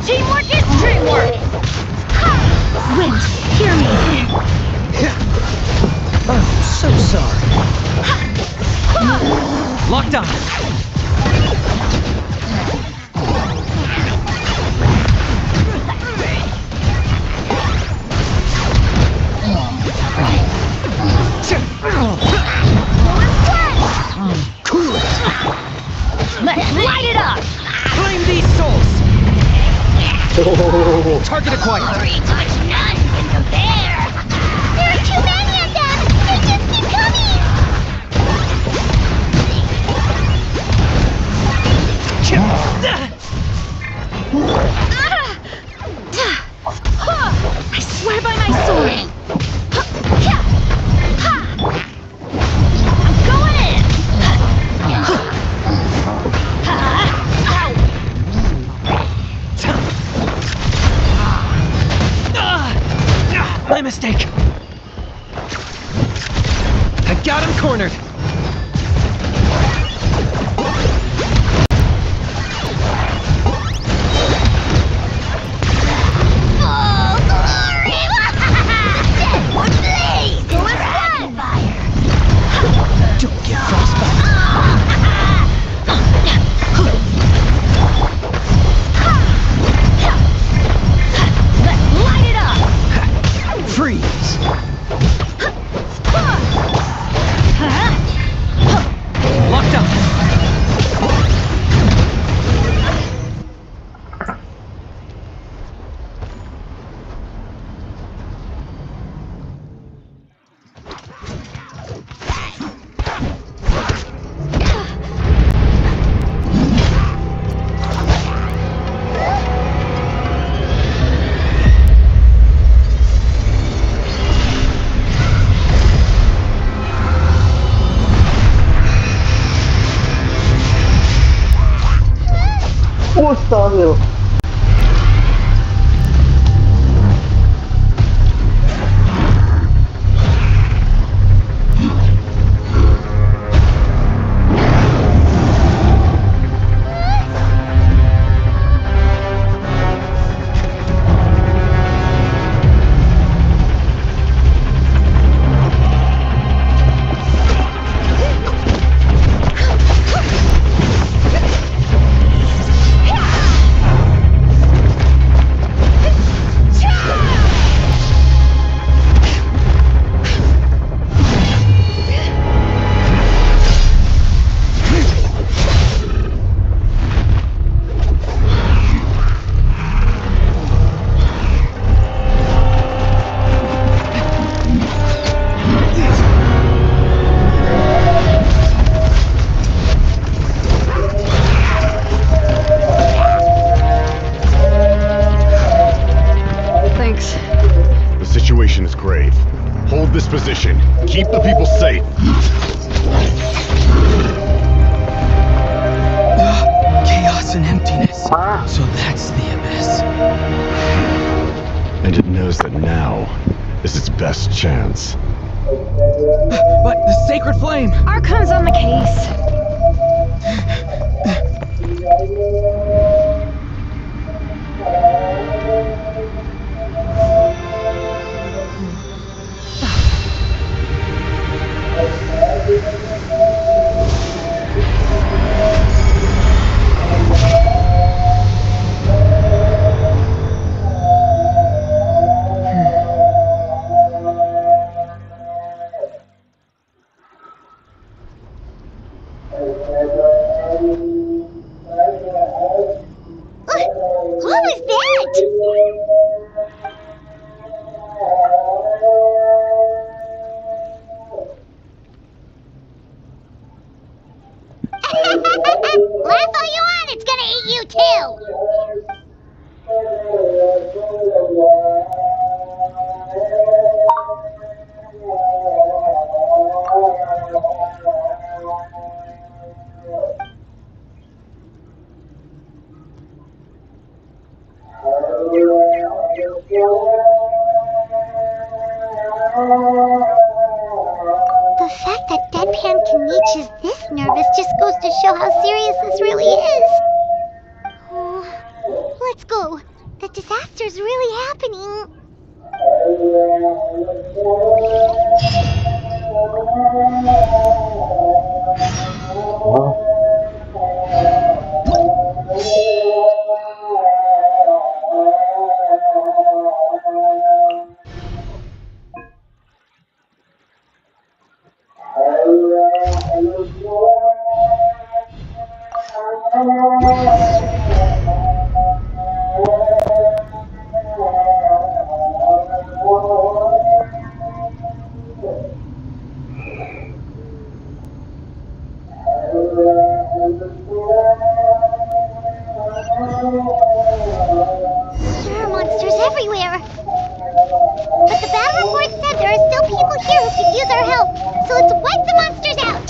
Teamwork is dreamwork! Wind, hear me! I'm so sorry. Locked on. Cool it! Let's light it up! Claim these souls! Target acquired. 3 times none can compare! There are too many of them! They just keep coming! I swear by my sword! I'm going in! My mistake. I got him cornered. Oh, glory! Please! Go and fire! Don't get frostbite. Let's light it up! Freeze. Locked up. Mustahil. Thanks. The situation is grave. Hold this position. Keep the people safe. So that's the abyss. And it knows that now is its best chance. But the sacred flame! Archon's on the case. What was that? Laugh all you want, it's gonna eat you too! The fact that Deadpan Kaniche is this nervous just goes to show how serious this really is. Oh, let's go. The disaster's really happening. There are monsters everywhere. But the battle report said there are still people here who could use our help. So let's wipe the monsters out.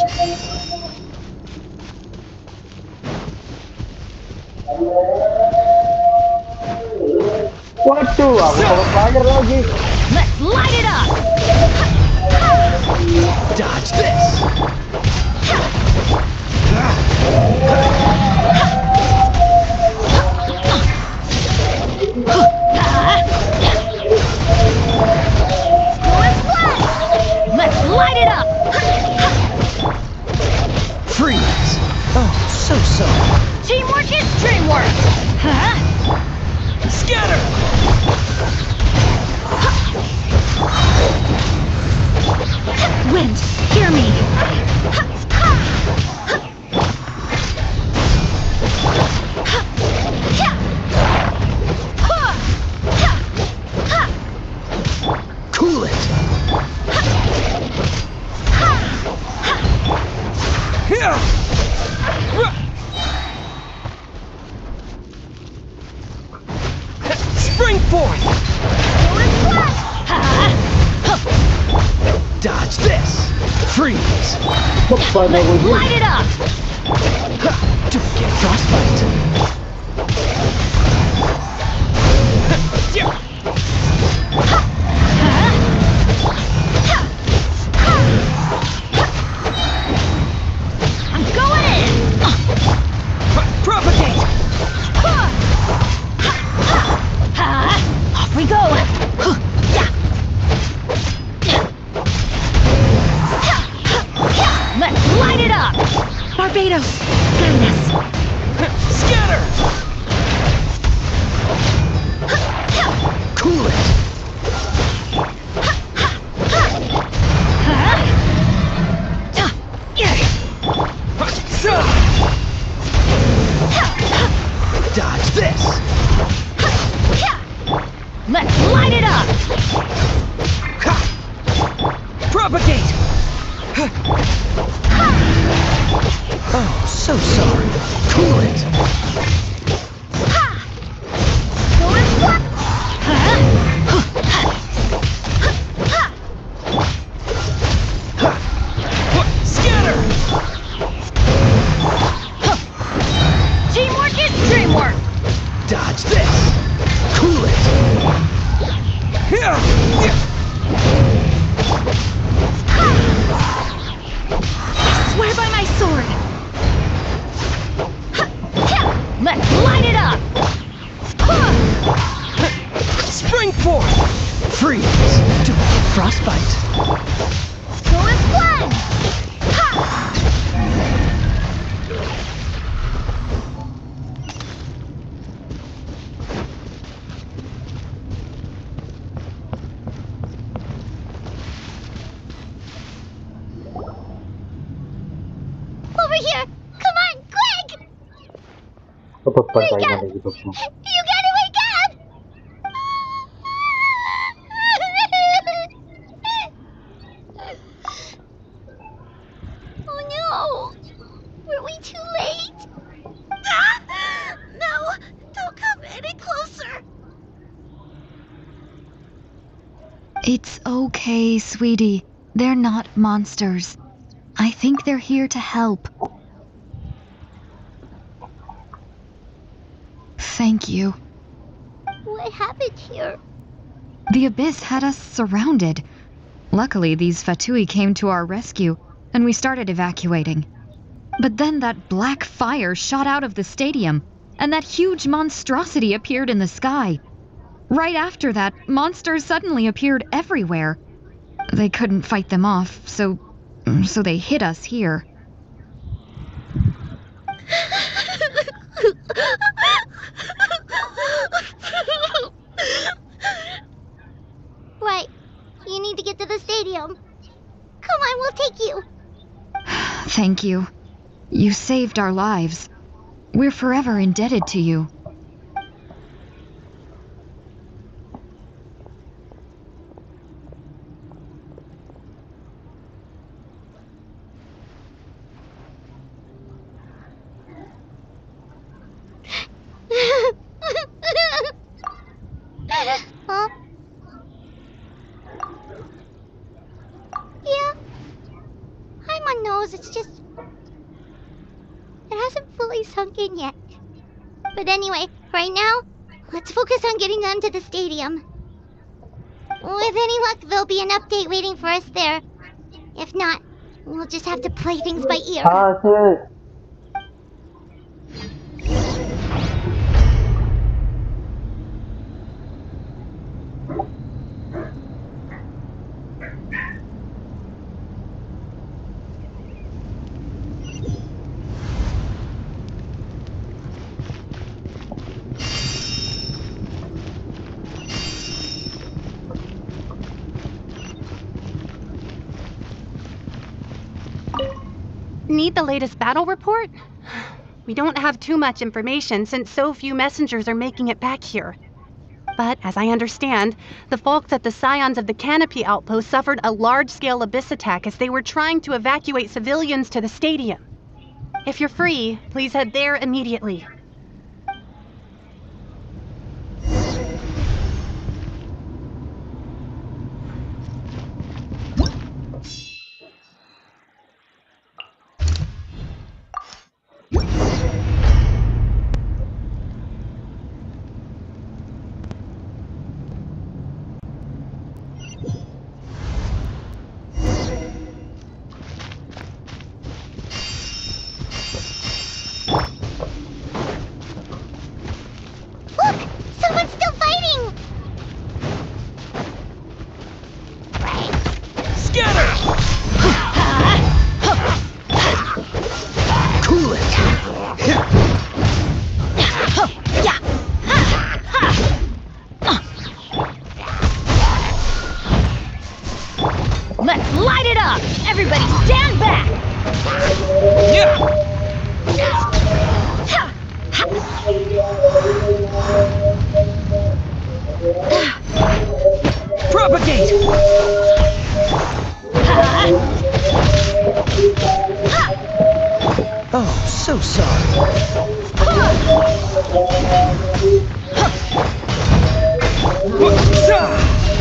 Waduh, aku kalau player lagi. Let's light it up! Dodge this! Let's light it up! Freeze! Oh, so. Teamwork is dreamwork! Huh? Scatter! Wind, hear me! Cool it! Spring forth! Dodge this! Freeze! Light it up! Don't get frostbite! I'm going in! Propagate! Off we go! Let's light it up! Barbados, guide us! Scatter! Cool it! Dodge this! Let's light it up! Freeze! Frostbite. Go as planned! Over here! Come on, quick! Apa persaingan Wake up! di hidupmu? You gotta wake up! Oh no! Were we too late? No! Don't come any closer! It's okay, sweetie. They're not monsters. I think they're here to help. Thank you. What happened here? The abyss had us surrounded. Luckily, these Fatui came to our rescue, and we started evacuating. But then that black fire shot out of the stadium, and that huge monstrosity appeared in the sky. Right after that, monsters suddenly appeared everywhere. They couldn't fight them off, so they hit us here. Right. You need to get to the stadium. Come on, we'll take you. Thank you. You saved our lives. We're forever indebted to you. Huh? Yeah. Hi, my nose. It's just... It hasn't fully sunk in yet. But anyway, right now, let's focus on getting them to the stadium. With any luck, there'll be an update waiting for us there. If not, we'll just have to play things by ear. Hasil. Need the latest battle report? We don't have too much information since so few messengers are making it back here. But, as I understand, the folks at the Scions of the Canopy Outpost suffered a large-scale abyss attack as they were trying to evacuate civilians to the stadium. If you're free, please head there immediately. Look! Someone's still fighting! Scatter! Cool it! Let's light it up! Everybody stand back! Propagate! Oh, so sorry.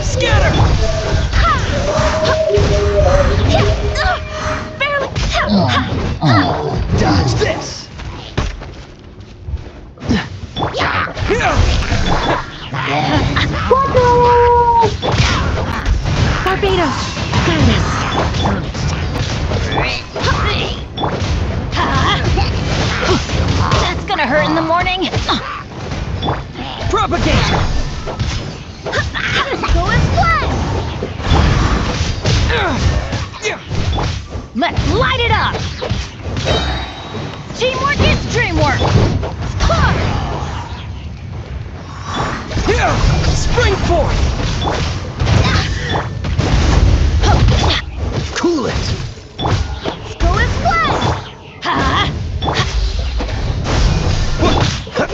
Scatter! Dodge this! Barbados! Got this! That's gonna hurt in the morning! Propagate! Go and fly! Spring forth! Cool it! Go as one!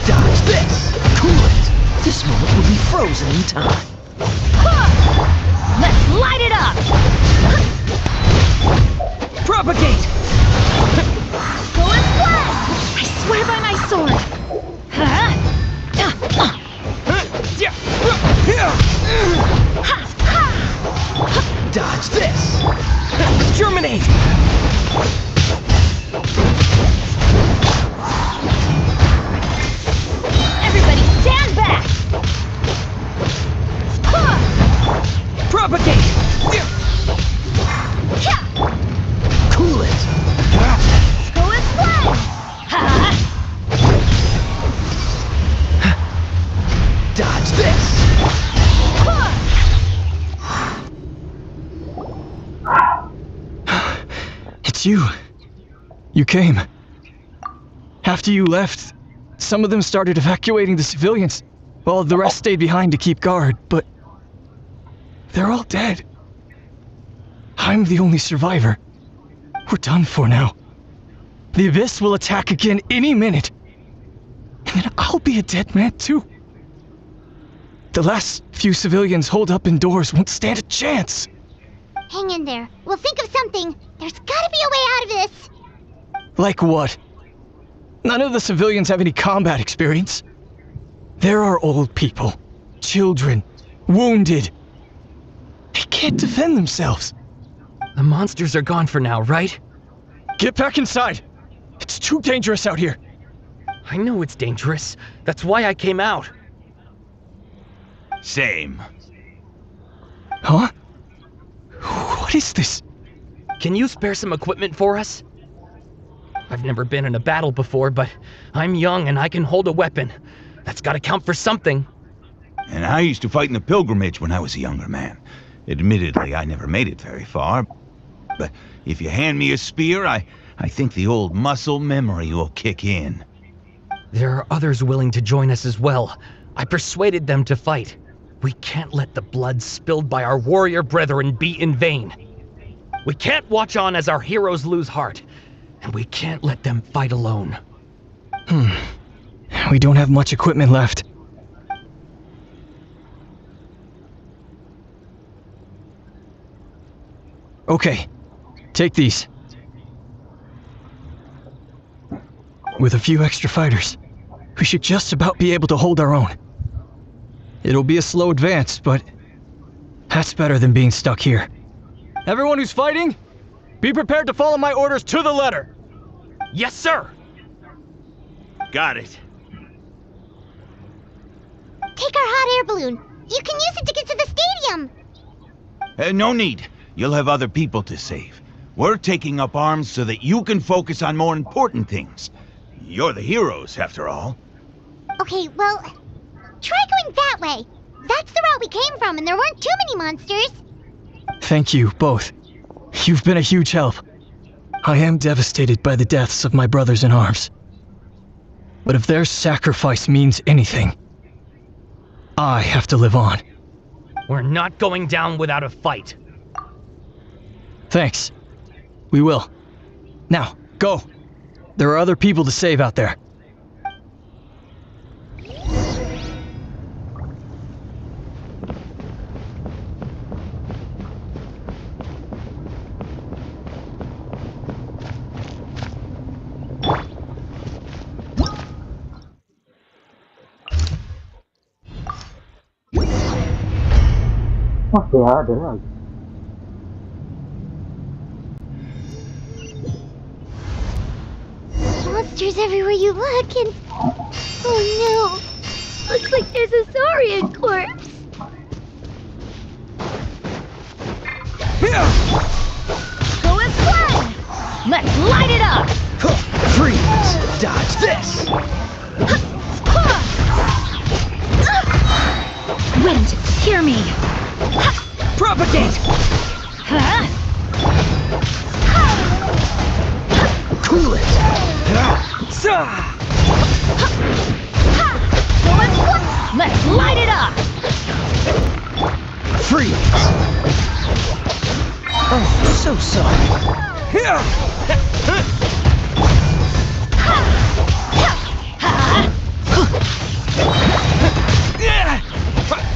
Dodge this! Cool it! This moment will be frozen in time. Let's light it up! Propagate! Go as one! I swear by my sword! Dodge this! Germinate! Everybody stand back! Propagate! Cool it! Go as one! Dodge this! It's you. You came. After you left, some of them started evacuating the civilians, while the rest stayed behind to keep guard, but they're all dead. I'm the only survivor. We're done for now. The Abyss will attack again any minute. And then I'll be a dead man too. The last few civilians holed up indoors won't stand a chance. Hang in there. We'll think of something. There's gotta be a way out of this. Like what? None of the civilians have any combat experience. There are old people, children, wounded. They can't defend themselves. The monsters are gone for now, right? Get back inside. It's too dangerous out here. I know it's dangerous. That's why I came out. Same. Huh? What is this? Can you spare some equipment for us? I've never been in a battle before, but I'm young and I can hold a weapon. That's gotta count for something. And I used to fight in the pilgrimage when I was a younger man. Admittedly, I never made it very far. But if you hand me a spear, I think the old muscle memory will kick in. There are others willing to join us as well. I persuaded them to fight. We can't let the blood spilled by our warrior brethren be in vain. We can't watch on as our heroes lose heart, and we can't let them fight alone. We don't have much equipment left. Okay, take these. With a few extra fighters, we should just about be able to hold our own. It'll be a slow advance, but that's better than being stuck here. Everyone who's fighting, be prepared to follow my orders to the letter. Yes, sir! Got it. Take our hot air balloon. You can use it to get to the stadium. No need. You'll have other people to save. We're taking up arms so that you can focus on more important things. You're the heroes, after all. Okay, well, try going that way. That's the route we came from, and there weren't too many monsters. Thank you, both. You've been a huge help. I am devastated by the deaths of my brothers in arms. But if their sacrifice means anything, I have to live on. We're not going down without a fight. Thanks. We will. Now, go. There are other people to save out there. Masih ada lagi. Monsters everywhere you look, and... Oh no! Looks like there's a saurian corpse! Go as one! Let's light it up! Freeze! Dodge this! Wind, hear me! Propagate! Cool it! Let's light it up! Freeze! Oh, so sorry.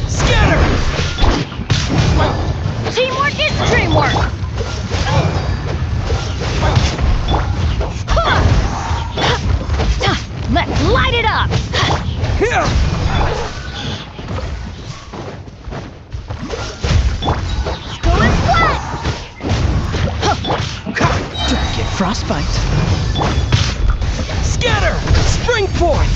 Scatter! Teamwork is dreamwork! Let's light it up! Going flat! Don't get frostbite. Scatter! Spring forth!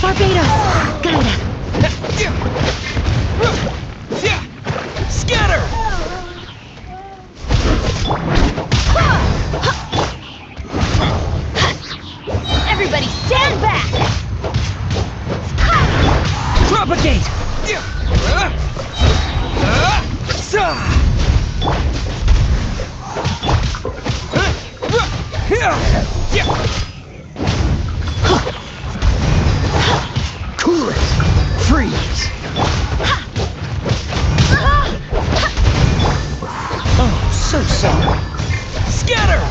Barbados! Guide us! Scatter! Everybody stand back! Propagate! Cool it! Freeze! Oh, so sorry. Scatter!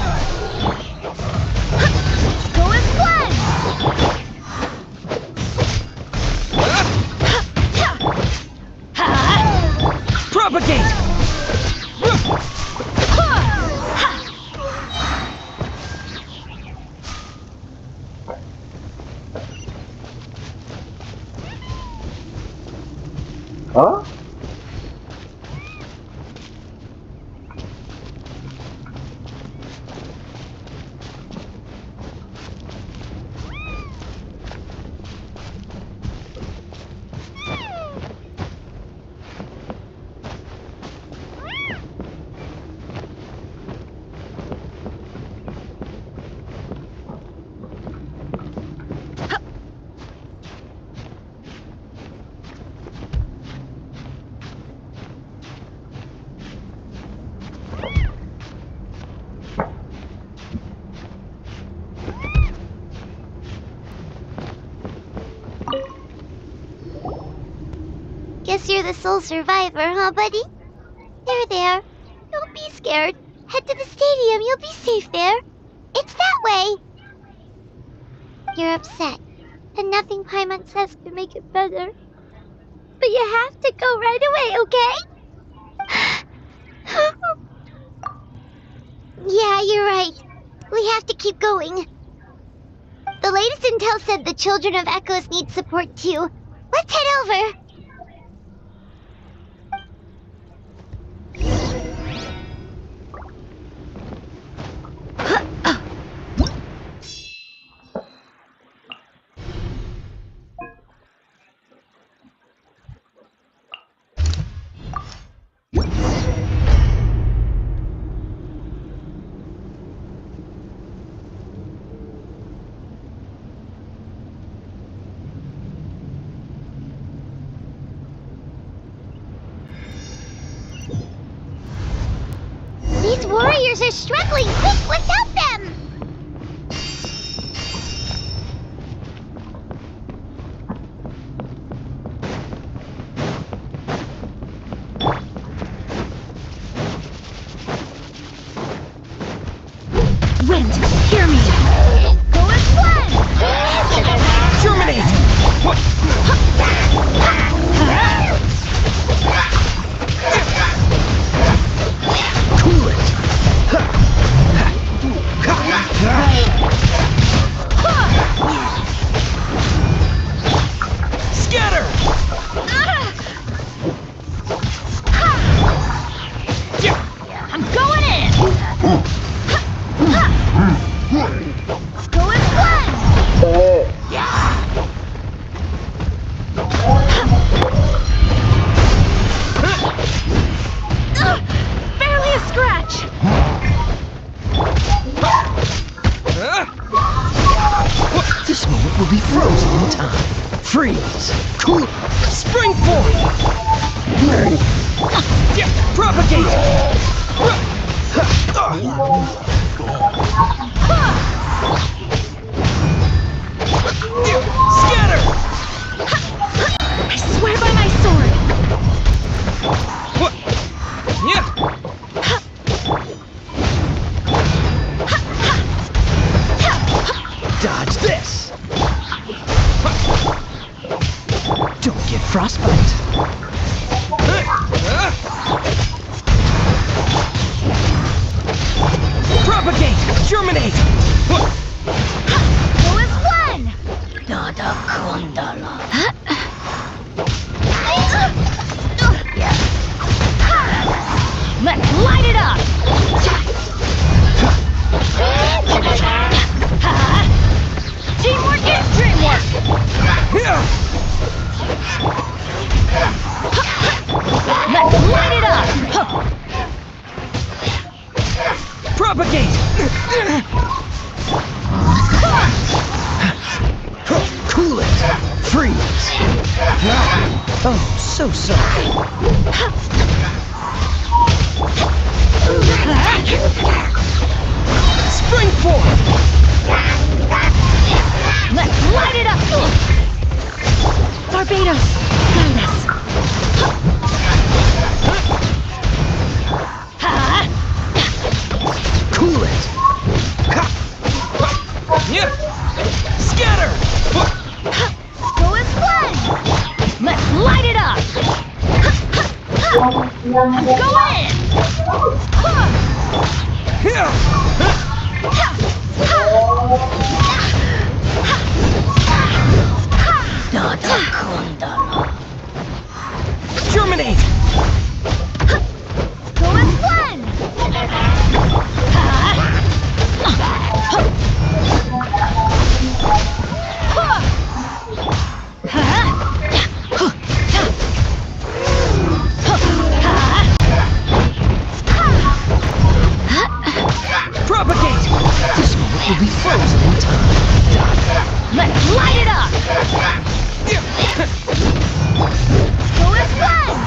Going flat! Propagate! Huh? Guess you're the sole survivor, huh, buddy? There. Don't be scared. Head to the stadium. You'll be safe there. It's that way. You're upset, and nothing Paimon says can make it better. But you have to go right away, okay? Yeah, you're right. We have to keep going. The latest intel said the Children of Echoes need support too. Let's head over. These warriors are struggling quick without them! Wind, hear me! Go as planned! Terminate! Cool it! Scatter! I'm going in! Go as planned! Propagate! Scatter! I swear by my sword! What? Yeah! Dodge this! Don't get frostbite. Propagate! Germinate! Go as one! Dada Kundala. Let's light it up! Teamwork is dreamwork! Let's light it up! Propagate! Cool it! Freeze! Oh, so sorry. Spring forth! Let's light it up! Barbados, guide us! Cool it! Yeah. Scatter! Go as one! Let's light it up! Go in! Dada Kundala. Germinate! Go as one! Propagate! This moment will be frozen in time. Let's light it up! Go as one!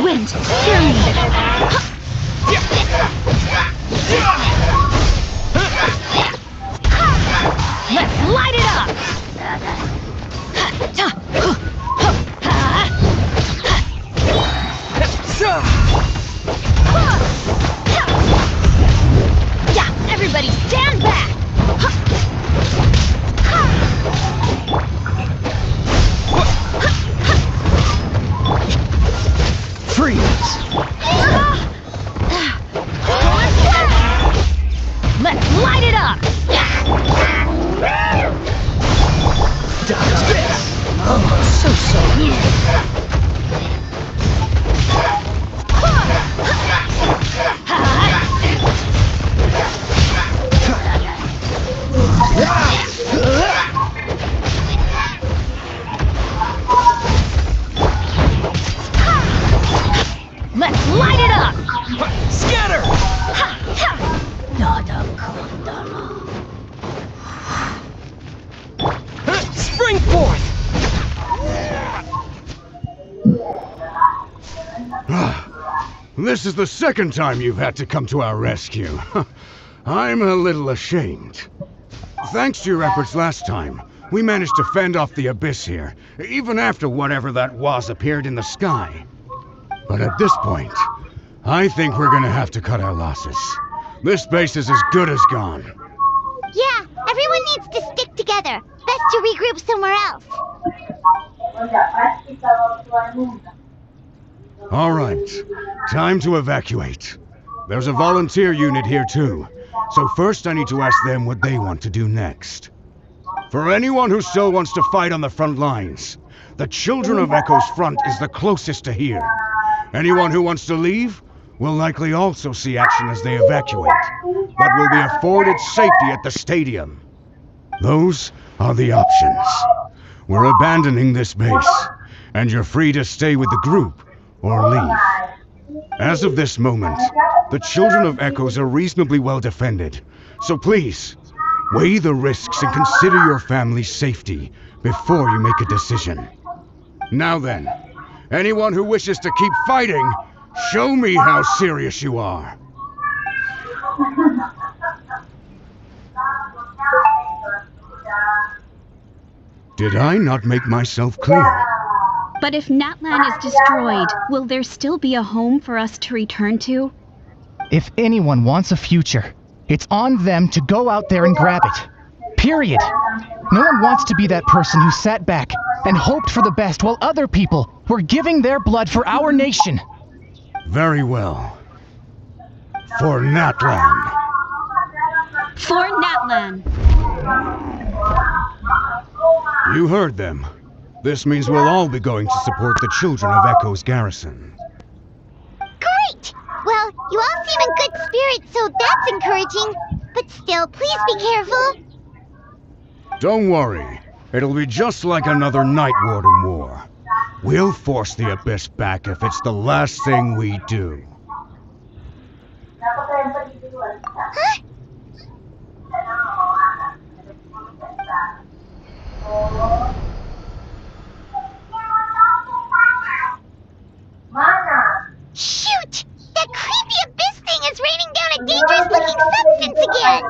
Wind, hear me! Let's light it up! Yeah, everybody stand back! Freeze! Let's light it up! Dodge this! Oh, so sorry. Let's light it up! Scatter! Dada Kundala. Spring forth! This is the second time you've had to come to our rescue. I'm a little ashamed. Thanks to your efforts last time, we managed to fend off the abyss here, even after whatever that was appeared in the sky. But at this point, I think we're gonna have to cut our losses. This base is as good as gone. Yeah, everyone needs to stick together. Best to regroup somewhere else. All right, time to evacuate. There's a volunteer unit here too, so first I need to ask them what they want to do next. For anyone who still wants to fight on the front lines, the Children of Echo's front is the closest to here. Anyone who wants to leave will likely also see action as they evacuate, but will be afforded safety at the stadium. Those are the options. We're abandoning this base, and you're free to stay with the group or leave. As of this moment, the children of Echoes are reasonably well defended. So please, weigh the risks and consider your family's safety before you make a decision. Now then, anyone who wishes to keep fighting, show me how serious you are. Did I not make myself clear? But if Natlan is destroyed, will there still be a home for us to return to? If anyone wants a future, it's on them to go out there and grab it. Period. No one wants to be that person who sat back and hoped for the best while other people were giving their blood for our nation. Very well. For Natlan. For Natlan. You heard them. This means we'll all be going to support the children of Echo's garrison. Great! Well, you all seem in good spirits, so that's encouraging. But still, please be careful. Don't worry. It'll be just like another Night Warden war. We'll force the Abyss back if it's the last thing we do. Huh? Shoot! That creepy abyss thing is raining down a dangerous-looking substance again!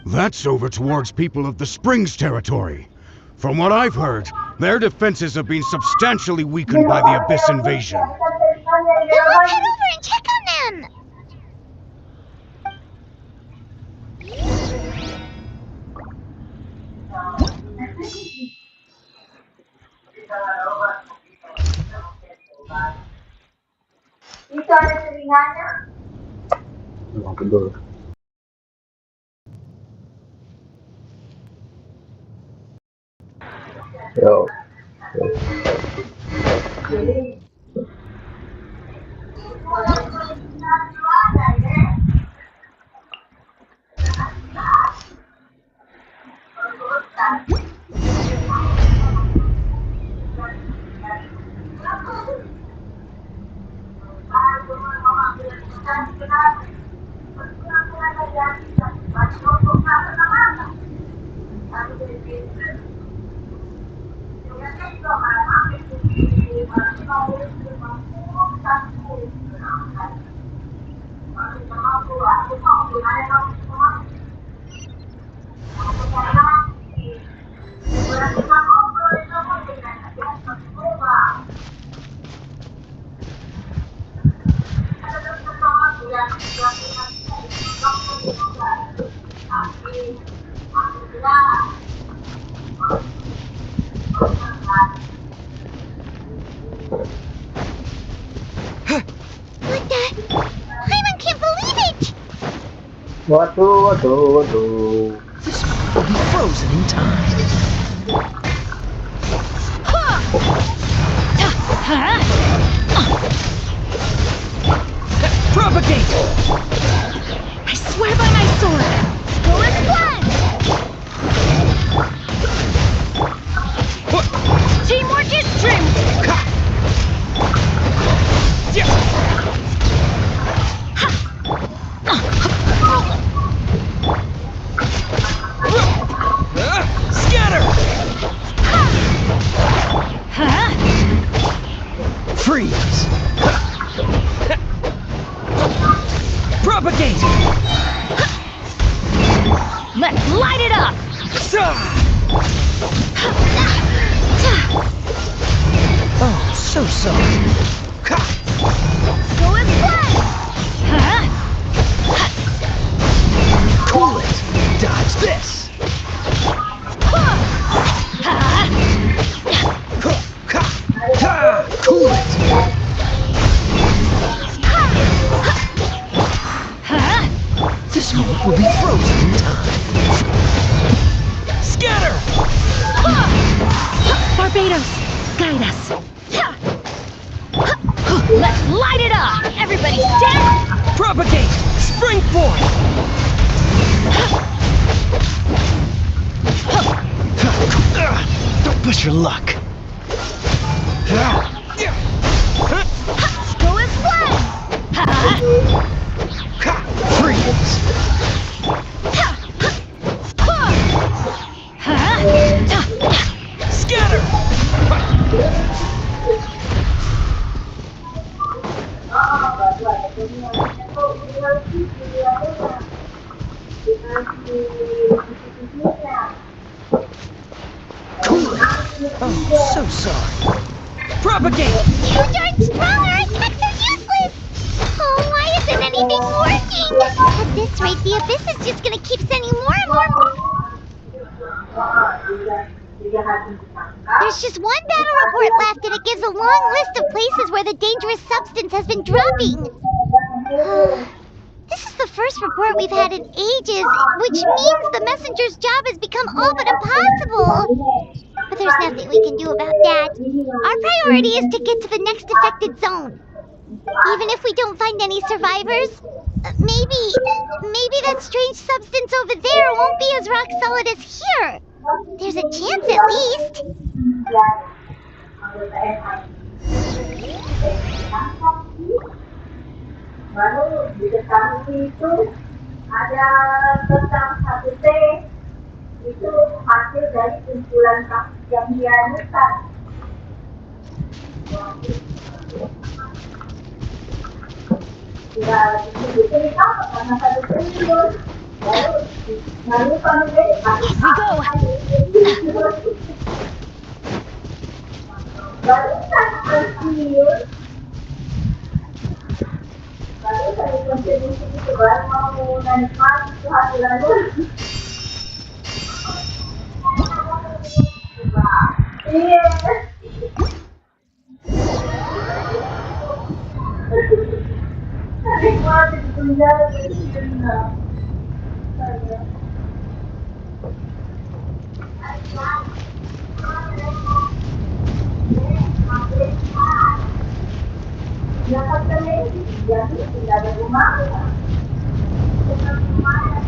That's over towards people of the Springs territory. From what I've heard, their defenses have been substantially weakened by the Abyss invasion. Then let's head over and check on them! Dito ada telinganya. Tidur. Yo. Waduh. This will be frozen in time. Propagate! I swear by my sword! Go as planned! Teamwork is strength! Scatter! Freeze! Propagate! Let's light it up! Oh, so sorry. Go as planned! Cool it! Dodge this! Cool it! This moment will be frozen in time. Scatter! Barbados, guide us. Let's light it up! Everybody stand! Propagate! Springboard! Don't push your luck. Go as planned! Oh, so sorry. Propagate! You darn stronger! Attacks are useless! Oh, why isn't anything working? At this rate, the Abyss is just gonna keep sending more and more... There's just one battle report left, and it gives a long list of places where the dangerous substance has been dropping. This is the first report we've had in ages, which means the messenger's job has become all but impossible. But there's nothing we can do about that. Our priority is to get to the next affected zone. Even if we don't find any survivors, maybe that strange substance over there won't be as rock solid as here. There's a chance at least. Baru di depan itu ada tentang satu T, itu hasil dari kumpulan yang dia nulis. Tidak cerita karena satu triliun baru panen baru triliun. Baru saya kontribusi itu baru mau menikmati itu hasilannya. Iya. Nikmati di penjara benar. Dapatkan ini, jadi tidak ada rumah. Bukan rumah.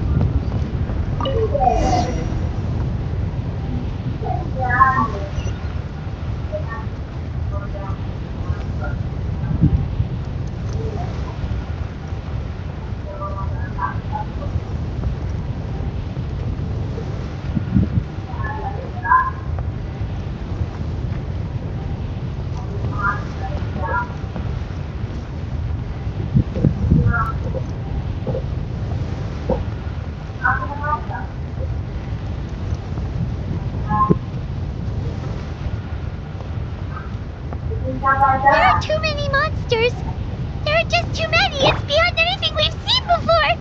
There are too many monsters. There are just too many. It's beyond anything we've seen before.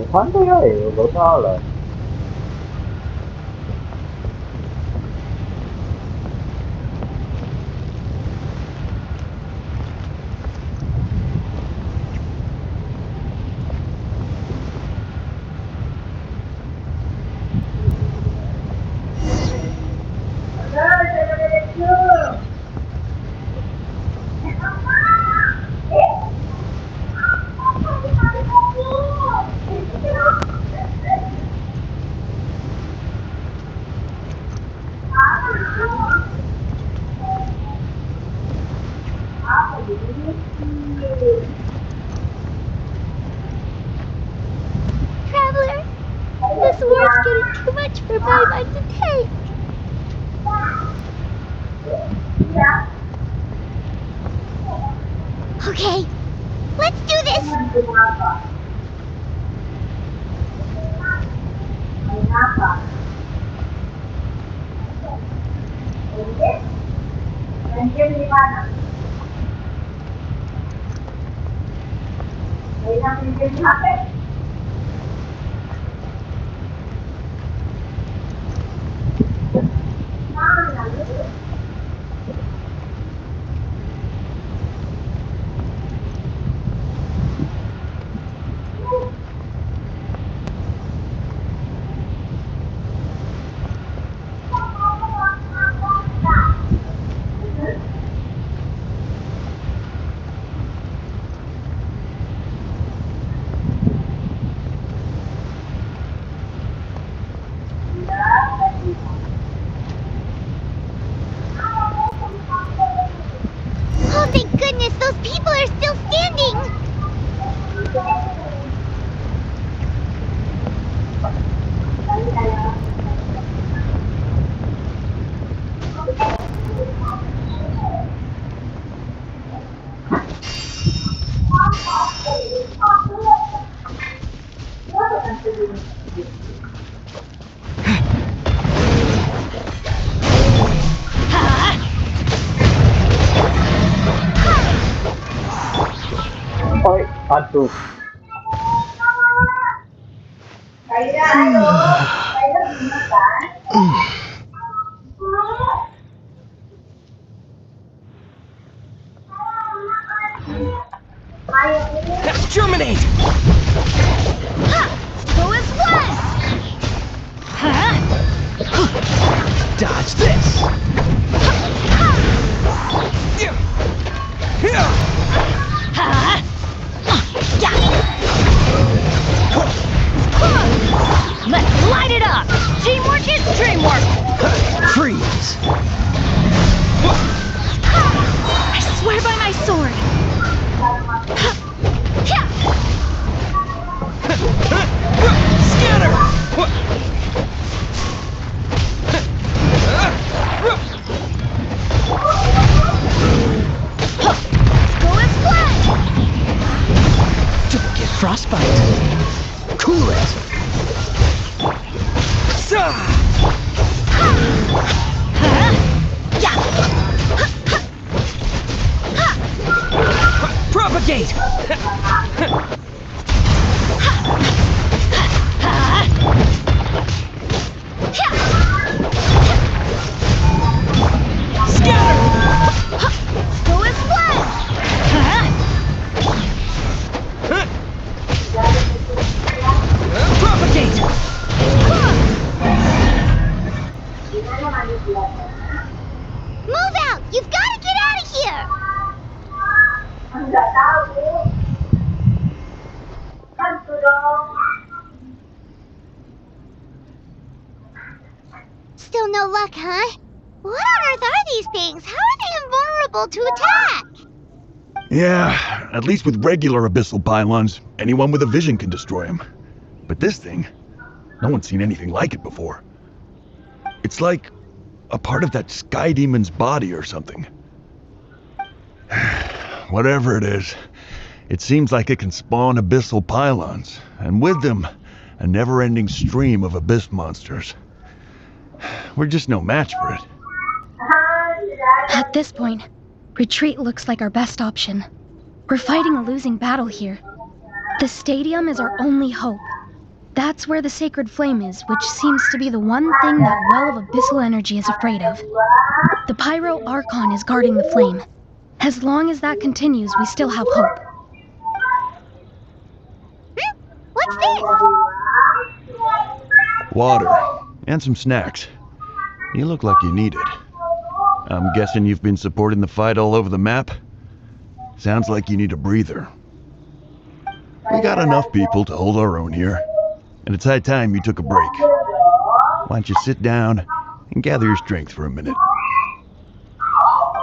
Santai aja, gak salah. much for bye-bye today. Okay, let's do this. Genshin di mana? Banyak Genshin di HP. Mana ini? Oh, thank goodness, those people are still standing! Oi, aduh. Germinate! Go as one! Dodge this! Let's light it up! Teamwork is dreamwork! Freeze! I swear by my sword! Scatter! Go as one! Don't get frostbite! Cool it! Propagate! Go as one! Propagate! Move out! You've got to get out of here! Enggak tahu. Bantu dong. Still no luck, huh? What on earth are these things? How are they invulnerable to attack? Yeah, at least with regular abyssal pylons, anyone with a vision can destroy them. But this thing, no one's seen anything like it before. It's like a part of that sky demon's body or something. Whatever it is, it seems like it can spawn abyssal pylons, and with them, a never-ending stream of abyss monsters. We're just no match for it. At this point, retreat looks like our best option. We're fighting a losing battle here. The stadium is our only hope. That's where the sacred flame is, which seems to be the one thing that well of abyssal energy is afraid of. The Pyro Archon is guarding the flame. As long as that continues, we still have hope. What's this? Water, and some snacks. You look like you need it. I'm guessing you've been supporting the fight all over the map? Sounds like you need a breather. We got enough people to hold our own here, and it's high time you took a break. Why don't you sit down and gather your strength for a minute?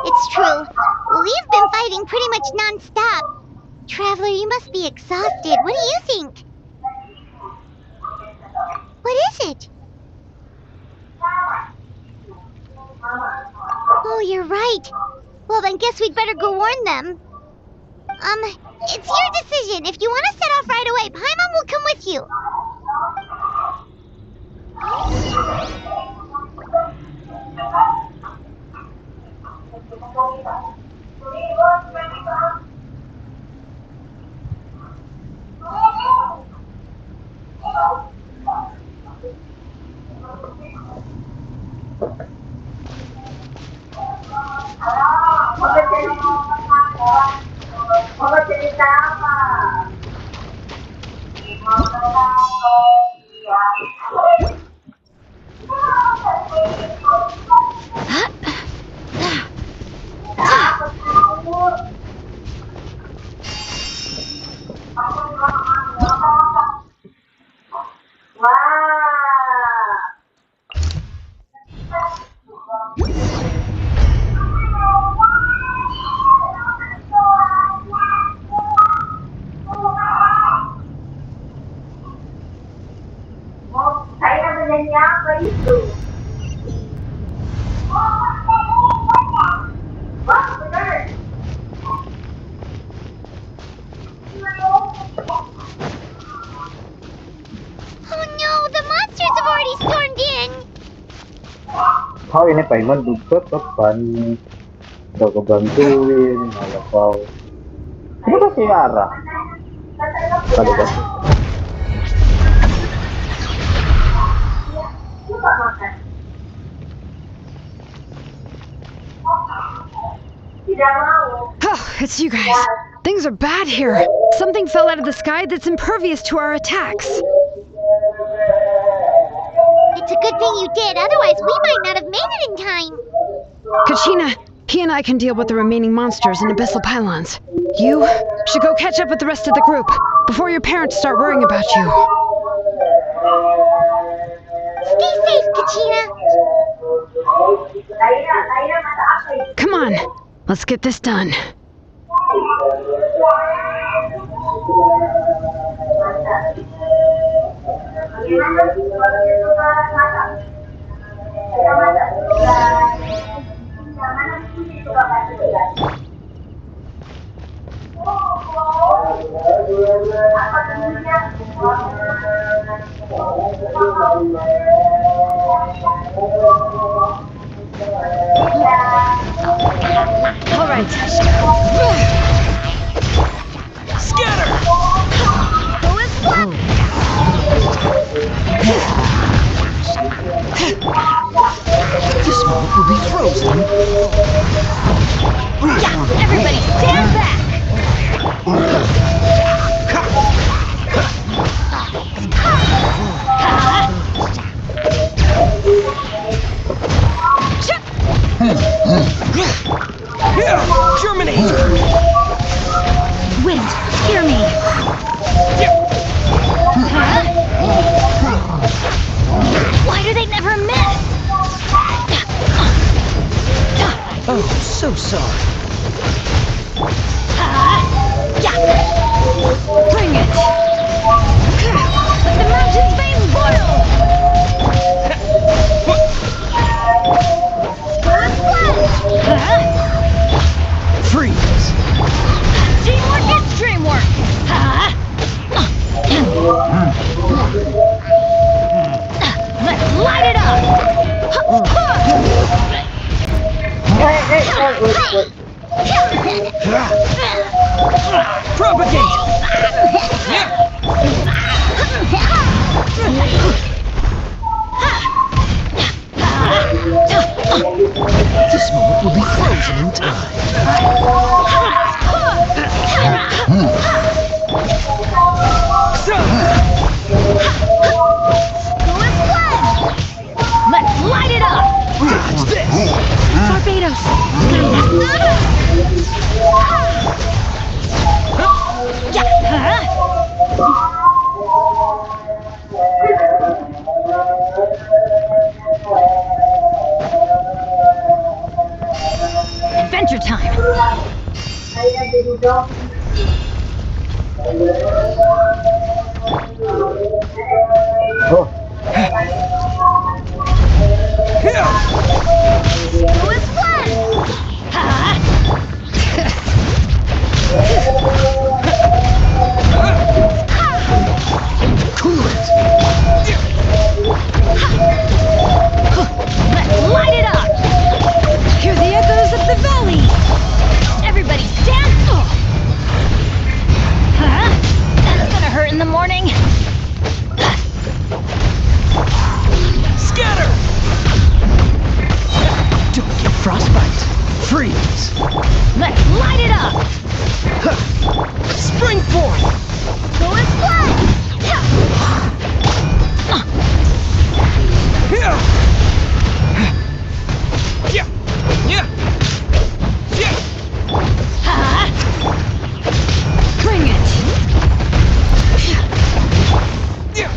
It's true. We've been fighting pretty much non-stop. Traveler, you must be exhausted. What do you think? What is it? Oh, you're right. Well, then guess we'd better go warn them. It's your decision. If you want to set off right away, Paimon will come with you. Mau cerita apa? Saya menyanyi apa itu? Wah, benar. Oh no, the monsters have already stormed in. Oh, ini Paimon juga depan. Udah kebantuin, malah kau. Ini kasih arah. Ada kan? Oh, it's you guys. Things are bad here. Something fell out of the sky that's impervious to our attacks. It's a good thing you did, otherwise we might not have made it in time. Kachina, he and I can deal with the remaining monsters and abyssal pylons. You should go catch up with the rest of the group before your parents start worrying about you. Stay safe, Kachina. Come on, let's get this done. All right. Scatter! Go as one! This moment will be frozen. Yeah, everybody stand back! Germinate! Wind, hear me! Why do they never miss? Oh, so sorry. Bring it! Let the mountain's veins boil! Freeze! Teamwork is dreamwork! Let's light it up! Propagate! This moment will be frozen in time. Let's light it up! Dodge this! Barbados! in the morning. Scatter! Don't get frostbite. Freeze! Let's light it up! Spring forth! Go and fly! Bring it!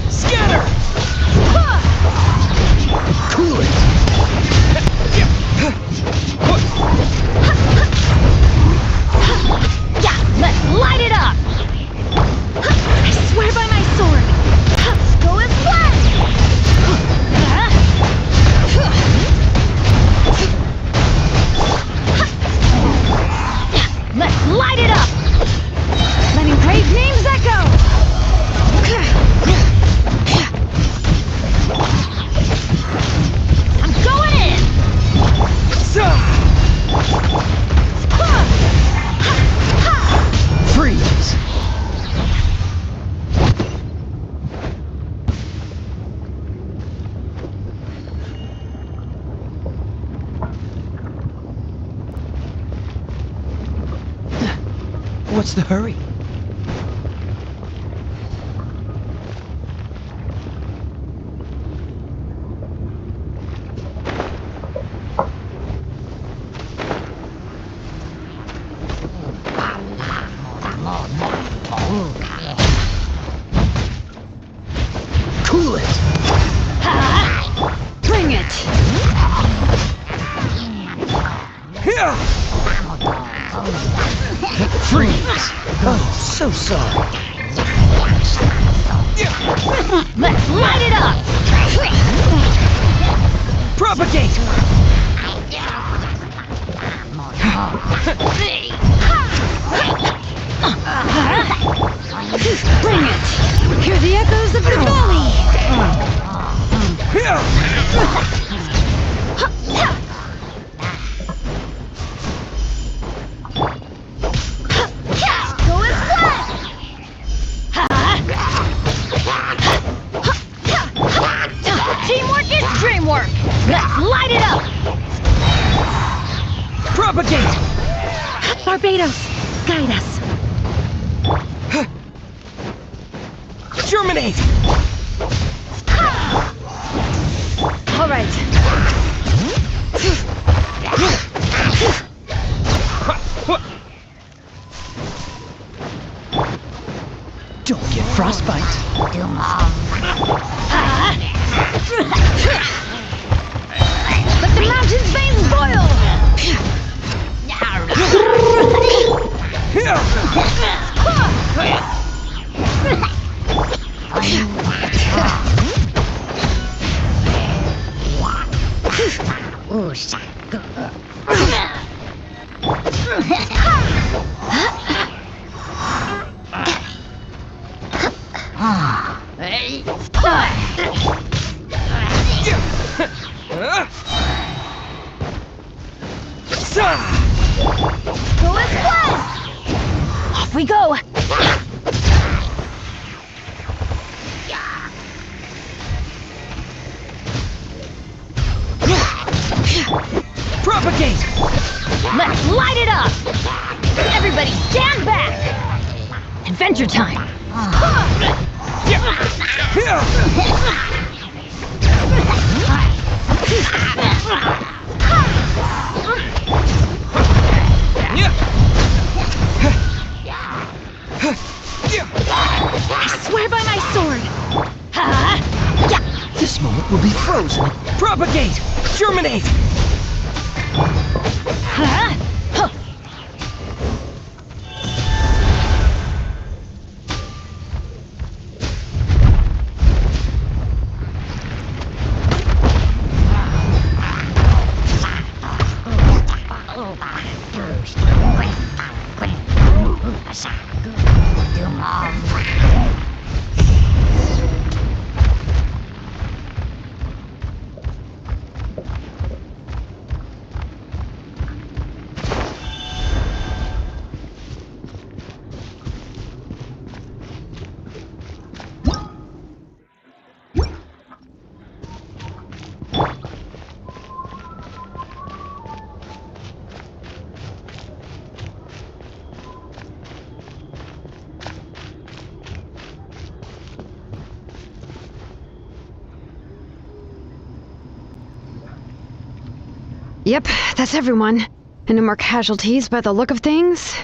Scatter! Cool it! Let's light it up! I swear by my sword! Go and fly! Let's light it up! Letting brave names echo! I'm going in! Freeze! What's the hurry? Cool it! Bring it! Freeze! Oh, so sorry. Let's light it up! Propagate! Bring it! Hear the echoes of the valley! Go and flash! Teamwork is dreamwork! Let's light it up! Propagate! Barbados, guide us. Germinate! All right. Don't get frostbite. Let the mountain's veins boil! Go and fly! Off we go! Propagate! Let's light it up! Everybody stand back! Adventure time! I swear by my sword! This moment will be frozen. Propagate! Germinate! Yep, that's everyone. And no more casualties by the look of things.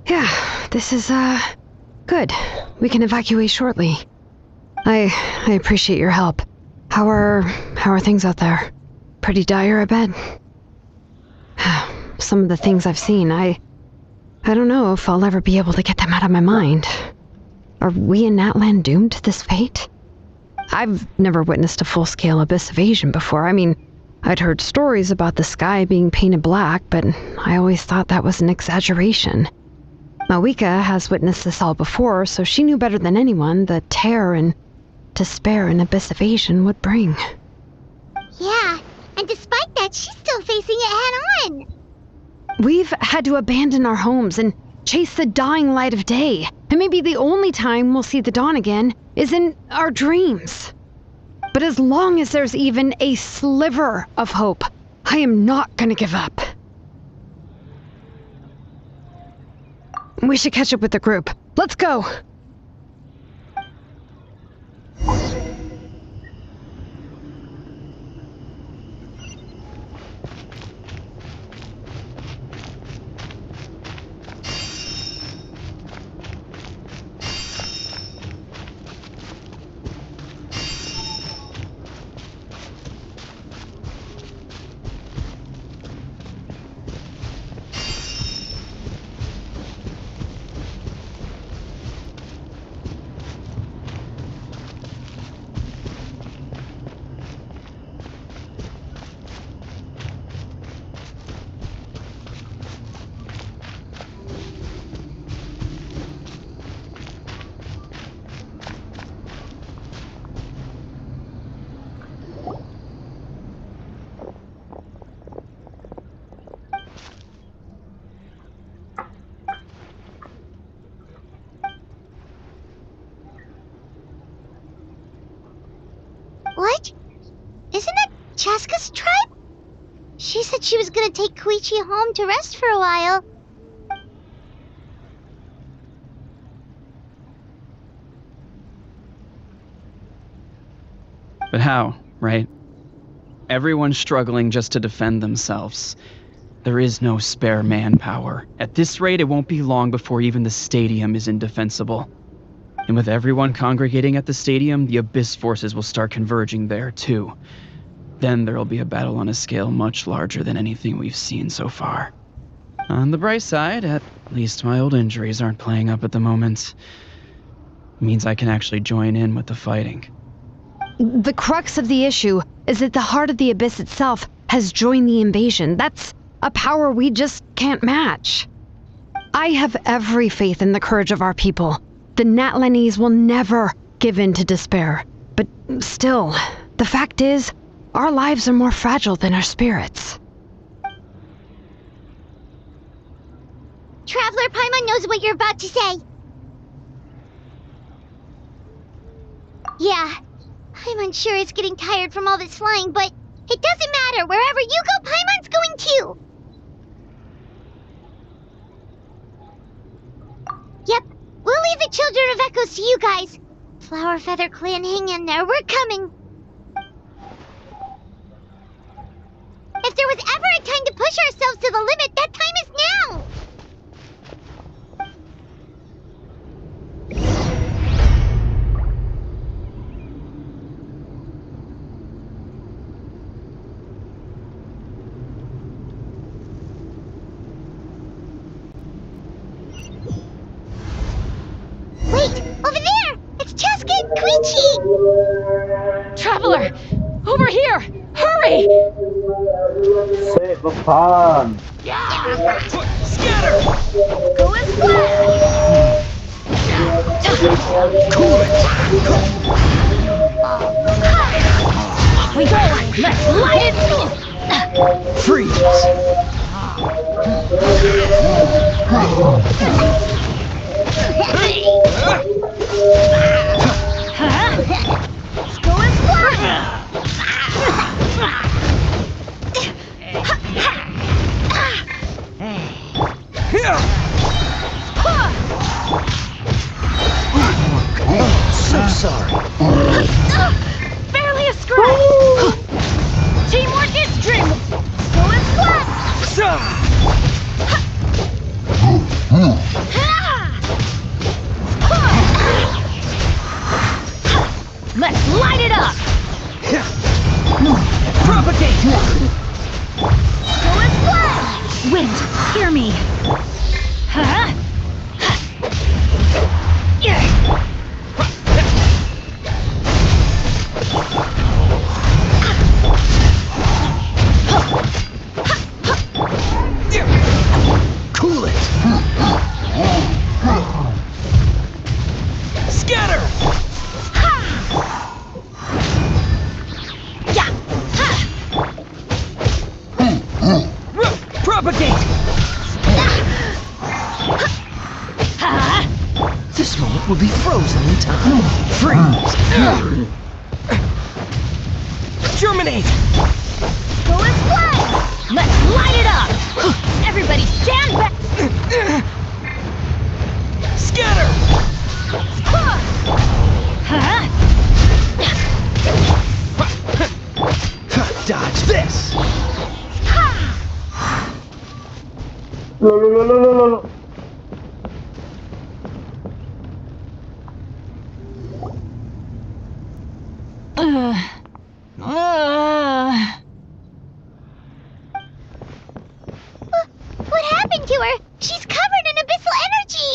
Yeah, this is, good. We can evacuate shortly. I appreciate your help. How are things out there? Pretty dire, I bet? Some of the things I've seen, I don't know if I'll ever be able to get them out of my mind. Are we in Natlan doomed to this fate? I've never witnessed a full-scale abyss invasion before. I mean, I'd heard stories about the sky being painted black, but I always thought that was an exaggeration. Mawika has witnessed this all before, so she knew better than anyone the terror and despair an abyss invasion would bring. Yeah, and despite that, she's still facing it head-on. We've had to abandon our homes and chase the dying light of day, and maybe the only time we'll see the dawn again is in our dreams. But as long as there's even a sliver of hope, I am not gonna give up. We should catch up with the group. Let's go! What? Isn't that Chaska's tribe? She said she was gonna take Koichi home to rest for a while. But how, right? Everyone's struggling just to defend themselves. There is no spare manpower. At this rate, it won't be long before even the stadium is indefensible. And with everyone congregating at the stadium, the Abyss forces will start converging there, too. Then there'll be a battle on a scale much larger than anything we've seen so far. On the bright side, at least my old injuries aren't playing up at the moment. It means I can actually join in with the fighting. The crux of the issue is that the heart of the Abyss itself has joined the invasion. That's a power we just can't match. I have every faith in the courage of our people. The Natlanese will never give in to despair. But still, the fact is, our lives are more fragile than our spirits. Traveler Paimon knows what you're about to say. Yeah, Paimon sure is getting tired from all this flying, but it doesn't matter. Wherever you go, Paimon's going too. Yep, we'll leave the Children of Echoes to you guys. Flower Feather Clan, hang in there. We're coming. If there was ever a time to push ourselves to the limit, that time is now! Wait! Over there! It's Chaska and Koichi! Traveler! Over here! Hurry! Save the pond! Scatter! Go and Cool it! Off we go! Let's light it! Freeze! Let's go and fly! So sorry. Barely a scratch! Teamwork is dreamable! Go and fly! Wind, hear me. Huh? Cool it! Scatter! Propagate! This moment will be frozen in time. Freeze! Germinate! Bullets fly! Let's light it up! Everybody stand back! Scatter! Dodge this! No. What happened to her? She's covered in abyssal energy!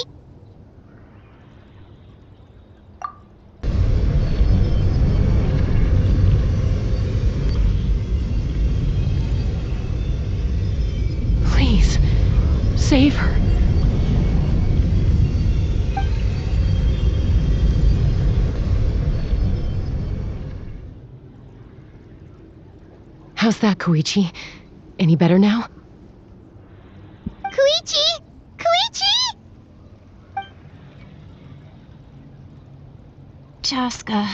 Please, save her. How's that, Koichi? Any better now? Koichi! Koichi! Chaska,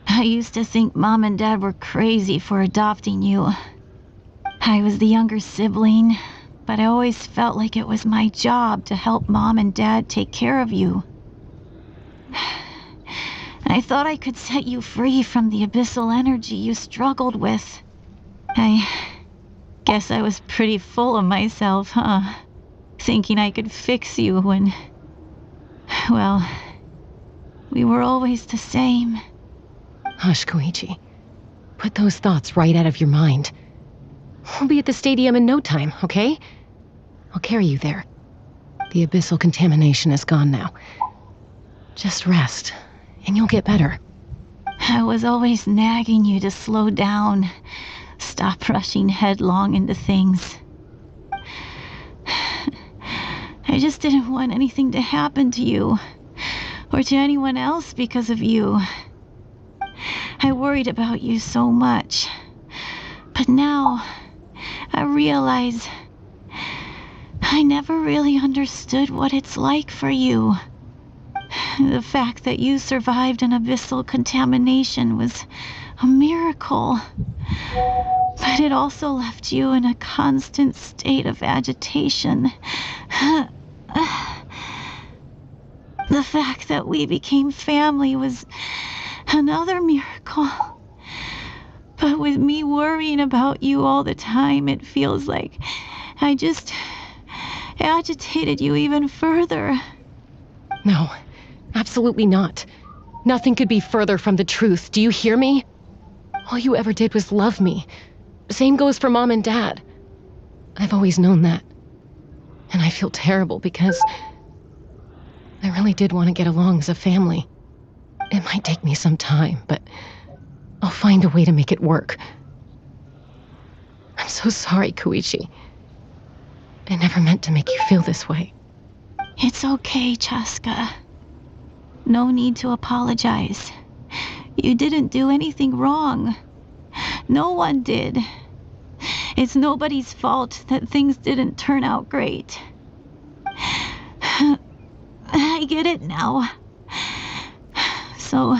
I used to think Mom and Dad were crazy for adopting you. I was the younger sibling, but I always felt like it was my job to help Mom and Dad take care of you. I thought I could set you free from the abyssal energy you struggled with. I guess I was pretty full of myself, huh? Thinking I could fix you when... well, we were always the same. Hush, Koichi. Put those thoughts right out of your mind. We'll be at the stadium in no time, okay? I'll carry you there. The abyssal contamination is gone now. Just rest, and you'll get better. I was always nagging you to slow down. Stop rushing headlong into things. I just didn't want anything to happen to you, or to anyone else because of you. I worried about you so much. But now, I realize I never really understood what it's like for you. The fact that you survived an abyssal contamination was a miracle. But it also left you in a constant state of agitation. The fact that we became family was another miracle. But with me worrying about you all the time, it feels like I just agitated you even further. No, absolutely not. Nothing could be further from the truth. Do you hear me? All you ever did was love me. Same goes for Mom and Dad. I've always known that. And I feel terrible because I really did want to get along as a family. It might take me some time, but I'll find a way to make it work. I'm so sorry, Koichi. I never meant to make you feel this way. It's okay, Chaska. No need to apologize. You didn't do anything wrong. No one did. It's nobody's fault that things didn't turn out great. I get it now. So,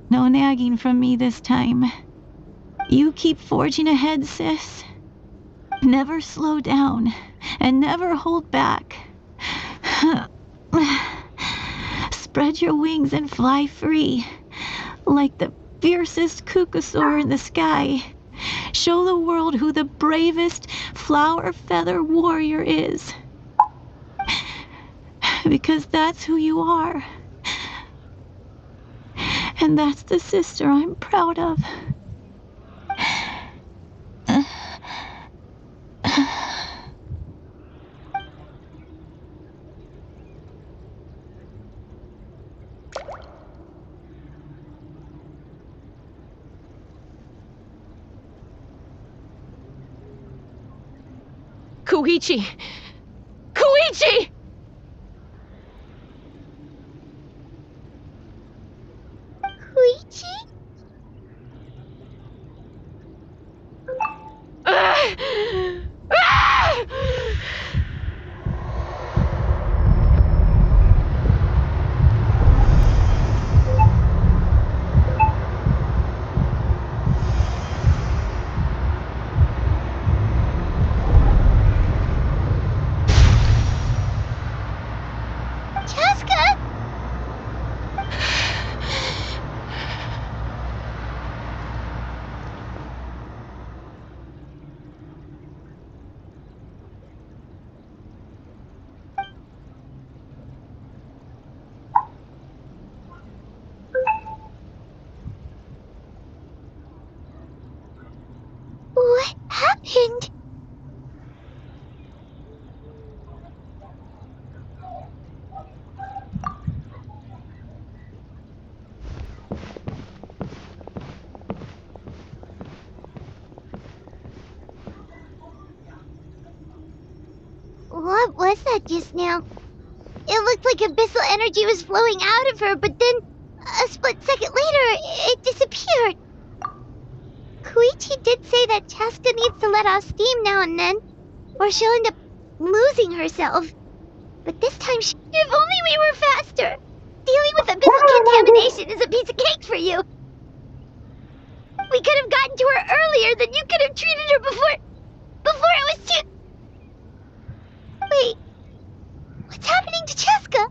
no nagging from me this time. You keep forging ahead, sis. Never slow down, and never hold back. Spread your wings and fly free, like the fiercest kukusaur in the sky. Show the world who the bravest flower feather warrior is. Because that's who you are. And that's the sister I'm proud of. Koichi! Koichi! Koichi? Chaska? What happened? What was that just now? It looked like abyssal energy was flowing out of her, but then, a split second later, it disappeared. Koichi did say that Chaska needs to let off steam now and then, or she'll end up losing herself. But this time, if only we were faster! Dealing with abyssal contamination is a piece of cake for you! We could have gotten to her earlier, then you could have treated her before it was too... Wait, what's happening to Chaska?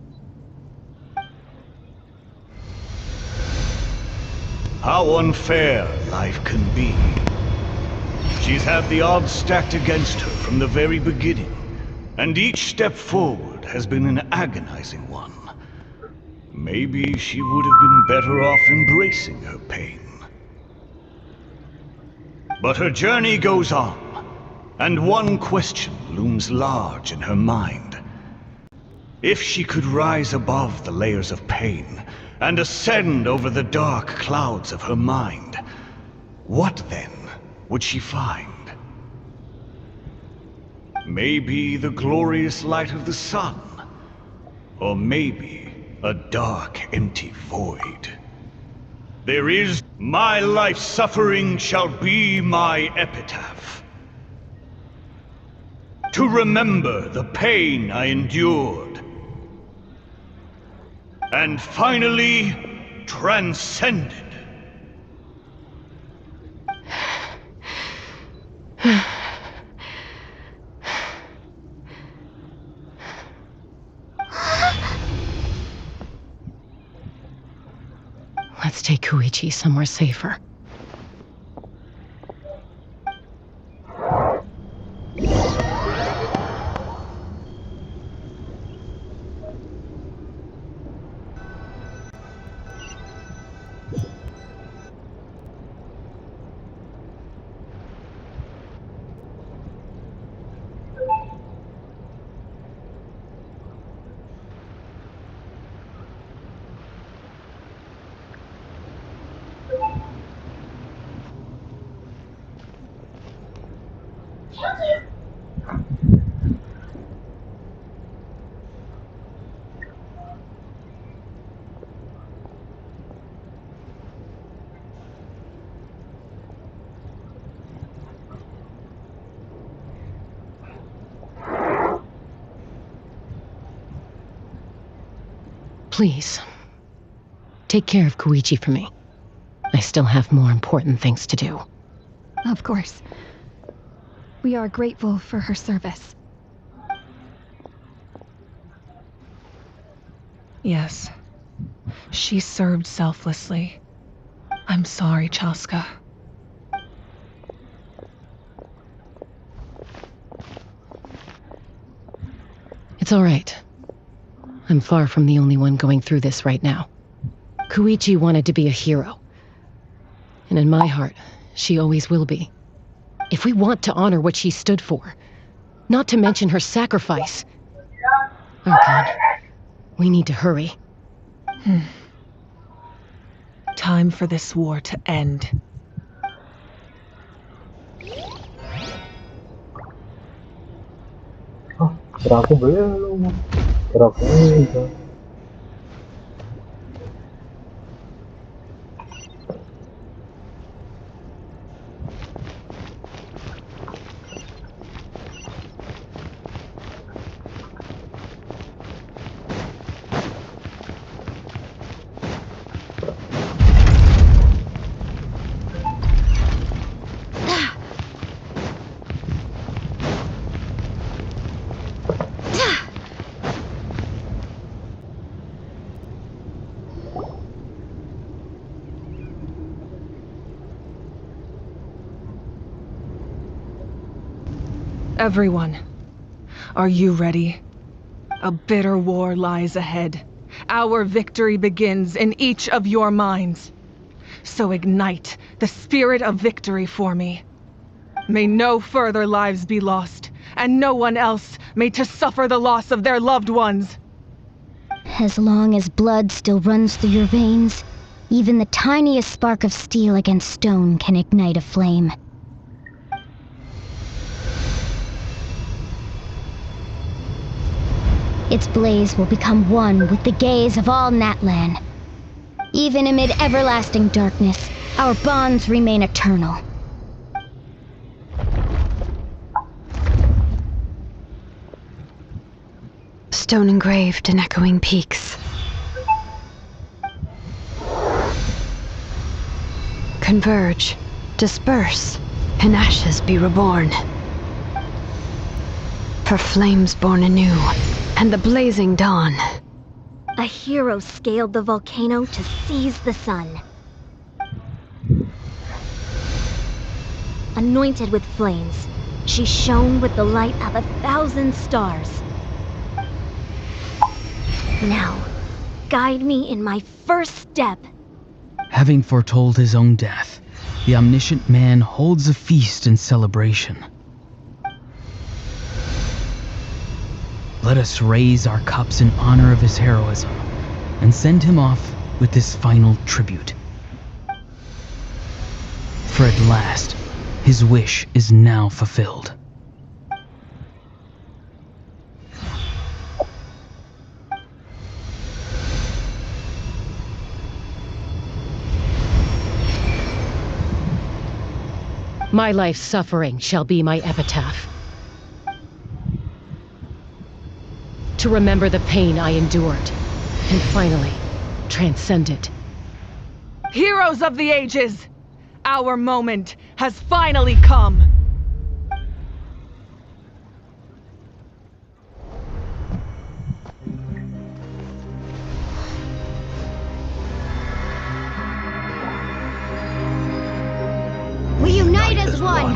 How unfair life can be. She's had the odds stacked against her from the very beginning, and each step forward has been an agonizing one. Maybe she would have been better off embracing her pain. But her journey goes on, and one question looms large in her mind. If she could rise above the layers of pain and ascend over the dark clouds of her mind, what then would she find? Maybe the glorious light of the sun, or maybe a dark, empty void. There is, my life's suffering shall be my epitaph. To remember the pain I endured, and finally transcended. Let's take Koichi somewhere safer. Please, take care of Koichi for me. I still have more important things to do. Of course. We are grateful for her service. Yes. She served selflessly. I'm sorry, Chaska. It's all right. I'm far from the only one going through this right now. Koichi wanted to be a hero. And in my heart, she always will be. If we want to honor what she stood for, not to mention her sacrifice. Oh God, we need to hurry. Time for this war to end. Kira aku belum. Kira aku udah. Everyone, are you ready? A bitter war lies ahead. Our victory begins in each of your minds. So ignite the spirit of victory for me. May no further lives be lost, and no one else may to suffer the loss of their loved ones. As long as blood still runs through your veins, even the tiniest spark of steel against stone can ignite a flame. Its blaze will become one with the gaze of all Natlan. Even amid everlasting darkness, our bonds remain eternal. Stone engraved in echoing peaks. Converge, disperse, in ashes be reborn. For flames born anew, and the blazing dawn. A hero scaled the volcano to seize the sun. Anointed with flames, she shone with the light of 1,000 stars. Now, guide me in my first step. Having foretold his own death, the omniscient man holds a feast in celebration. Let us raise our cups in honor of his heroism and send him off with this final tribute. For at last, his wish is now fulfilled. My life's suffering shall be my epitaph. To remember the pain I endured, and finally, transcend it. Heroes of the ages! Our moment has finally come! We unite as one!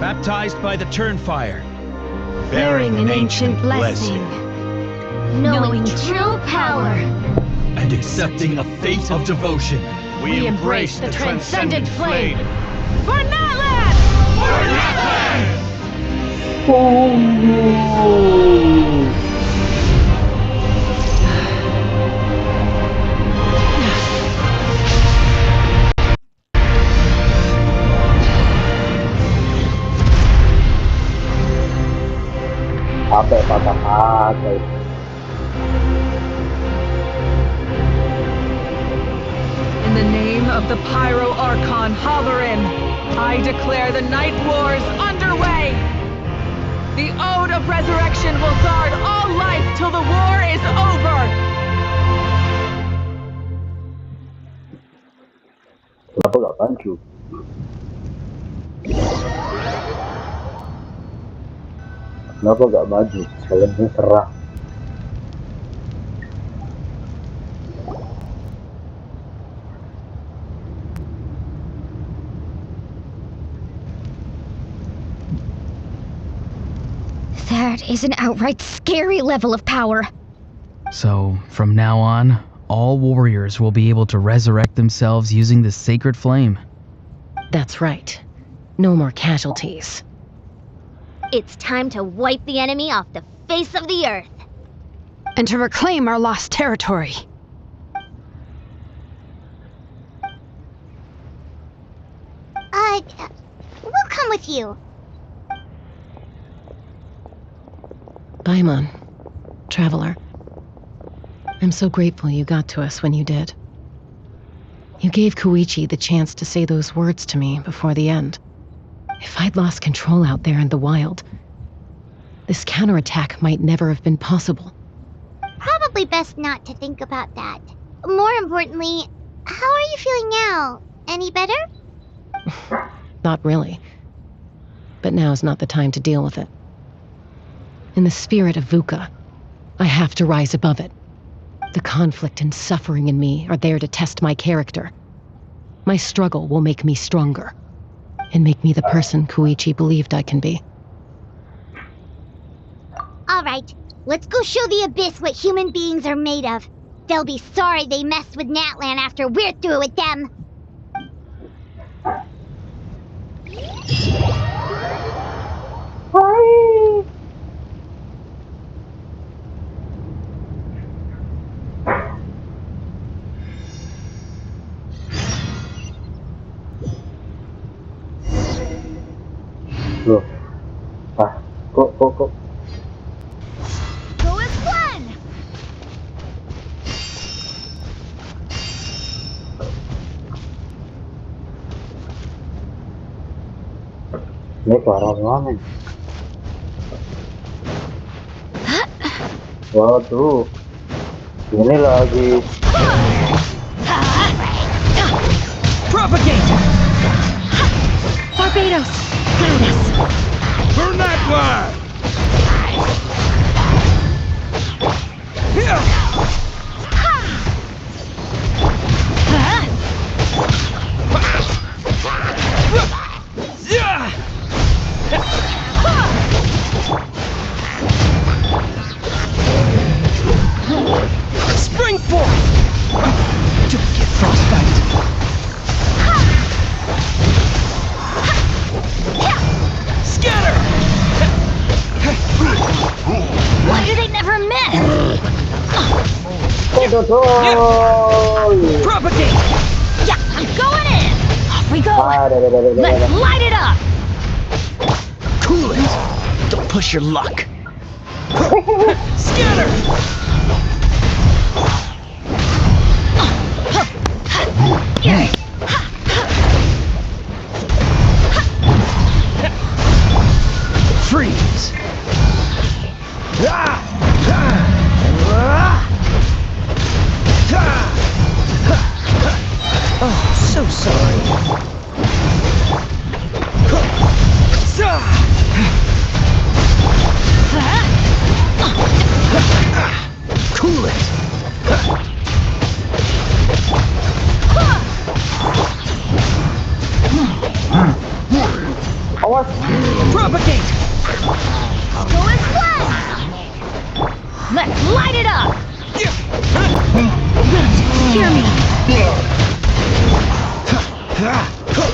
Baptized by the Turnfire. Bearing an ancient blessing. Knowing true power. And accepting a fate of devotion. We embrace the transcendent flame. For Natlan! For Natlan! Sampai patah hati. In the name of the Pyro Archon Halloran, I declare the Night Wars underway! The Ode of Resurrection will guard all life till the war is over! Kenapa gak maju? Kenapa gak maju? Sekalian serang. That is an outright scary level of power. So, from now on, all warriors will be able to resurrect themselves using the sacred flame. That's right. No more casualties. It's time to wipe the enemy off the face of the earth. And to reclaim our lost territory. We'll come with you. Paimon, traveler. I'm so grateful you got to us when you did. You gave Koichi the chance to say those words to me before the end. If I'd lost control out there in the wild, this counterattack might never have been possible. Probably best not to think about that. More importantly, how are you feeling now? Any better? Not really. But now's not the time to deal with it. In the spirit of VUCA, I have to rise above it. The conflict and suffering in me are there to test my character. My struggle will make me stronger, and make me the person Koichi believed I can be. Alright, let's go show the Abyss what human beings are made of. They'll be sorry they messed with Natlan after we're through with them. Hi. Loh. Kok. Go as one! Ini parah banget. Waduh. Ini lagi. Propagate! Barbados! Guide us! Burn that flag! Here! Spring forth! Don't get frostbite! Scatter! Why do they never miss? Propagate! Yeah, I'm going in! Off we go! Let's light it up! Cool it! Don't push your luck! Scatter! Freeze! Oh, so sorry. Cool it! Propagate! Go as one! Let's light it up! Hear me!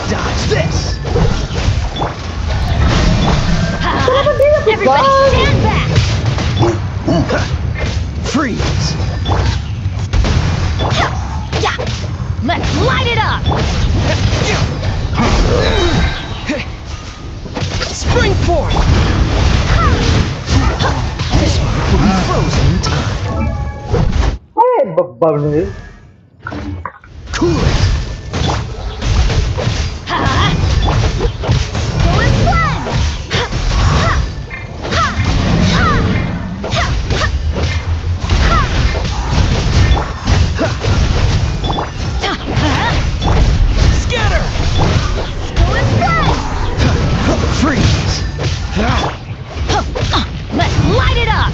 Dodge this! Everybody stand back! Freeze! Yeah! Let's light it up! Spring forth! This part will be frozen in time. Hey, bubble. Cool it! Go as one! Scatter! Go as one! Freeze! Let's light it up!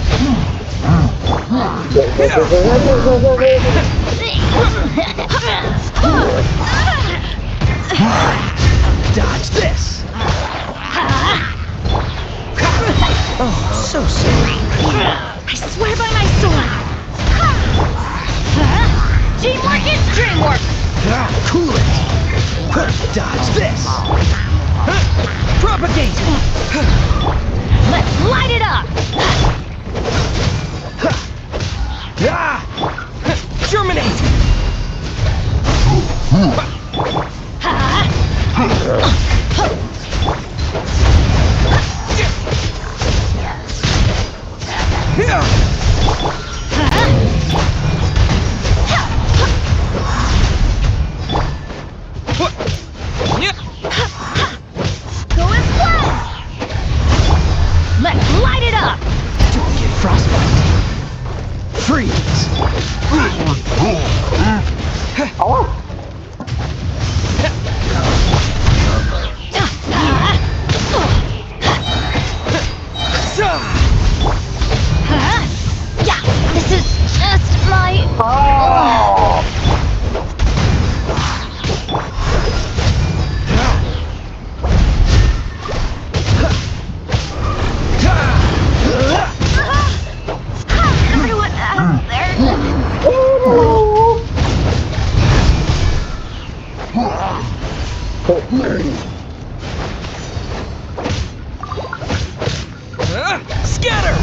Dodge this! Oh, so sorry. I swear by my sword! Teamwork is dreamwork! Cool it! Dodge this! Propagate! Let's light it up! Germinate! Awas! Yeah, this is just my... Everyone out there. Scatter!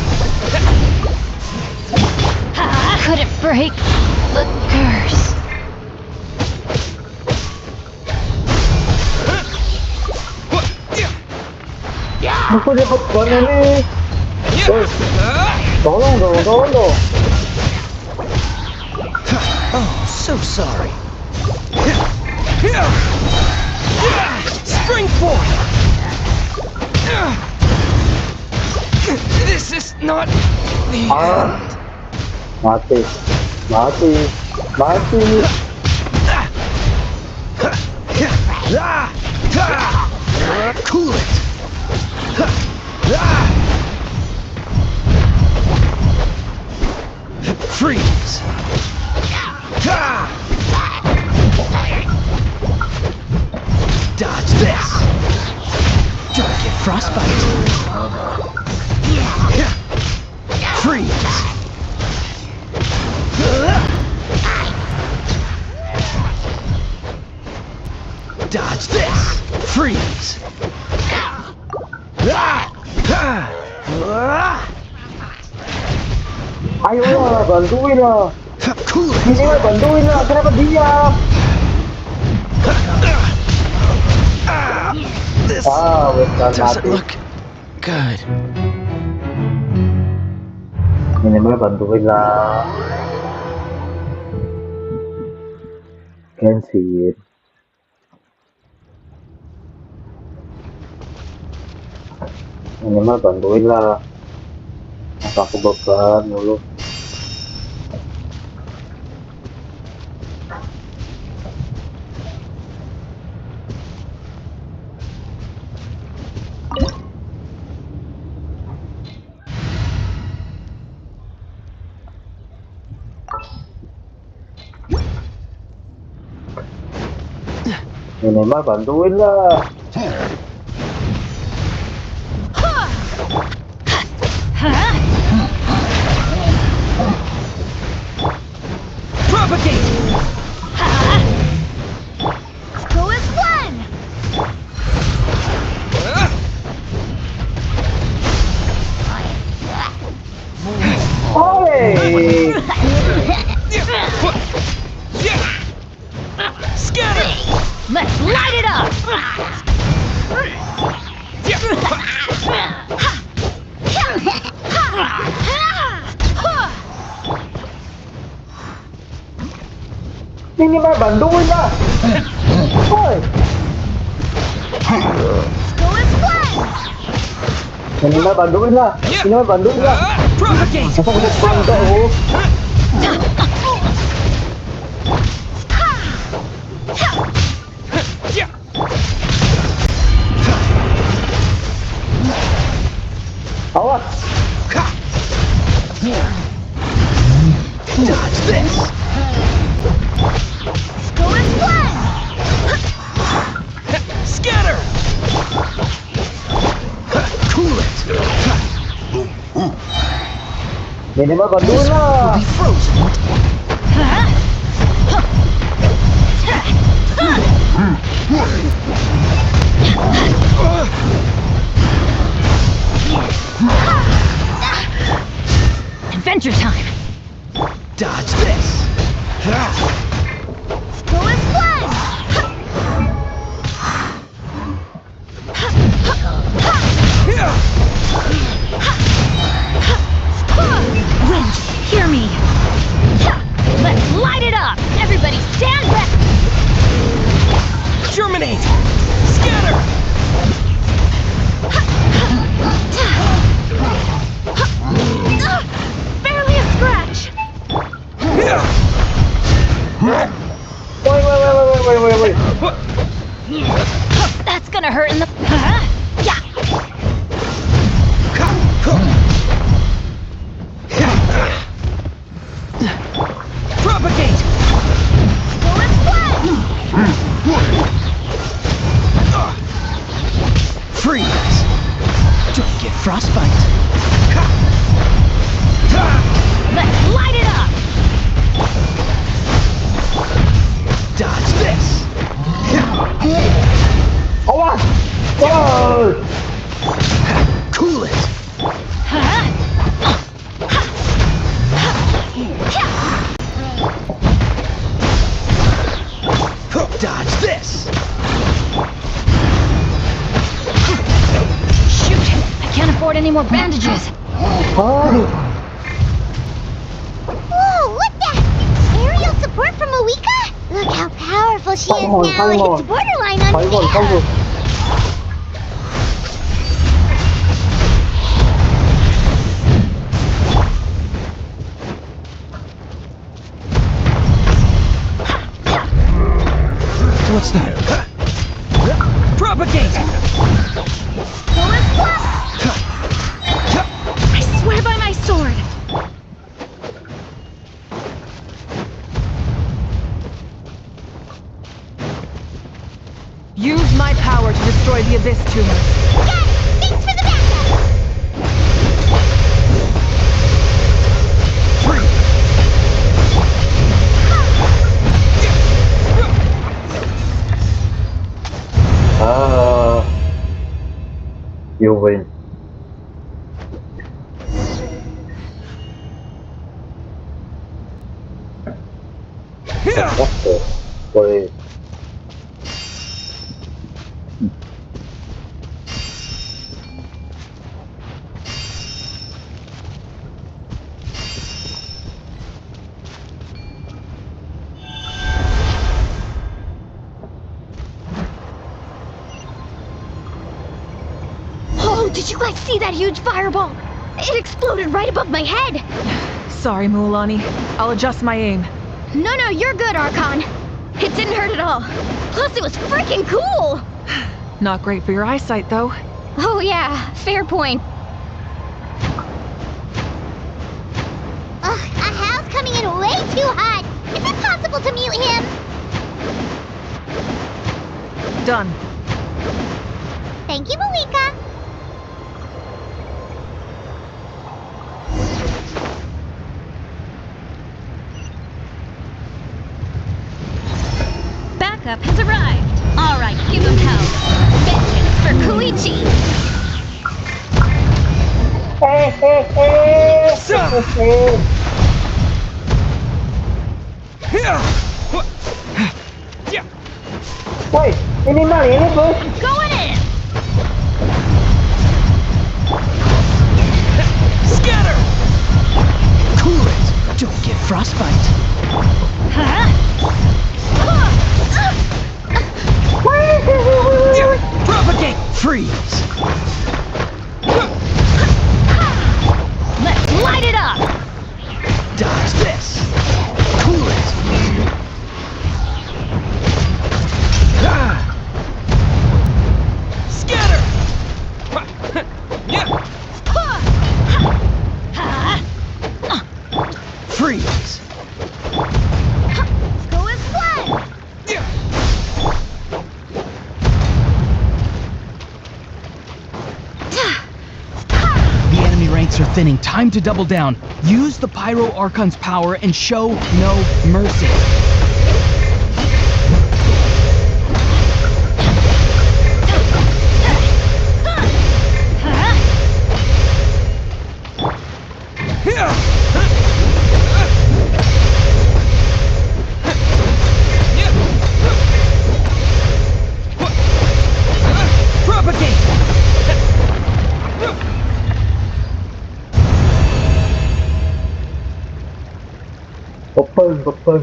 Couldn't break the curse. Aku dapat mana nih? Tolong dong. Oh, so sorry. Springboard! This is not the end. Mati. Cool it. Freeze. Dodge this. Don't get frostbite. Freeze. Dodge this. Freeze. Ayolah, bantuin lah. Ini lah, bantuin lah. Kenapa diam? This doesn't look good. Minimal bantuin lah. Genshin. Minimal bantuin lah. Masa aku beban dulu. Minimal bantuin lah. Propagate! Go as one! Hey! Scatter! Let's light it up! Minimal bantuin lah. Oi. Go as one! Minimal bantuin lah. Propagate! Masa aku beban kau. Awas. Dodge this! Go as one! Scatter! Cool it! Minimal bantuin lah. Be frozen. Adventure time! Dodge this! Go as one! Wind, hear me! Let's light it up! Everybody stand back! Germinate! Scatter! Barely a scratch! wait. That's gonna hurt in the... Yeah. Propagate! Freeze! Don't get frostbite. Let's light it up! Dodge this! Oh! Cool it! Dodge this! Shoot! I can't afford any more bandages. Whoa, what the? Aerial support from Moika? Look how powerful she is now. It's borderline unfair. What's that? Propagate! I swear by my sword. Use my power to destroy the Abyss tumors. Thanks for the backup! You win. Wait. Oh, did you guys see that huge fireball? It exploded right above my head. Sorry, Mualani. I'll adjust my aim. No, you're good, Archon. It didn't hurt at all. Plus, it was freaking cool. Not great for your eyesight, though. Oh yeah, fair point. Ugh, Ahal's coming in way too hot. Is it possible to mute him? Done. Thank you, Moika. Backup has arrived. All right, give him hell. Vengeance for Koichi. Woi, ini mah ini bos. Going in. Scatter! Cool it! Don't get frostbite. Propagate! Freeze! Let's light it up! Dodge this! Cool it! Scatter! Freeze! Go as one! The enemy ranks are thinning. Time to double down. Use the Pyro Archon's power and show no mercy.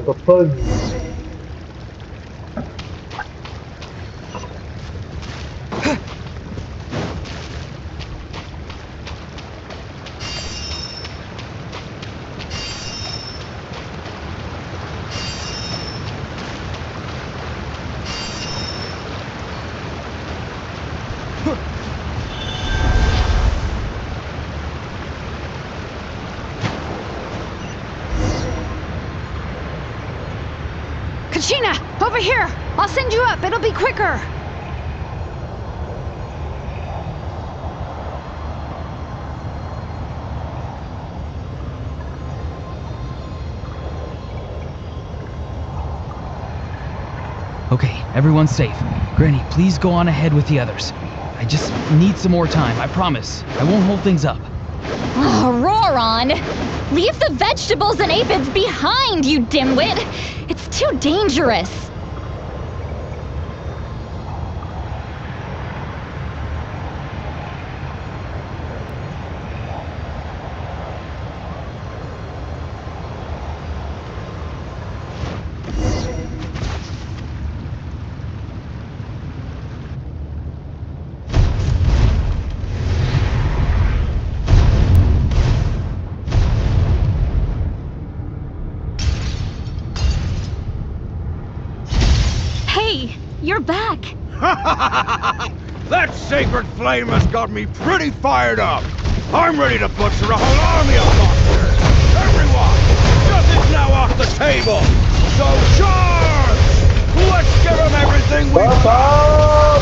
Open. Kachina, over here! I'll send you up, it'll be quicker! Okay, everyone's safe. Granny, please go on ahead with the others. I just need some more time, I promise. I won't hold things up. Oh, Roron! Leave the vegetables and aphids behind, you dimwit! It's too dangerous! You're back! That sacred flame has got me pretty fired up! I'm ready to butcher a whole army of monsters! Everyone! Nothing's now off the table! So charge! Let's give them everything we've got!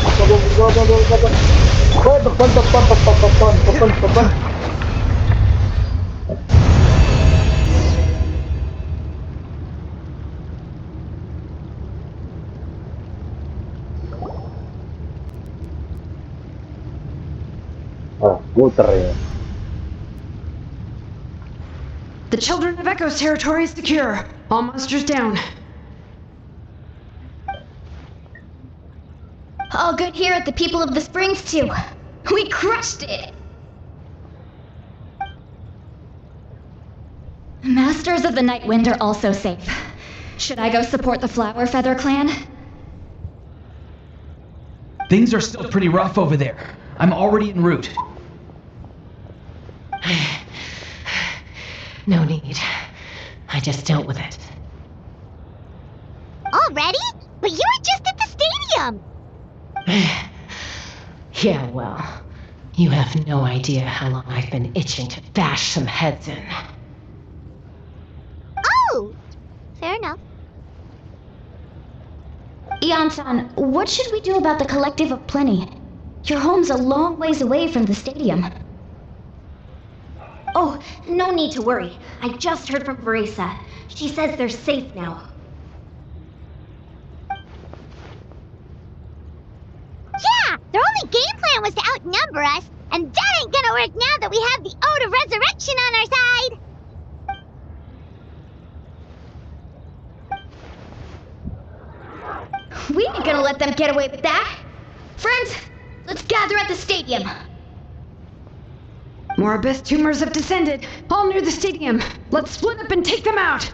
The Children of Echo's territory is secure. All monsters down. All good here at the People of the Springs, too. We crushed it! Masters of the Night Wind are also safe. Should I go support the Flower Feather clan? Things are still pretty rough over there. I'm already en route. No need. I just dealt with it. Already? But you were just at the stadium! Yeah, well, you have no idea how long I've been itching to bash some heads in. Oh! Fair enough. Ian-san, what should we do about the Collective of Plenty? Your home's a long ways away from the stadium. Oh, no need to worry. I just heard from Veresa. She says they're safe now. Yeah! Their only game plan was to outnumber us, and that ain't gonna work now that we have the Ode of Resurrection on our side! We ain't gonna let them get away with that! Friends, let's gather at the stadium! More abyss tumors have descended, all near the stadium. Let's split up and take them out!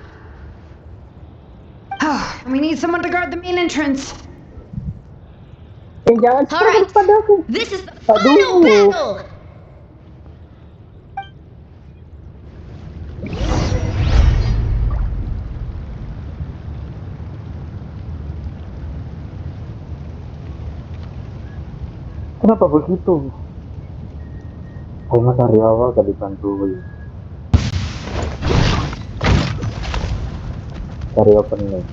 Oh, and we need someone to guard the main entrance. Alright, this is the final battle! Kenapa begitu? Kok dari awal gak dibantu? Dari opening.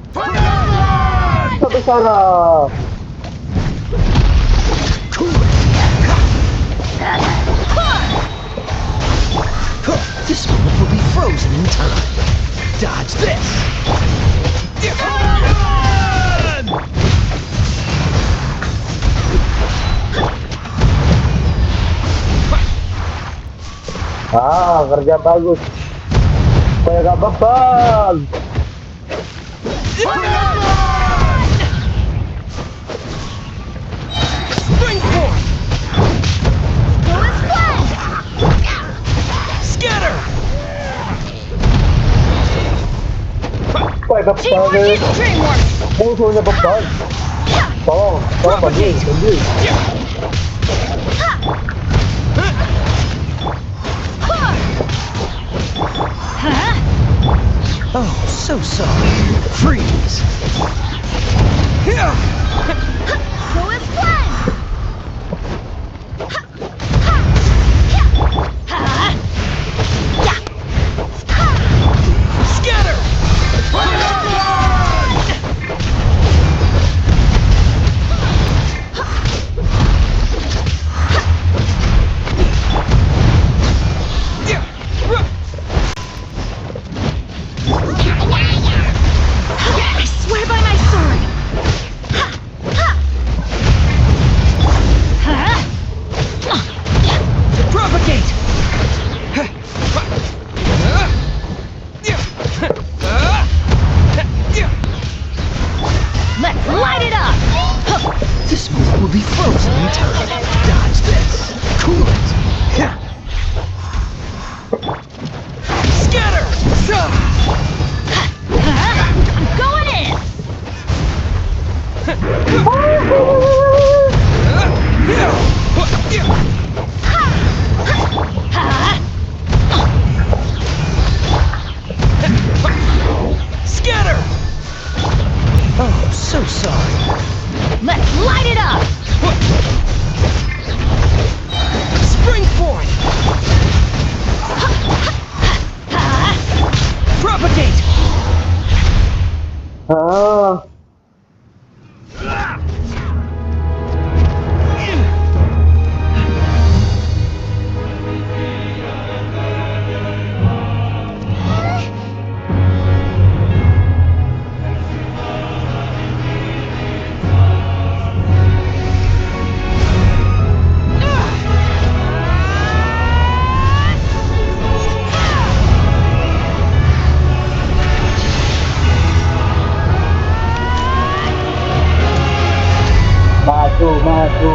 Tapi salah. This moment will be frozen in time. Dodge this! Ah, kerja bagus. Saya gak beban. Scatter! Saya beban. Musuhnya beban. Tolong bantu. Oh, so sorry. Freeze! Go with fun! Scatter! This moment will be frozen in time. Dodge this. Cool it. Scatter! I'm going in! Scatter! Oh, so sorry. Let's light it up! Spring forth! Propagate! Ah.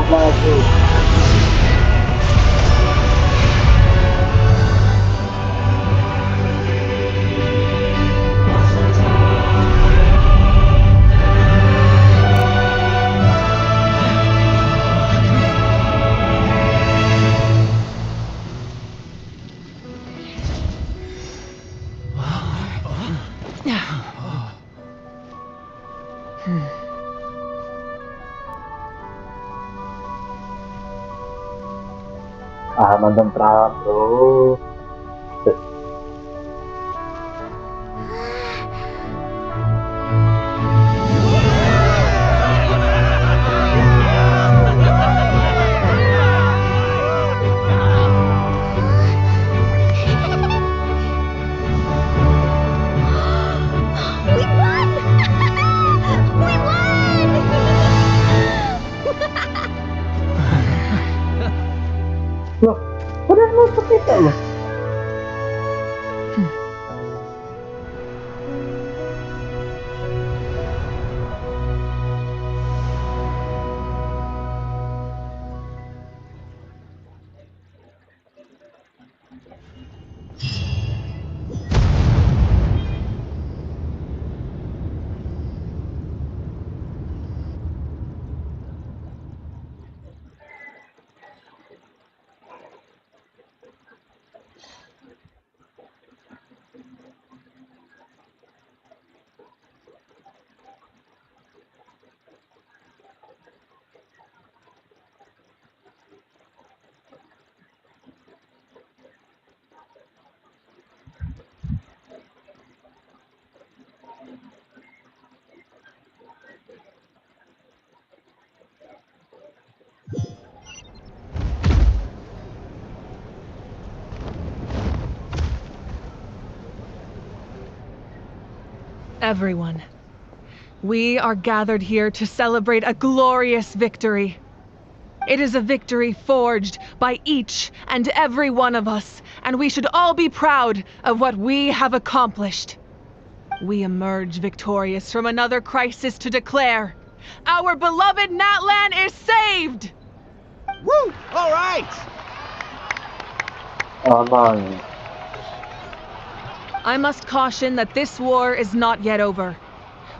Maju. Nonton perawat bro. Loh, udah masuk kita loh. Everyone, we are gathered here to celebrate a glorious victory. It is a victory forged by each and every one of us, and we should all be proud of what we have accomplished. We emerge victorious from another crisis to declare, our beloved Natlan is saved! Woo! All right! Aman. I must caution that this war is not yet over.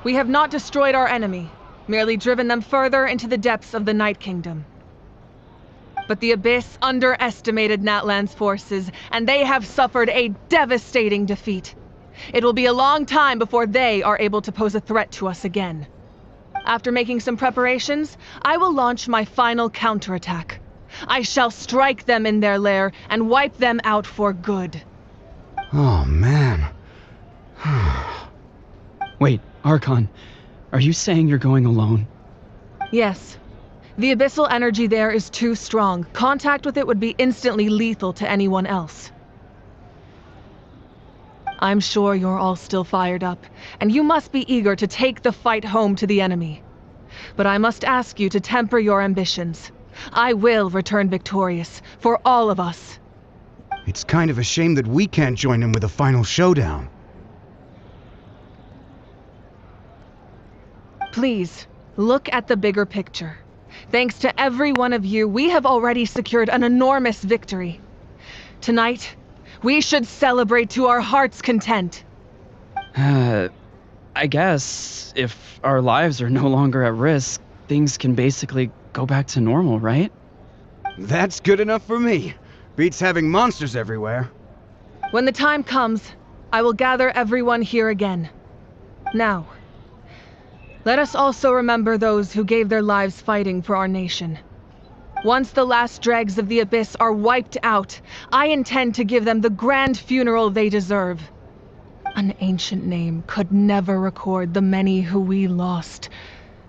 We have not destroyed our enemy, merely driven them further into the depths of the Night Kingdom. But the Abyss underestimated Natlan's forces, and they have suffered a devastating defeat. It will be a long time before they are able to pose a threat to us again. After making some preparations, I will launch my final counterattack. I shall strike them in their lair and wipe them out for good. Oh, man. Wait, Archon, are you saying you're going alone? Yes. The abyssal energy there is too strong. Contact with it would be instantly lethal to anyone else. I'm sure you're all still fired up, and you must be eager to take the fight home to the enemy. But I must ask you to temper your ambitions. I will return victorious, for all of us. It's kind of a shame that we can't join in with a final showdown. Please, Look at the bigger picture. Thanks to every one of you, we have already secured an enormous victory. Tonight, we should celebrate to our heart's content. I guess if our lives are no longer at risk, things can basically go back to normal, right? That's good enough for me. Beats having monsters everywhere. When the time comes, I will gather everyone here again. Now, let us also remember those who gave their lives fighting for our nation. Once the last dregs of the Abyss are wiped out, I intend to give them the grand funeral they deserve. An ancient name could never record the many who we lost.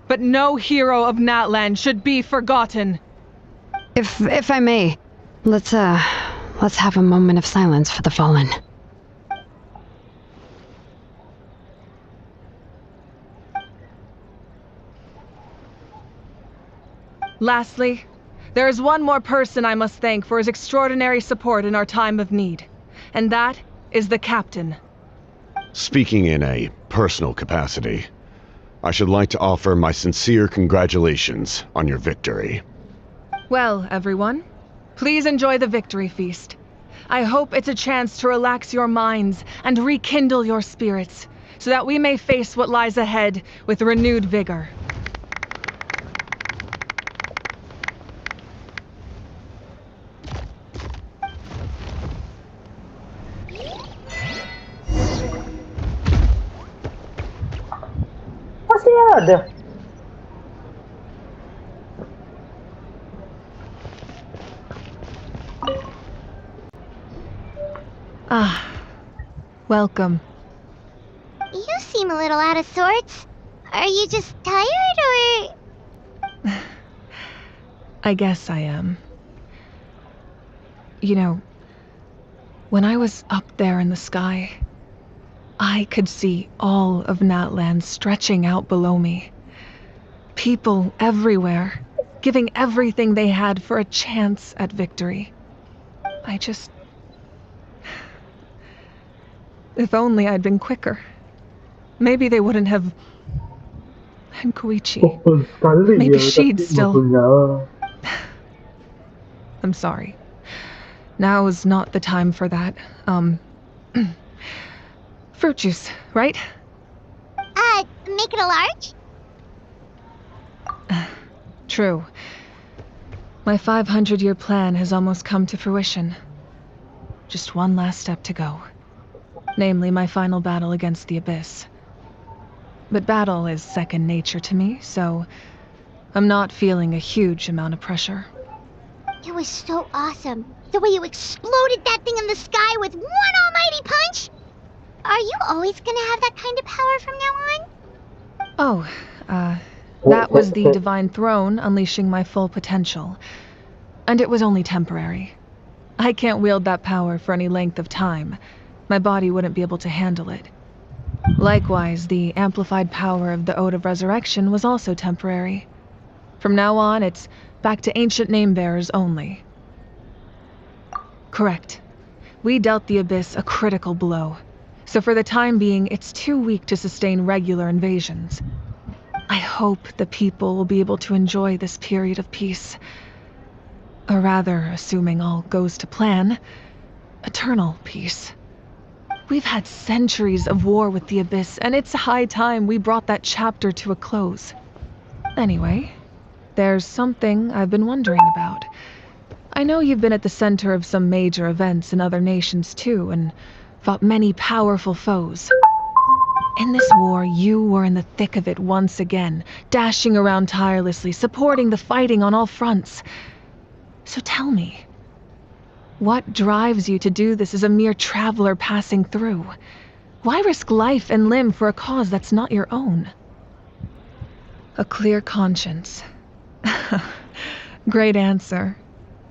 But no hero of Natlan should be forgotten. If I may, let's have a moment of silence for the fallen. Lastly, there is one more person I must thank for his extraordinary support in our time of need, and that is the captain. Speaking in a personal capacity, I should like to offer my sincere congratulations on your victory. Well, everyone, please enjoy the victory feast. I hope it's a chance to relax your minds and rekindle your spirits, so that we may face what lies ahead with renewed vigor. Masih ada. Ah, welcome. You seem a little out of sorts. Are you just tired, or...? I guess I am. You know, when I was up there in the sky, I could see all of Natlan stretching out below me. People everywhere, giving everything they had for a chance at victory. If only I'd been quicker. Maybe they wouldn't have... And Koichi. Maybe she'd still... I'm sorry. Now is not the time for that. Fruit juice, right? Make it a large? True. My 500-year plan has almost come to fruition. Just one last step to go. Namely, my final battle against the Abyss. But battle is second nature to me, so I'm not feeling a huge amount of pressure. It was so awesome. The way you exploded that thing in the sky with one almighty punch! Are you always gonna have that kind of power from now on? Oh, that was the Divine Throne unleashing my full potential. And it was only temporary. I can't wield that power for any length of time. My body wouldn't be able to handle it. Likewise, the amplified power of the Ode of Resurrection was also temporary. From now on, it's back to ancient name-bearers only. Correct. We dealt the Abyss a critical blow, so for the time being, it's too weak to sustain regular invasions. I hope the people will be able to enjoy this period of peace. Or rather, assuming all goes to plan, eternal peace. We've had centuries of war with the Abyss, and it's high time we brought that chapter to a close. Anyway, there's something I've been wondering about. I know you've been at the center of some major events in other nations too, and fought many powerful foes. In this war, you were in the thick of it once again, dashing around tirelessly, supporting the fighting on all fronts. So tell me, what drives you to do this as a mere traveler passing through? Why risk life and limb for a cause that's not your own? A clear conscience. Great answer.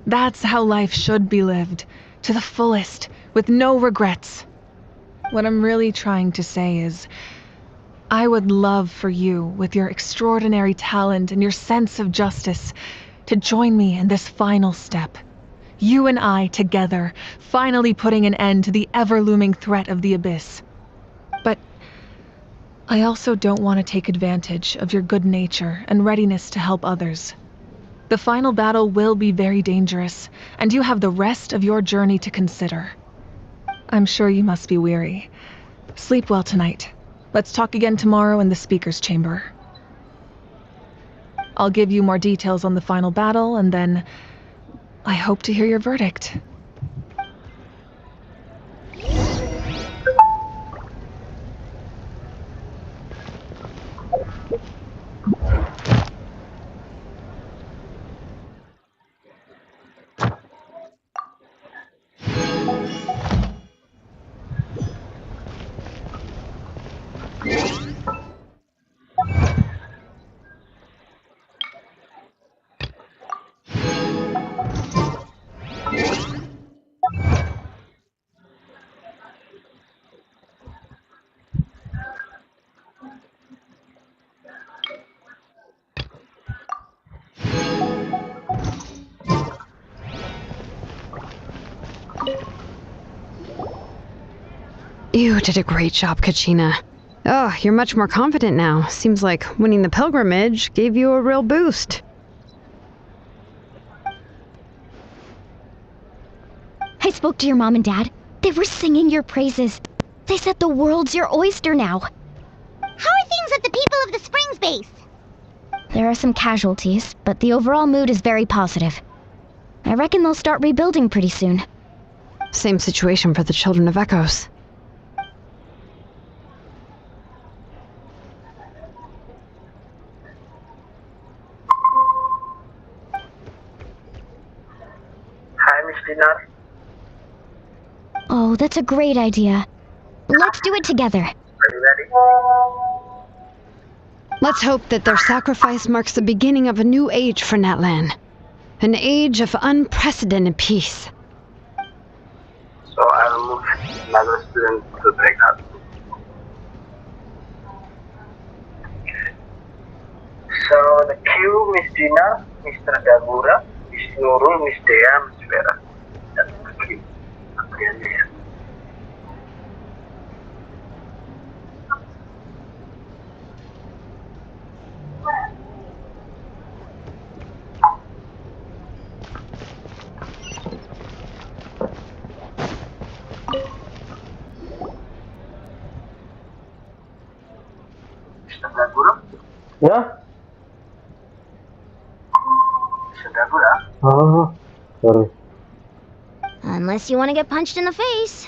That's how life should be lived, to the fullest, with no regrets. What I'm really trying to say is, I would love for you, with your extraordinary talent and your sense of justice, to join me in this final step. You and I together, finally putting an end to the ever-looming threat of the Abyss. But I also don't want to take advantage of your good nature and readiness to help others. The final battle will be very dangerous, and you have the rest of your journey to consider. I'm sure you must be weary. Sleep well tonight. Let's talk again tomorrow in the speaker's chamber. I'll give you more details on the final battle, and then I hope to hear your verdict. You did a great job, Kachina. Oh, you're much more confident now. Seems like winning the pilgrimage gave you a real boost. I spoke to your mom and dad. They were singing your praises. They said the world's your oyster now. How are things at the People of the Springs base? There are some casualties, but the overall mood is very positive. I reckon they'll start rebuilding pretty soon. Same situation for the Children of Echoes. Hi, Miss Dinar. Oh, that's a great idea. Let's do it together. Are you ready? Let's hope that their sacrifice marks the beginning of a new age for Natlan. An age of unprecedented peace. So I'll move another student to break up. So the queue, Miss Dinar, Mr. Dagura, Miss Nurul, Miss Dea, Miss Vera. That's the queue. Okay. Mr. Dagura? Yeah? Mr. Dagura? Oh, sorry. Unless you want to get punched in the face.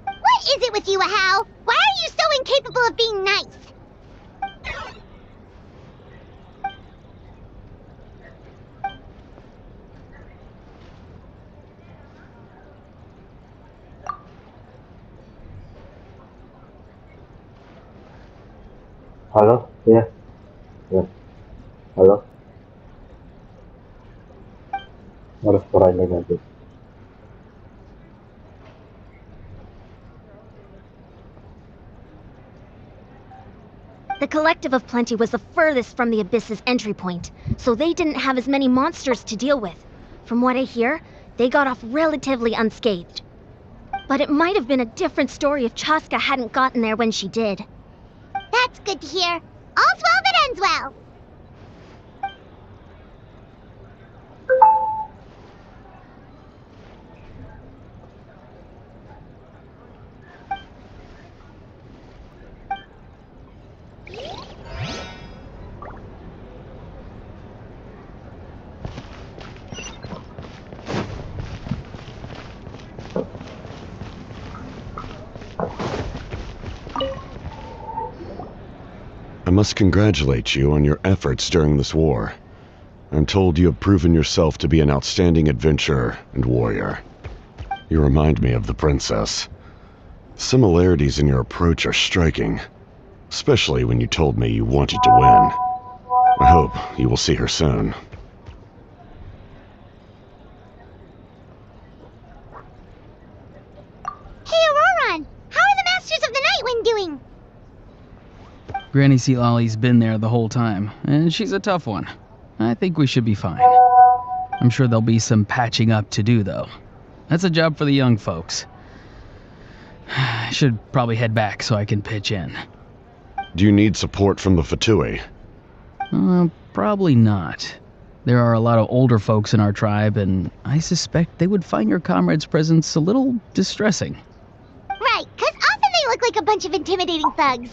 What is it with you, Ahau? Why are you so incapable of being nice? Halo? Iya. Ya. Halo? Harus suaranya ganti. The Collective of Plenty was the furthest from the Abyss's entry point, so they didn't have as many monsters to deal with. From what I hear, they got off relatively unscathed. But it might have been a different story if Chaska hadn't gotten there when she did. That's good to hear. All's well that ends well. I must congratulate you on your efforts during this war. I'm told you have proven yourself to be an outstanding adventurer and warrior. You remind me of the princess. Similarities in your approach are striking, especially when you told me you wanted to win. I hope you will see her soon. Hey, Auroran! How are the Masters of the Nightwind doing? Granny Sealali's been there the whole time, and she's a tough one. I think we should be fine. I'm sure there'll be some patching up to do, though. That's a job for the young folks. I should probably head back so I can pitch in. Do you need support from the Fatui? Probably not. There are a lot of older folks in our tribe, and I suspect they would find your comrade's presence a little distressing. Right, 'cause often they look like a bunch of intimidating thugs.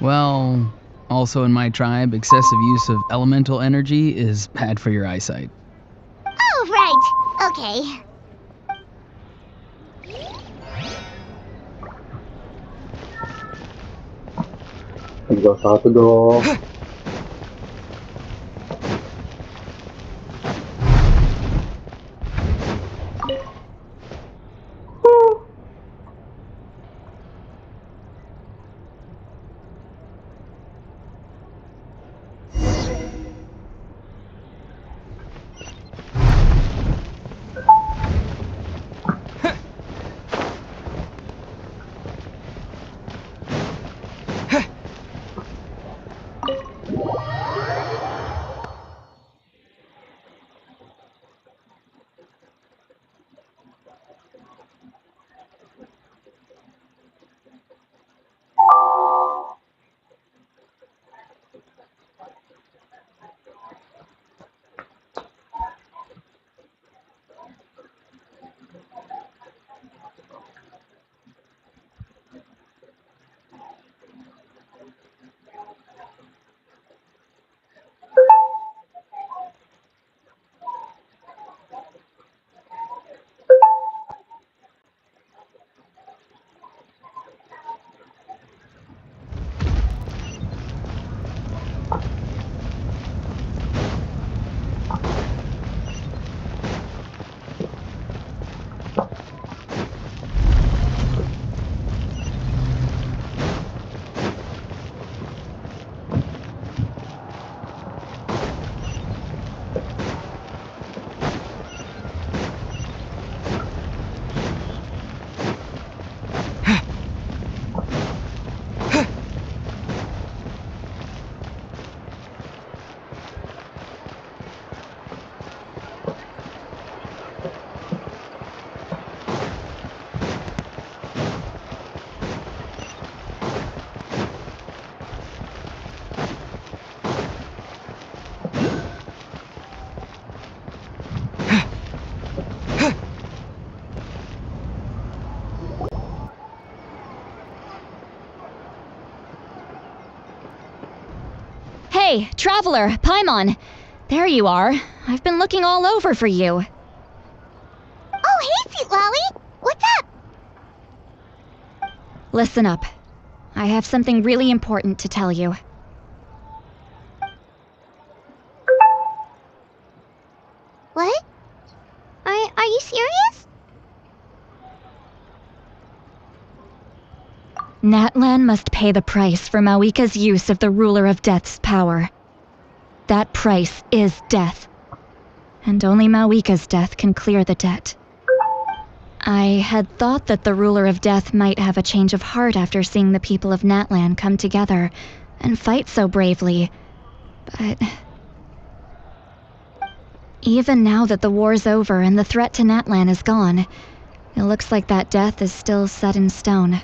Well, also in my tribe, excessive use of elemental energy is bad for your eyesight. Oh, right. Okay. Tinggal satu dong. Hey, traveler, Paimon. There you are. I've been looking all over for you. Oh, hey, Sweet Lolly. What's up? Listen up. I have something really important to tell you. What? Are you serious? Natlan must pay the price for Mawika's use of the Ruler of Death's power. That price is death. And only Mawika's death can clear the debt. I had thought that the Ruler of Death might have a change of heart after seeing the people of Natlan come together and fight so bravely, but... Even now that the war's over and the threat to Natlan is gone, it looks like that death is still set in stone.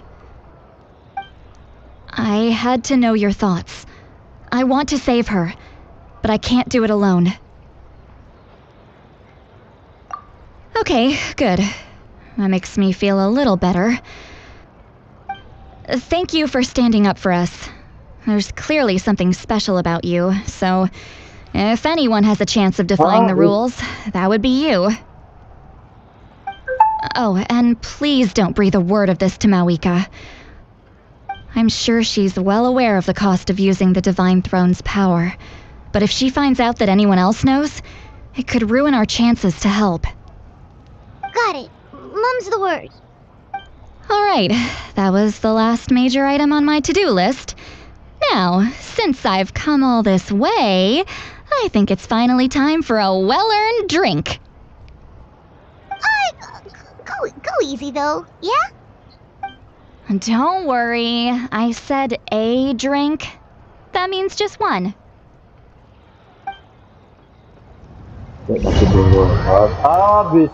I had to know your thoughts. I want to save her, but I can't do it alone. Okay, good. That makes me feel a little better. Thank you for standing up for us. There's clearly something special about you, so if anyone has a chance of defying the rules, that would be you. Oh, and please don't breathe a word of this to Mawika. I'm sure she's well aware of the cost of using the Divine Throne's power, but if she finds out that anyone else knows, it could ruin our chances to help. Got it. Mum's the word. Alright, that was the last major item on my to-do list. Now, since I've come all this way, I think it's finally time for a well-earned drink. Go easy, though, yeah? Don't worry, I said a drink. That means just one. Habis.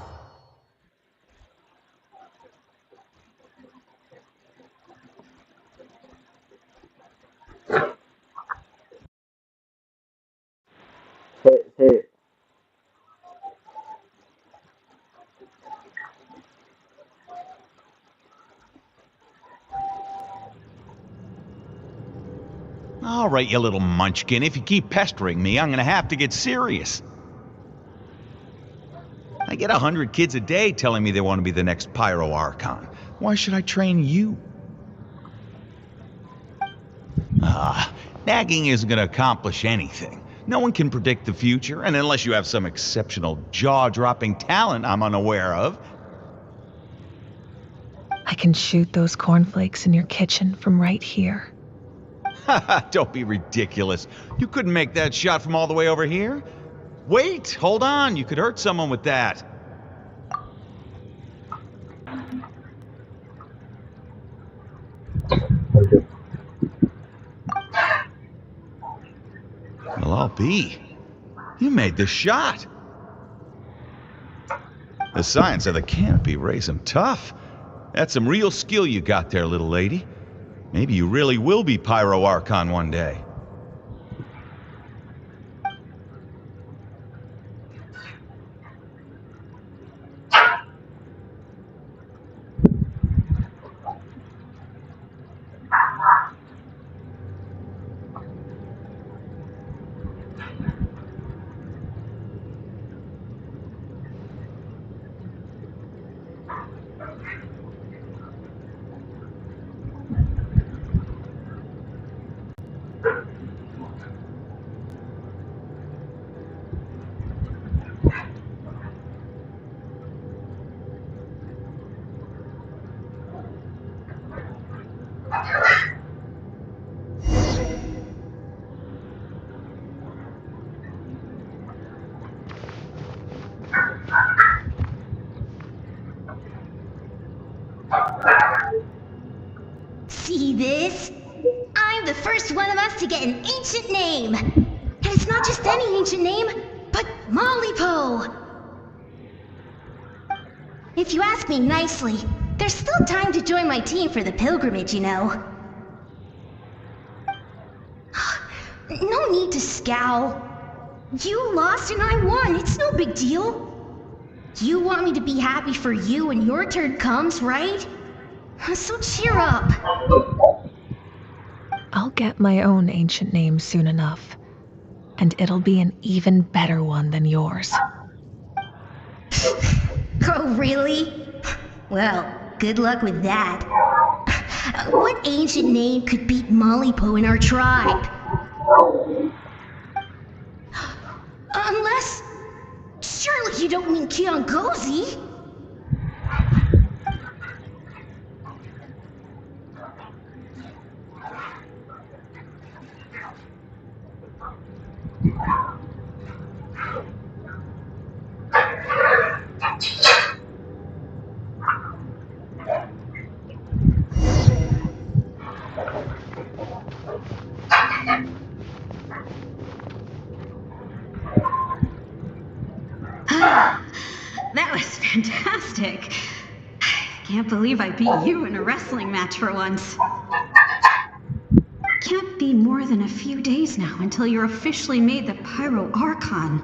Saya. All right, you little munchkin. If you keep pestering me, I'm gonna have to get serious. I get 100 kids a day telling me they want to be the next Pyro Archon. Why should I train you? Nagging isn't gonna accomplish anything. No one can predict the future, and unless you have some exceptional jaw-dropping talent I'm unaware of. I can shoot those cornflakes in your kitchen from right here. Don't be ridiculous. You couldn't make that shot from all the way over here? Wait, hold on. You could hurt someone with that. Well, I'll be. You made the shot. The science of the canopy raised him tough. That's some real skill you got there, little lady. Maybe you really will be Pyro Archon one day. See this? I'm the first one of us to get an ancient name. And it's not just any ancient name, but Malipo. If you ask me nicely, there's still time to join my team for the pilgrimage, you know. No need to scowl. You lost and I won, it's no big deal. You want me to be happy for you when your turn comes, right? So cheer up. I'll get my own ancient name soon enough. And it'll be an even better one than yours. Oh, really? Well, good luck with that. What ancient name could beat Malipo in our tribe? Unless... surely you don't mean Kiangozi? That was fantastic. Can't believe I beat you in a wrestling match for once. Can't be more than a few days now until you're officially made the Pyro Archon.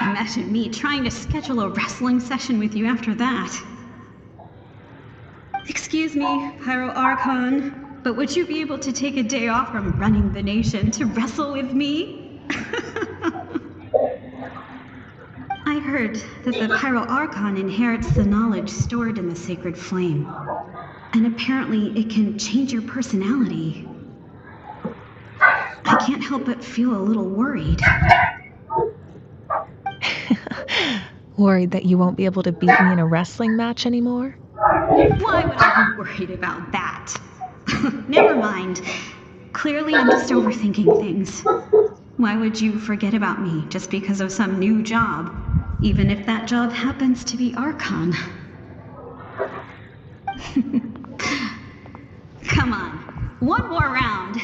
Imagine me trying to schedule a wrestling session with you after that. Excuse me, Pyro Archon, but would you be able to take a day off from running the nation to wrestle with me? I heard that the Pyro Archon inherits the knowledge stored in the sacred flame. And apparently it can change your personality. I can't help but feel a little worried. Worried that you won't be able to beat me in a wrestling match anymore? Why would I be worried about that? Never mind. Clearly I'm just overthinking things. Why would you forget about me just because of some new job? Even if that job happens to be Archon. Come on, one more round.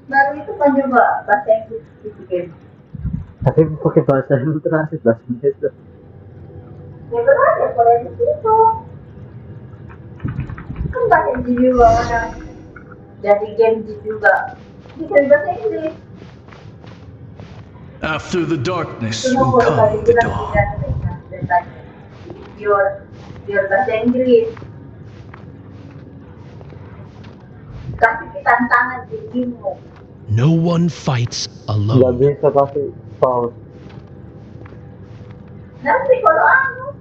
Baru itu kan coba bahasa Inggris di game. Tapi pakai bahasa Hindu transit bahasa Indonesia. Ya benar ya kalau di situ. Kan bahasa Inggris juga orang. Dari Genshin juga. Bisa bahasa Inggris. After the darkness Semua will boleh come bahasa the Inggris dawn. tidak biar bahasa Inggris. Kasih tantangan dirimu. No one fights Nggak alone. bisa kasih pause. Nanti kalau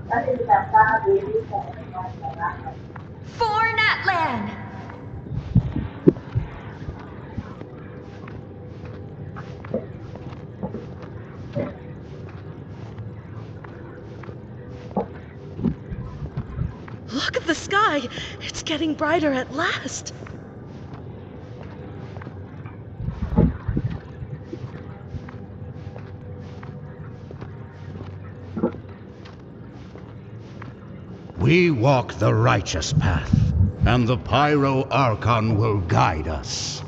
kasih tantangan dirimu. For Natlan! Look at the sky! It's getting brighter at last! We walk the righteous path, and the Pyro Archon will guide us.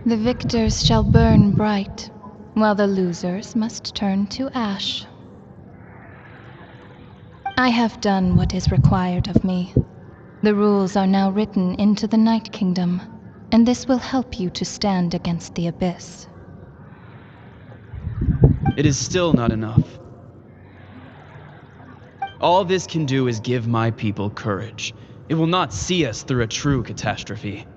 The victors shall burn bright, while the losers must turn to ash. I have done what is required of me. The rules are now written into the Night Kingdom, and this will help you to stand against the Abyss. It is still not enough. All this can do is give my people courage. It will not see us through a true catastrophe.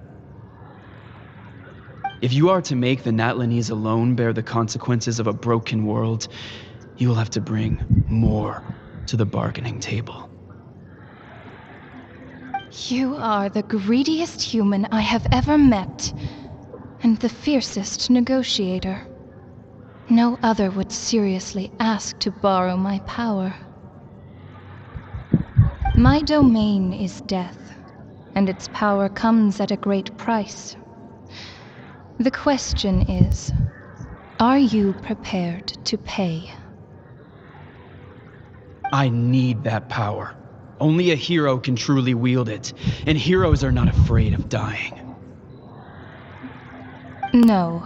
If you are to make the Natlanese alone bear the consequences of a broken world, you will have to bring more to the bargaining table. You are the greediest human I have ever met, and the fiercest negotiator. No other would seriously ask to borrow my power. My domain is death, and its power comes at a great price. The question is, are you prepared to pay? I need that power. Only a hero can truly wield it, and heroes are not afraid of dying. No,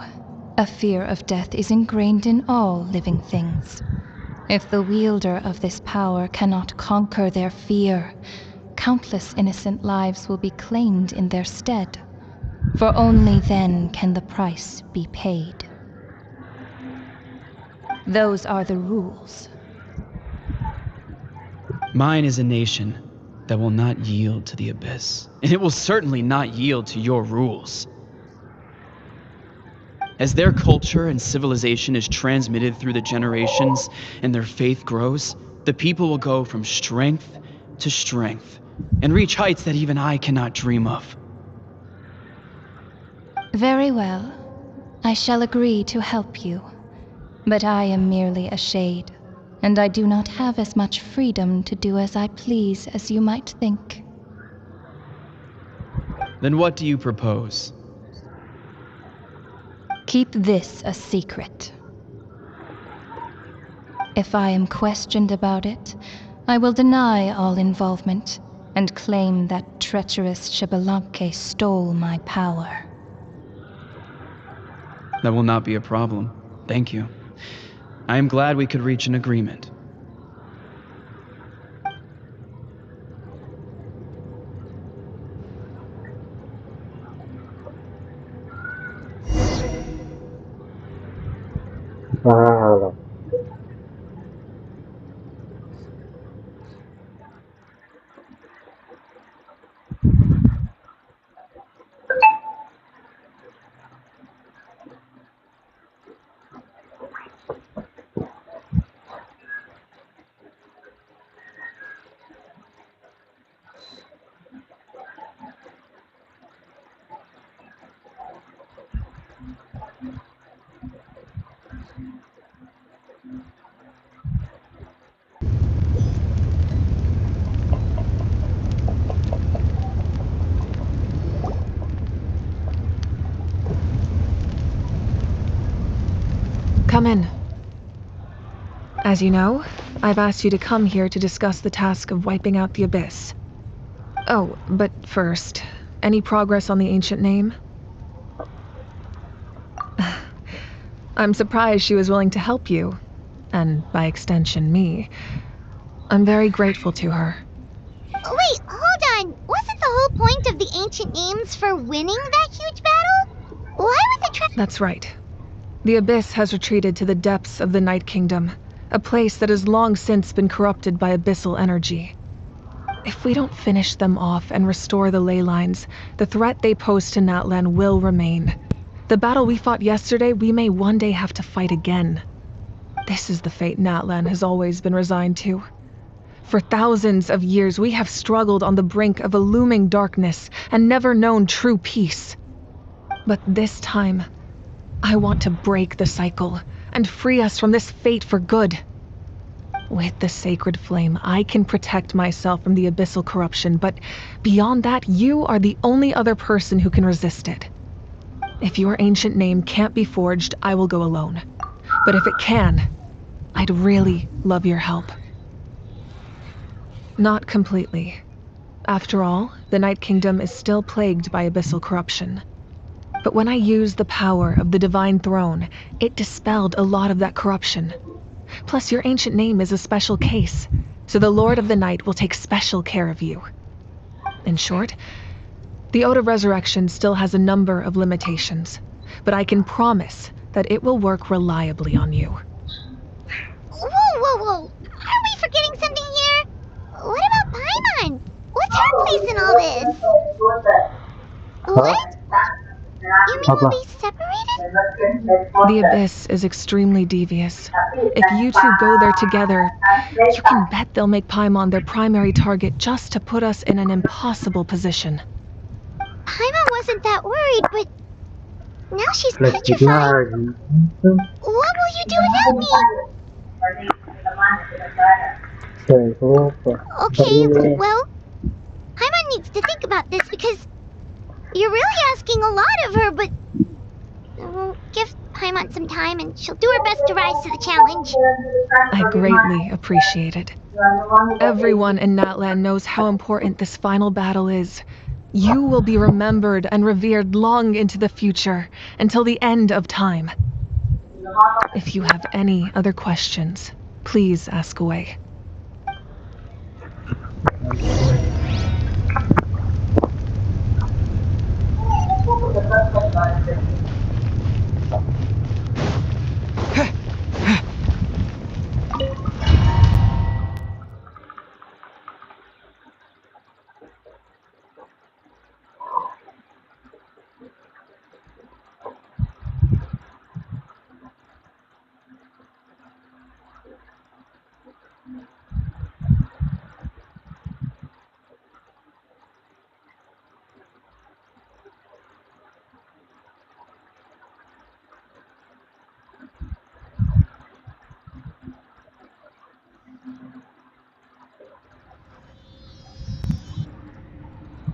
a fear of death is ingrained in all living things. If the wielder of this power cannot conquer their fear, countless innocent lives will be claimed in their stead. For only then can the price be paid. Those are the rules. Mine is a nation that will not yield to the Abyss, and it will certainly not yield to your rules. As their culture and civilization is transmitted through the generations and their faith grows, the people will go from strength to strength and reach heights that even I cannot dream of. Very well. I shall agree to help you. But I am merely a shade, and I do not have as much freedom to do as I please as you might think. Then what do you propose? Keep this a secret. If I am questioned about it, I will deny all involvement and claim that treacherous Xbalanque stole my power. That will not be a problem. Thank you. I am glad we could reach an agreement. Halo. Come in. As you know, I've asked you to come here to discuss the task of wiping out the Abyss. Oh, but first, Any progress on the ancient name? I'm surprised she was willing to help you, and by extension me. I'm very grateful to her. Wait, hold on. Wasn't the whole point of the ancient names for winning that huge battle? Why would the That's right. The Abyss has retreated to the depths of the Night Kingdom, a place that has long since been corrupted by abyssal energy. If we don't finish them off and restore the ley lines, the threat they pose to Natlan will remain. The battle we fought yesterday, we may one day have to fight again. This is the fate Natlan has always been resigned to. For thousands of years, we have struggled on the brink of a looming darkness and never known true peace. But this time, I want to break the cycle and free us from this fate for good. With the sacred flame, I can protect myself from the abyssal corruption, but beyond that, you are the only other person who can resist it. If your ancient name can't be forged, I will go alone. But if it can, I'd really love your help. Not completely. After all, the Night Kingdom is still plagued by abyssal corruption. But when I used the power of the Divine Throne, it dispelled a lot of that corruption. Plus, your ancient name is a special case, so the Lord of the Night will take special care of you. In short, the Ode of Resurrection still has a number of limitations, but I can promise that it will work reliably on you. Whoa. Aren't we forgetting something here? What about Paimon? What's her place in all this? What? You mean we'll be separated? The Abyss is extremely devious. If you two go there together, you can bet they'll make Paimon their primary target just to put us in an impossible position. Paimon wasn't that worried, but now she's petrified. What will you do without me? Okay, well, Paimon needs to think about this because you're really asking a lot of her, but we'll give Paimon some time and she'll do her best to rise to the challenge. I greatly appreciate it. Everyone in Natlan knows how important this final battle is. You will be remembered and revered long into the future, until the end of time. If you have any other questions, please ask away.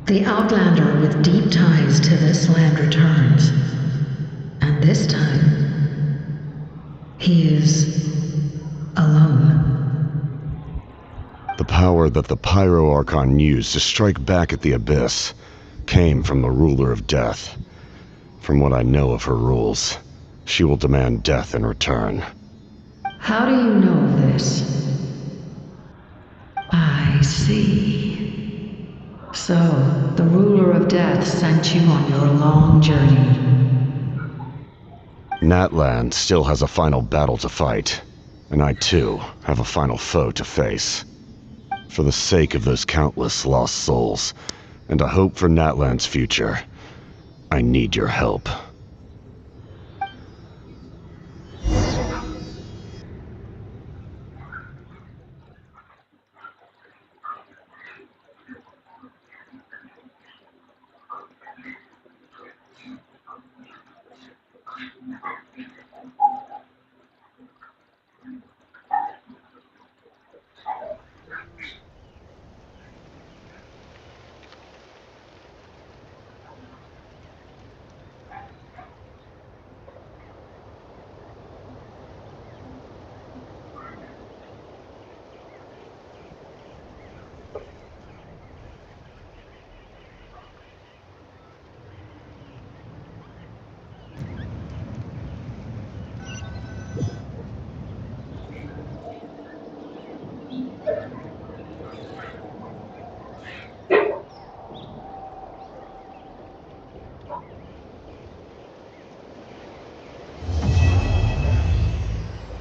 The Outlander with deep ties to this land returns. And this time, he is alone. The power that the Pyro Archon used to strike back at the Abyss came from the Ruler of Death. From what I know of her rules, she will demand death in return. How do you know this? I see. So, the Ruler of Death sent you on your long journey. Natlan still has a final battle to fight, and I too have a final foe to face. For the sake of those countless lost souls, and a hope for Natlan's future, I need your help.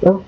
So,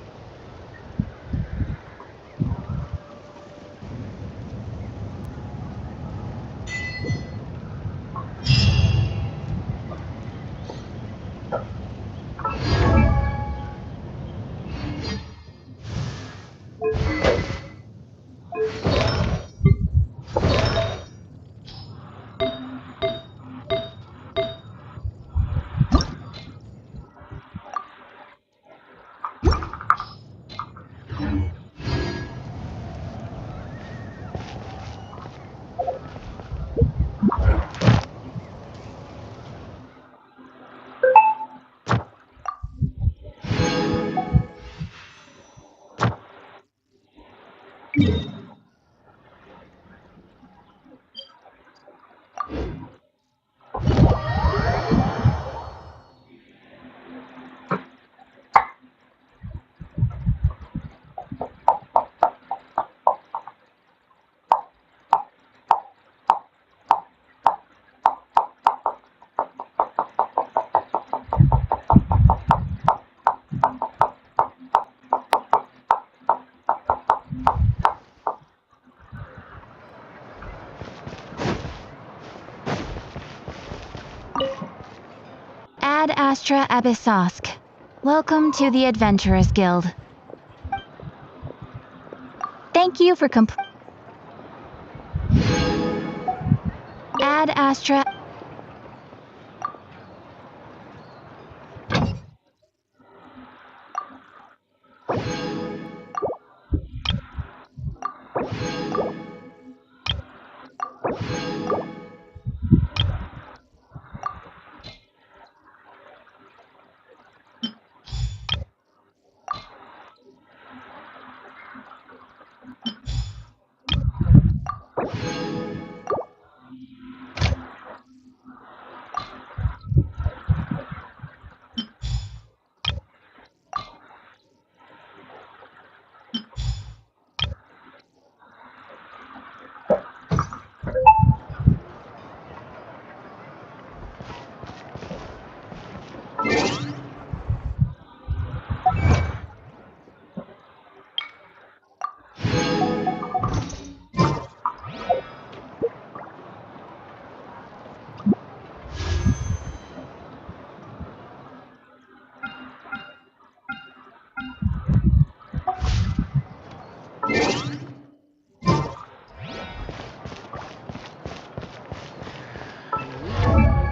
Ad Astra Abyssosk. Welcome to the Adventurers Guild. Thank you for Ad Astra.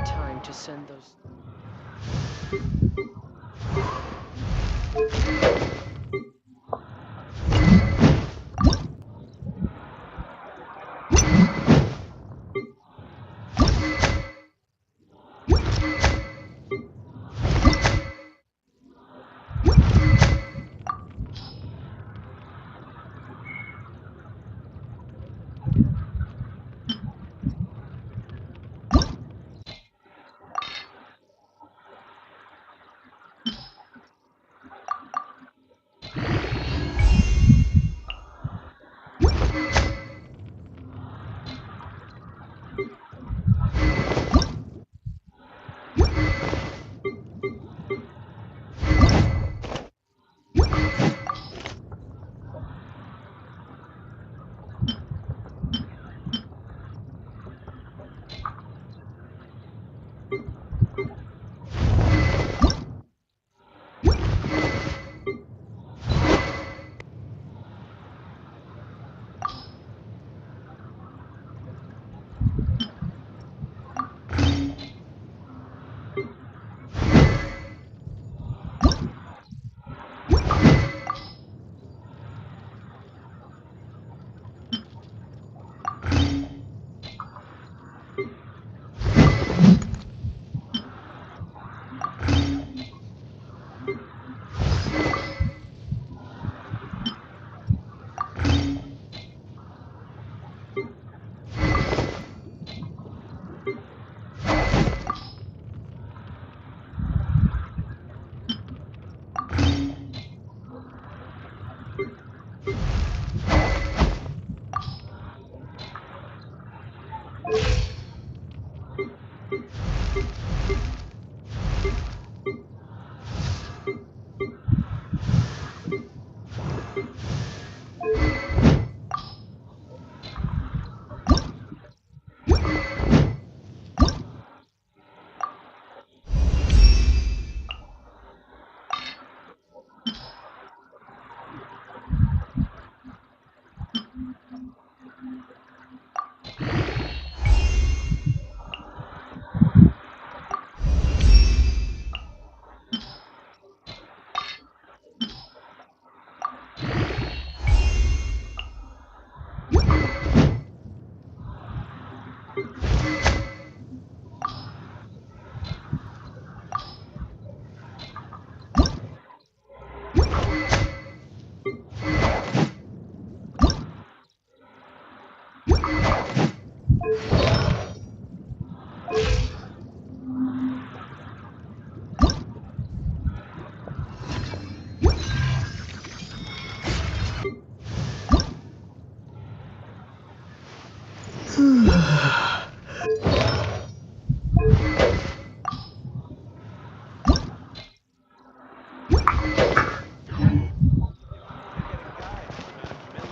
Time to send those.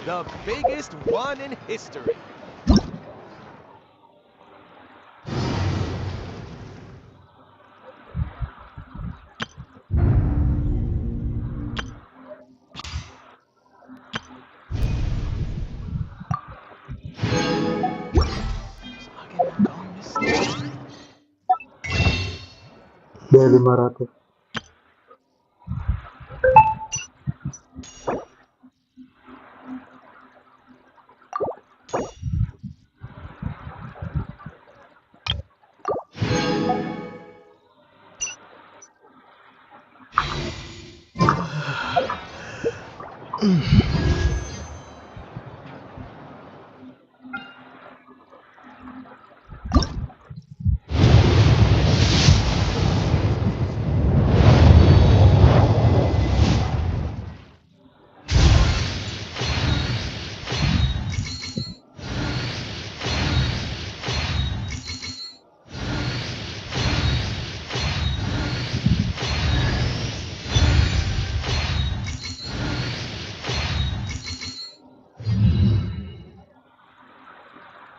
The biggest one in history. Dia 500.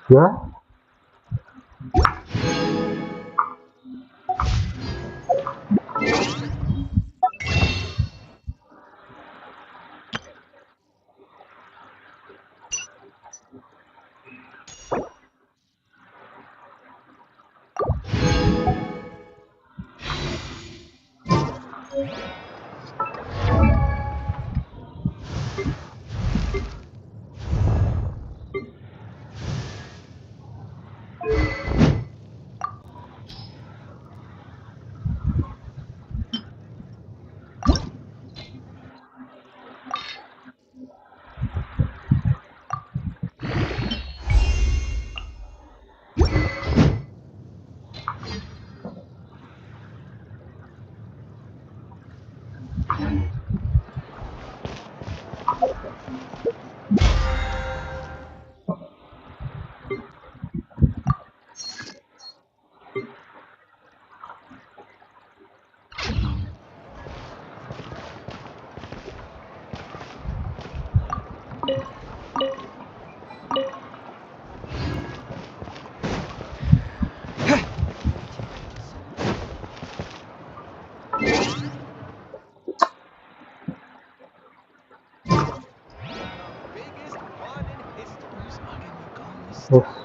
Ya,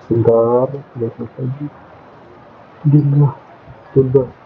sebentar, udah selesai. Gila, sudah.